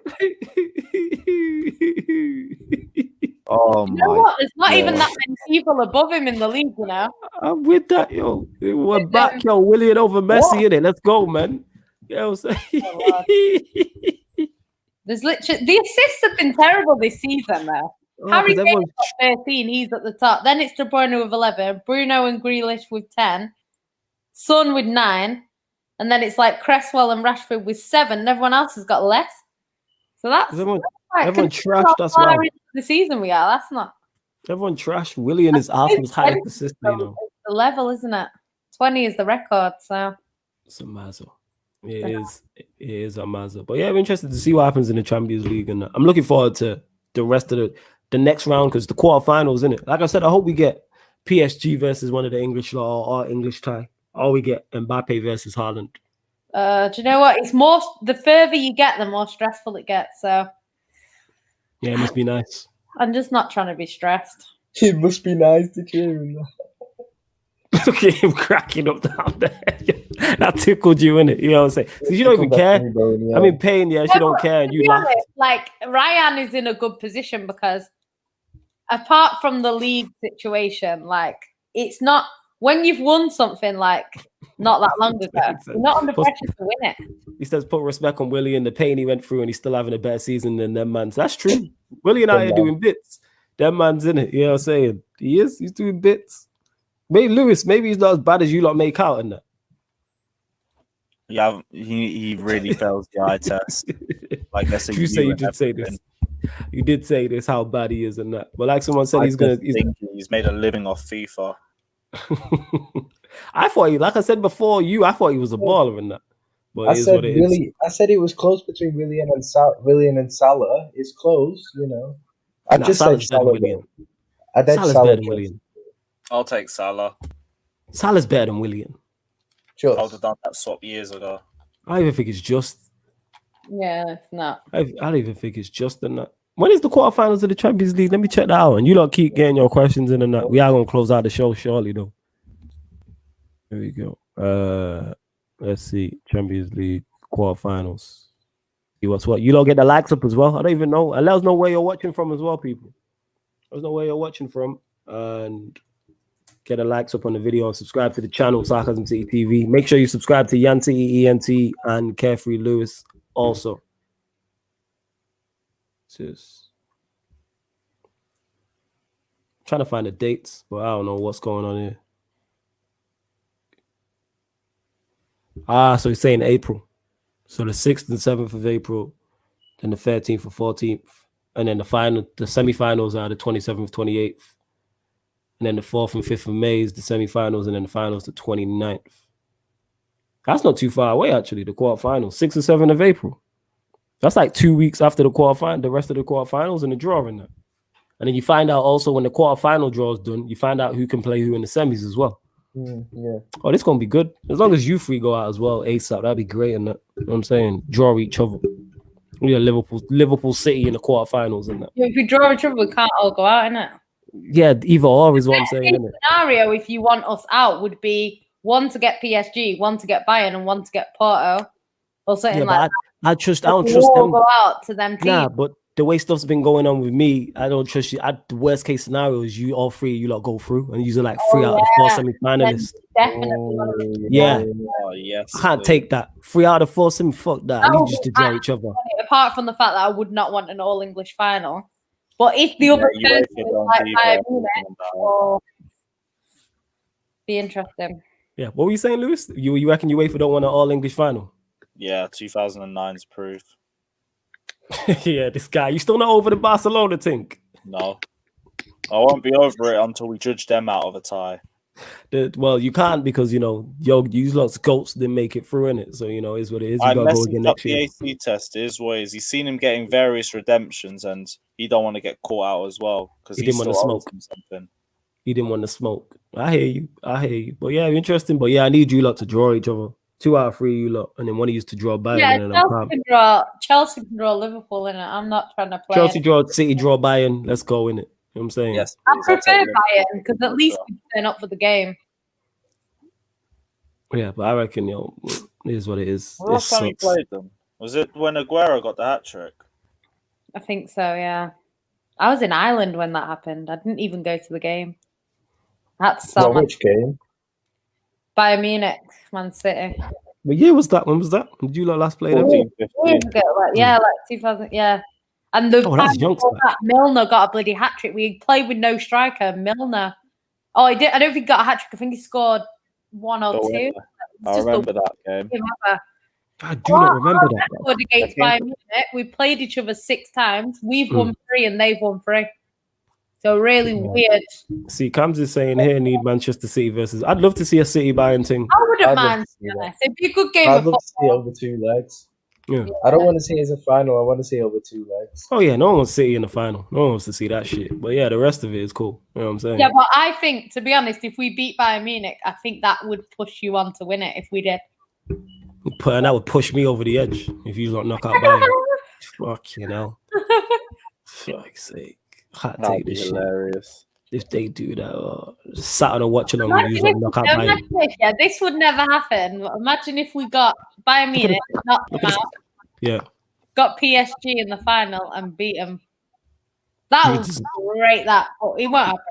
Oh You know my! what? There's not even that many people above him in the league, you know. I'm with that, yo. We're back, yo. Willian over Messi, innit? Let's go, man. Yeah, I'm saying. There's literally the assists have been terrible this season, though. Harry Kane's got 13, he's at the top. Then it's De Bruyne with 11, Bruno and Grealish with 10, Son with 9, and then it's like Cresswell and Rashford with 7, and everyone else has got less. So that's everyone like, trashed us. Wow. The season we are. That's not. Everyone trashed. Willian is Arsenal's highest assist, you know. It's the level, isn't it? 20 is the record, so it's a mazzo. It is a mazzo. But yeah, I'm interested to see what happens in the Champions League, and I'm looking forward to the rest of the next round because the quarterfinals, isn't it? Like I said, I hope we get PSG versus one of the English lot or English tie, or we get Mbappe versus Haaland. Do you know what? It's more the further you get, the more stressful it gets. So yeah, it must be nice. I'm just not trying to be stressed. It must be nice to cheer him. Look at him cracking up down there. That tickled you, innit? You know what I'm saying? So you don't even care. Yeah. I'm in pain, yeah. She don't care, and you laugh. Like Ryan is in a good position because apart from the league situation, like it's not when you've won something like not that long ago, you're not under pressure to win it. He says, put respect on Willian, the pain he went through, and he's still having a better season than them mans. That's true. Willian out here doing bits. Them man's in it. You know what I'm saying? He is. He's doing bits. Maybe Lewis, maybe he's not as bad as you lot make out in that. Yeah, he really fails the eye test. Like that's you say you did say this. You did say this how bad he is and that. But like someone said, he's made a living off FIFA. I thought like I said before, I thought he was a baller in that. But I said it was close between Willian and Salah. It's close, you know. I just said Salah. I did Salah's Salah better than Willian. I'll take Salah. Salah's better than Willian. Just. I would have done that swap years ago. I even think it's just. Yeah, it's not. I don't even think it's just than that. When is the quarterfinals of the Champions League? Let me check that out. And you lot keep getting your questions in and that. We are going to close out the show shortly, though. There we go. Let's see. Champions League quarterfinals. what's what. You don't get the likes up as well. I don't even know. And let us know where you're watching from as well, people. Let us know where you're watching from. And get the likes up on the video and subscribe to the channel, Sarcasm City TV. Make sure you subscribe to Yanti, ENT, and Carefree Lewis also. Just trying to find the dates, but I don't know what's going on here. So he's saying April. So the 6th and 7th of April, then the 13th and 14th, and then the semi-finals are the 27th, 28th. And then the 4th and 5th of May is the semi-finals, and then the finals the 29th. That's not too far away, actually, the quarterfinals. 6th and 7th of April. That's like 2 weeks after the quarterfinal, the rest of the quarterfinals and the draw in that. And then you find out also when the quarterfinal draw is done, you find out who can play who in the semis as well. Yeah. Oh, this is going to be good. As long as you three go out as well, ASAP, that'd be great. And that, you know what I'm saying? Draw each other. Yeah, Liverpool City in the quarterfinals and that. Yeah, if we draw each other, we can't all go out, innit? Yeah, either or is what I'm saying. The scenario, if you want us out, would be one to get PSG, one to get Bayern, and one to get Porto, or something like that. I don't trust them. Go out to them teams. Nah, but the way stuff's been going on with me, I don't trust you. The worst case scenario is you all three, you lot go through, and you're like 3 out of the 4 semi-finalists. Definitely. Yeah. Oh, yes. I can't take that. 3 out of 4 semi, fuck that. I need just to draw each other. Apart from the fact that I would not want an all-English final. But if the other person is like Bayern Munich, be interesting. Yeah, what were you saying, Lewis? You reckon UEFA don't want an all-English final? Yeah, 2009's proof. Yeah, this guy. You still not over the Barcelona thing? No. I won't be over it until we judge them out of a tie. Well, you can't because, you lots of goats didn't make it through in it. So, is what it is. You got to go again next year. The AC test is what is. He's seen him getting various redemptions and he don't want to get caught out as well because he didn't want to smoke. Something. He didn't want to smoke. I hear you. But yeah, interesting. But yeah, I need you lot to draw each other. 2 out of 3 you lot, and then one of you to draw Bayern. Yeah, Chelsea can draw Liverpool in it. I'm not trying to play. Chelsea draw City, draw Bayern. Let's go in it. You know what I'm saying? Yes, I prefer Bayern because at least we turn up for the game. Yeah, but I reckon, it is what it is. Last time he played them, was it when Aguero got the hat trick? I think so, yeah. I was in Ireland when that happened. I didn't even go to the game. That's so much. Which game? Bayern Munich, Man City. What year was that? When was that? Did you last play them? Years ago, like 2000, yeah. And the Milner got a bloody hat trick. We played with no striker. Milner. Oh, I don't think he got a hat trick. I think he scored 1 or 2. Yeah. I remember that game. I do not remember that. Scored against Bayern Munich. We played each other 6 times. We've won 3 and they've won 3. So really weird. See, Cams is saying here need Manchester City versus. I'd love to see a City Bayern thing. I wouldn't mind. It'd be a good game. I'd love to see it over 2 legs. Yeah. I don't want to see it as a final. I want to see it over 2 legs. Oh yeah, no one wants City in the final. No one wants to see that shit. But yeah, the rest of it is cool. You know what I'm saying? Yeah, but I think, to be honest, if we beat Bayern Munich, I think that would push you on to win it if we did. And that would push me over the edge if you don't knock out Bayern. Fucking hell. Fuck's sake. Can't take this hilarious. Shit. If they do that, sat on a watch along with you and knock out Bayern. Yeah, this would never happen. Imagine if we got Bayern Munich, knocked them out. Yeah. Got PSG in the final and beat them. That was great, but it won't happen.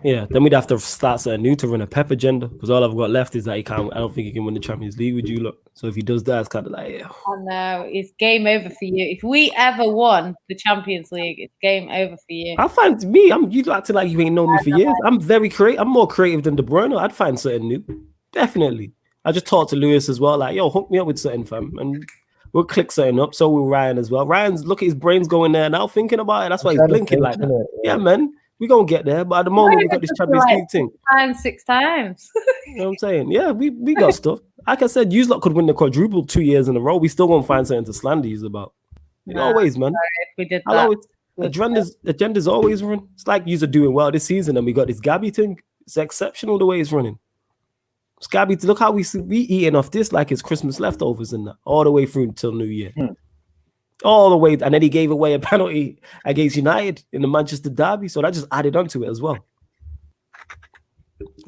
Yeah, then we'd have to start something new to run a Pep agenda because all I've got left is that I don't think he can win the Champions League with you lot. So if he does that, it's kind of like, yeah. Oh no, it's game over for you. If we ever won the Champions League, it's game over for you. I find you acting like you ain't known me for years. I'm very creative. I'm more creative than De Bruyne. I'd find something new. Definitely. I just talked to Lewis as well, like, yo, hook me up with something, fam. And we'll click something up. So will Ryan as well. Ryan's, look at his brains going there now, thinking about it. That's why he's blinking like that. Yeah, man. We're going to get there. But at the moment, we got this Champions League thing. 6 times. You know what I'm saying? Yeah, we got stuff. Like I said, you lot could win the quadruple 2 years in a row. We still won't find something to slander you about. Always, man. We did that. Agenda's always run. It's like you're doing well this season and we got this Gabby thing. It's exceptional the way it's running. It's Gabby, look how we eating off this like it's Christmas leftovers and that all the way through until New Year. All the way. And then he gave away a penalty against United in the Manchester derby. So that just added on to it as well.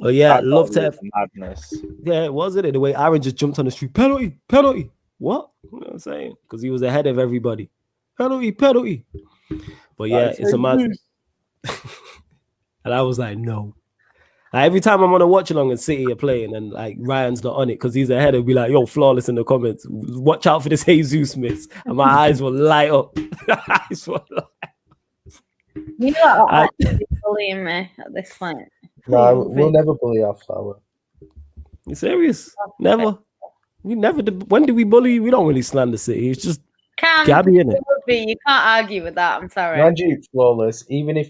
Oh yeah, love to have madness. Yeah, wasn't it? The way Aaron just jumped on the street. Penalty. what? You know what I'm saying? Because he was ahead of everybody. Penalty. But yeah, it's a mad. And I was like, no. Like, every time I'm on a watch along and City are playing and like Ryan's not on it because he's ahead, and be like, yo, flawless in the comments. Watch out for this Jesus miss. And my eyes will light up. You know what? You're bullying me at this point. No, we'll never bully our flower. You serious? Never. We never. When do we bully you? We don't really slander City. It's just Gabby in it. You can't argue with that. I'm sorry. Ranji, flawless. Even when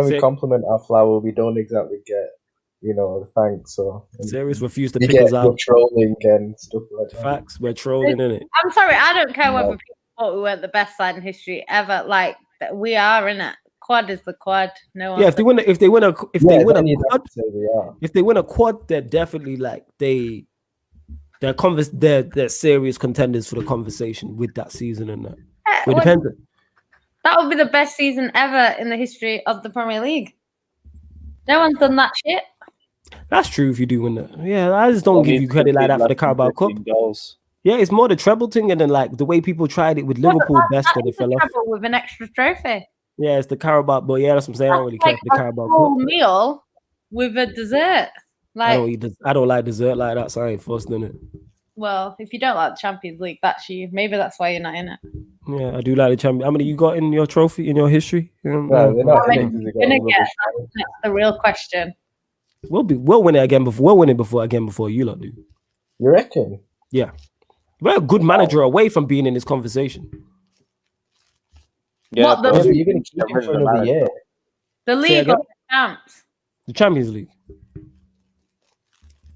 we compliment our flower, we don't exactly get, the thanks. So serious refuse to pick us out. Trolling and stuff like that. Facts, we're trolling in it. I'm sorry, I don't care whether people thought we weren't the best side in history ever. Like we are in it. Quad is the quad. No one. Yeah, if they win a quad, they're definitely like they're serious contenders for the conversation with that season and that. It depends. That would be the best season ever in the history of the Premier League. No one's done that shit. That's true if you do win that. Yeah, I just don't give you credit like that for the Carabao Cup. Goals. Yeah, it's more the treble thing, and then like the way people tried it with Liverpool best that it fell off. With an extra trophy. Yeah, it's the Carabao, but yeah, that's what I'm saying. I don't really care for the Carabao Cup. Meal with a dessert. Like I don't like dessert like that, so I ain't fussed in it. Well, if you don't like the Champions League, that's you. Maybe that's why you're not in it. Yeah, I do like the Champions. How many you got in your trophy, in your history? No, they're not in it. That's the real question. We'll win it again before. We'll win it before you lot do. You reckon? Yeah, we're a good manager away from being in this conversation. Yeah, you're going to keep it for another year. The league or the champs? The Champions League.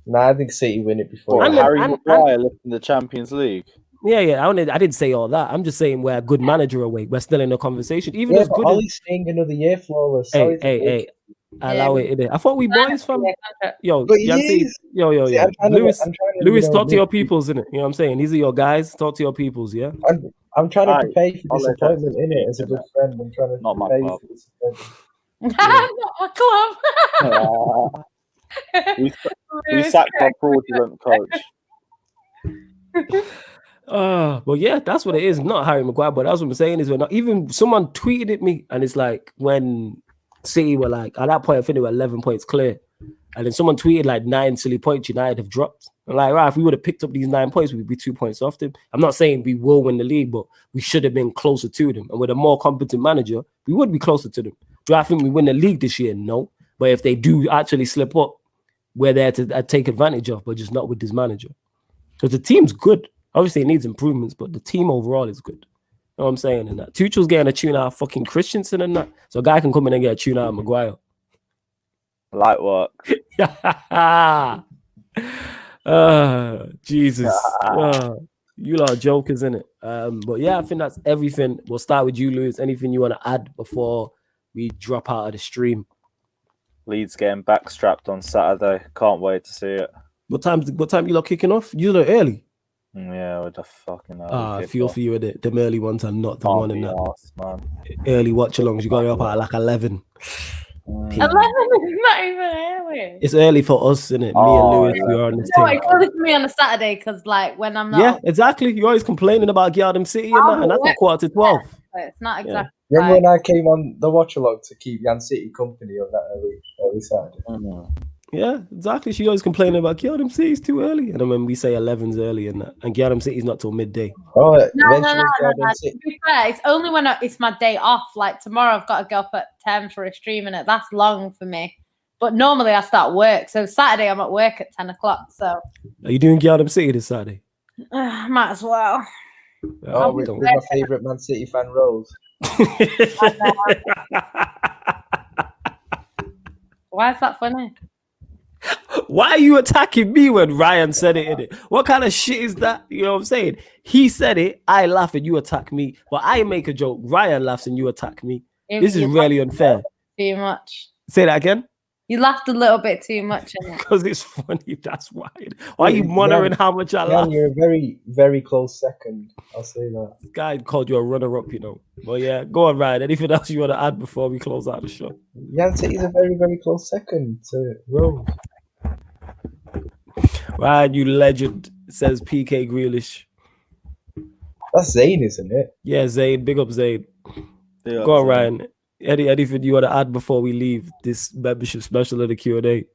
No, I think City win it before. Harry Maguire lifting the Champions League. Yeah. I didn't say all that. I'm just saying we're a good manager away. We're still in the conversation. Even as good Ollie's staying another year flawless. Hey. Allow it. I thought we boys from yo. Yeah. Lewis, talk to your peoples, innit? You know what I'm saying? These are your guys. Talk to your peoples, yeah. I'm trying to prepare for disappointment in it as a good friend. I'm trying to prepare for disappointment. Not my club. We sacked our fraudulent coach. Well, yeah, that's what it is. Not Harry Maguire, but that's what I'm saying is even someone tweeted at me, and it's like when City were like at that point, I think they were 11 points clear, and then someone tweeted like 9 silly points United have dropped. I'm like, right, if we would have picked up these 9 points, we'd be 2 points off them. I'm not saying we will win the league, but we should have been closer to them. And with a more competent manager, we would be closer to them. Do I think we win the league this year? No. But if they do actually slip up, we're there to take advantage of, but just not with this manager. Because the team's good. Obviously, it needs improvements, but the team overall is good. You know what I'm saying? And that Tuchel's getting a tune out of fucking Christensen and that. So a guy can come in and get a tune out of Maguire. Light work. Jesus. You lot are jokers, innit? But yeah, I think that's everything. We'll start with you, Lewis. Anything you want to add before we drop out of the stream? Leeds getting backstrapped on Saturday. Can't wait to see it. What time you lot kicking off? You lot early. Yeah, with the fucking I feel for you with it. Them early ones are not the one in that. Man. Early watch alongs. You got up at like 11. 11 is not even early. It's early for us, isn't it? Me and Lewis, we are on this team. It's early for me on a Saturday because, like, when I'm not. Yeah, exactly. You're always complaining about Gardem City and that's at 11:45. It's not exactly. Remember when I came on the watch along to keep Jan City company on that early Saturday? Mm-hmm. Yeah, exactly. She always complaining about Gardem City's too early, and then when we say 11's early and Gardem City's not till midday. Oh, no. To be fair, it's only when it's my day off. Like tomorrow, I've got to go up at 10 for a stream, and that's long for me. But normally I start work, so Saturday I'm at work at 10 o'clock. So are you doing Gardem City this Saturday? Might as well. With my favourite Man City fan, Rose. Why is that funny? Why are you attacking me when Ryan said it in it? What kind of shit is that? You know what I'm saying? He said it, I laugh and you attack me. But I make a joke, Ryan laughs and you attack me. This is really unfair. Too much. Say that again? You laughed a little bit too much. Because it's funny, that's why. Why are you monitoring how much I laugh? You're a very, very close second. I'll say that. This guy called you a runner-up, you know. But yeah, go on, Ryan. Anything else you want to add before we close out the show? Jan City's a very, very close second to Rome. Ryan, you legend, says PK Grealish. That's Zayn, isn't it? Yeah, Zayn. Big up Zayn. Yeah, Go on, Zayn. Ryan. Anything you want to add before we leave this membership special of the Q&A?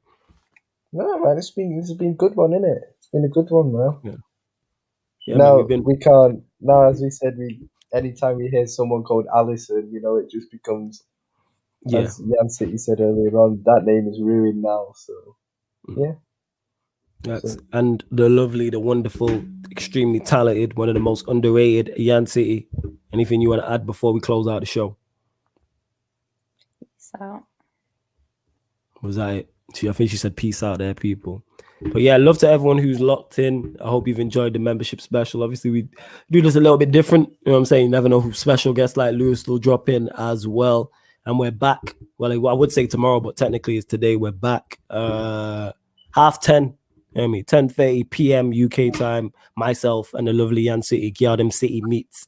No, man, this has been a good one, isn't it? It's been a good one, man. Yeah, now man, we can't. Now, as we said, anytime we hear someone called Allison, it just becomes, as Jan City said earlier on, that name is ruined now. So, yeah. And the lovely, the wonderful, extremely talented, one of the most underrated, Jan City. Anything you want to add before we close out the show? Peace out. Was that it? I think she said peace out there, people. But yeah, love to everyone who's locked in. I hope you've enjoyed the membership special. Obviously, we do this a little bit different. You know what I'm saying? You never know who special guests like Lewis will drop in as well. And we're back. Well, I would say tomorrow, but technically it's today. We're back. 10:30. 10:30 p.m. UK time. Myself and the lovely Jan City, Gyardem City meets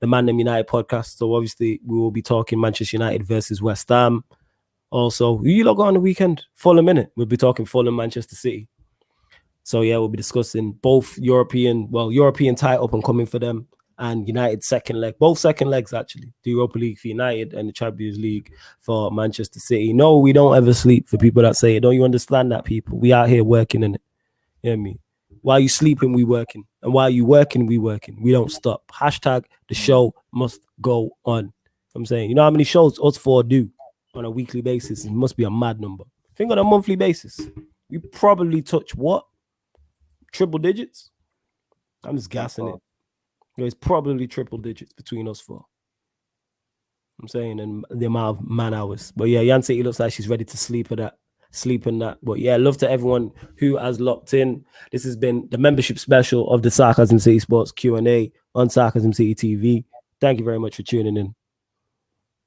the Man Them United podcast. So obviously we will be talking Manchester United versus West Ham. Also, who you lot got on the weekend? Fulham, innit? We'll be talking Fulham, Manchester City. So yeah, we'll be discussing both European tie up and coming for them, and United second leg. Both second legs actually. The Europa League for United and the Champions League for Manchester City. No, we don't ever sleep. For people that say it, don't you understand that, people? We out here working in it. You hear me? While you sleeping, we working. And while you working, we working. We don't stop. Hashtag the show must go on. I'm saying, you know how many shows us four do on a weekly basis? It must be a mad number. Think on a monthly basis, we probably touch what? Triple digits? I'm just gassing it. It's probably triple digits between us four. I'm saying, and the amount of man hours. But yeah, Jan City looks like she's ready to sleep in that. But yeah, love to everyone who has locked in. This has been the membership special of the Sarcasm City Sports Q&A on Sarcasm City TV. Thank you very much for tuning in.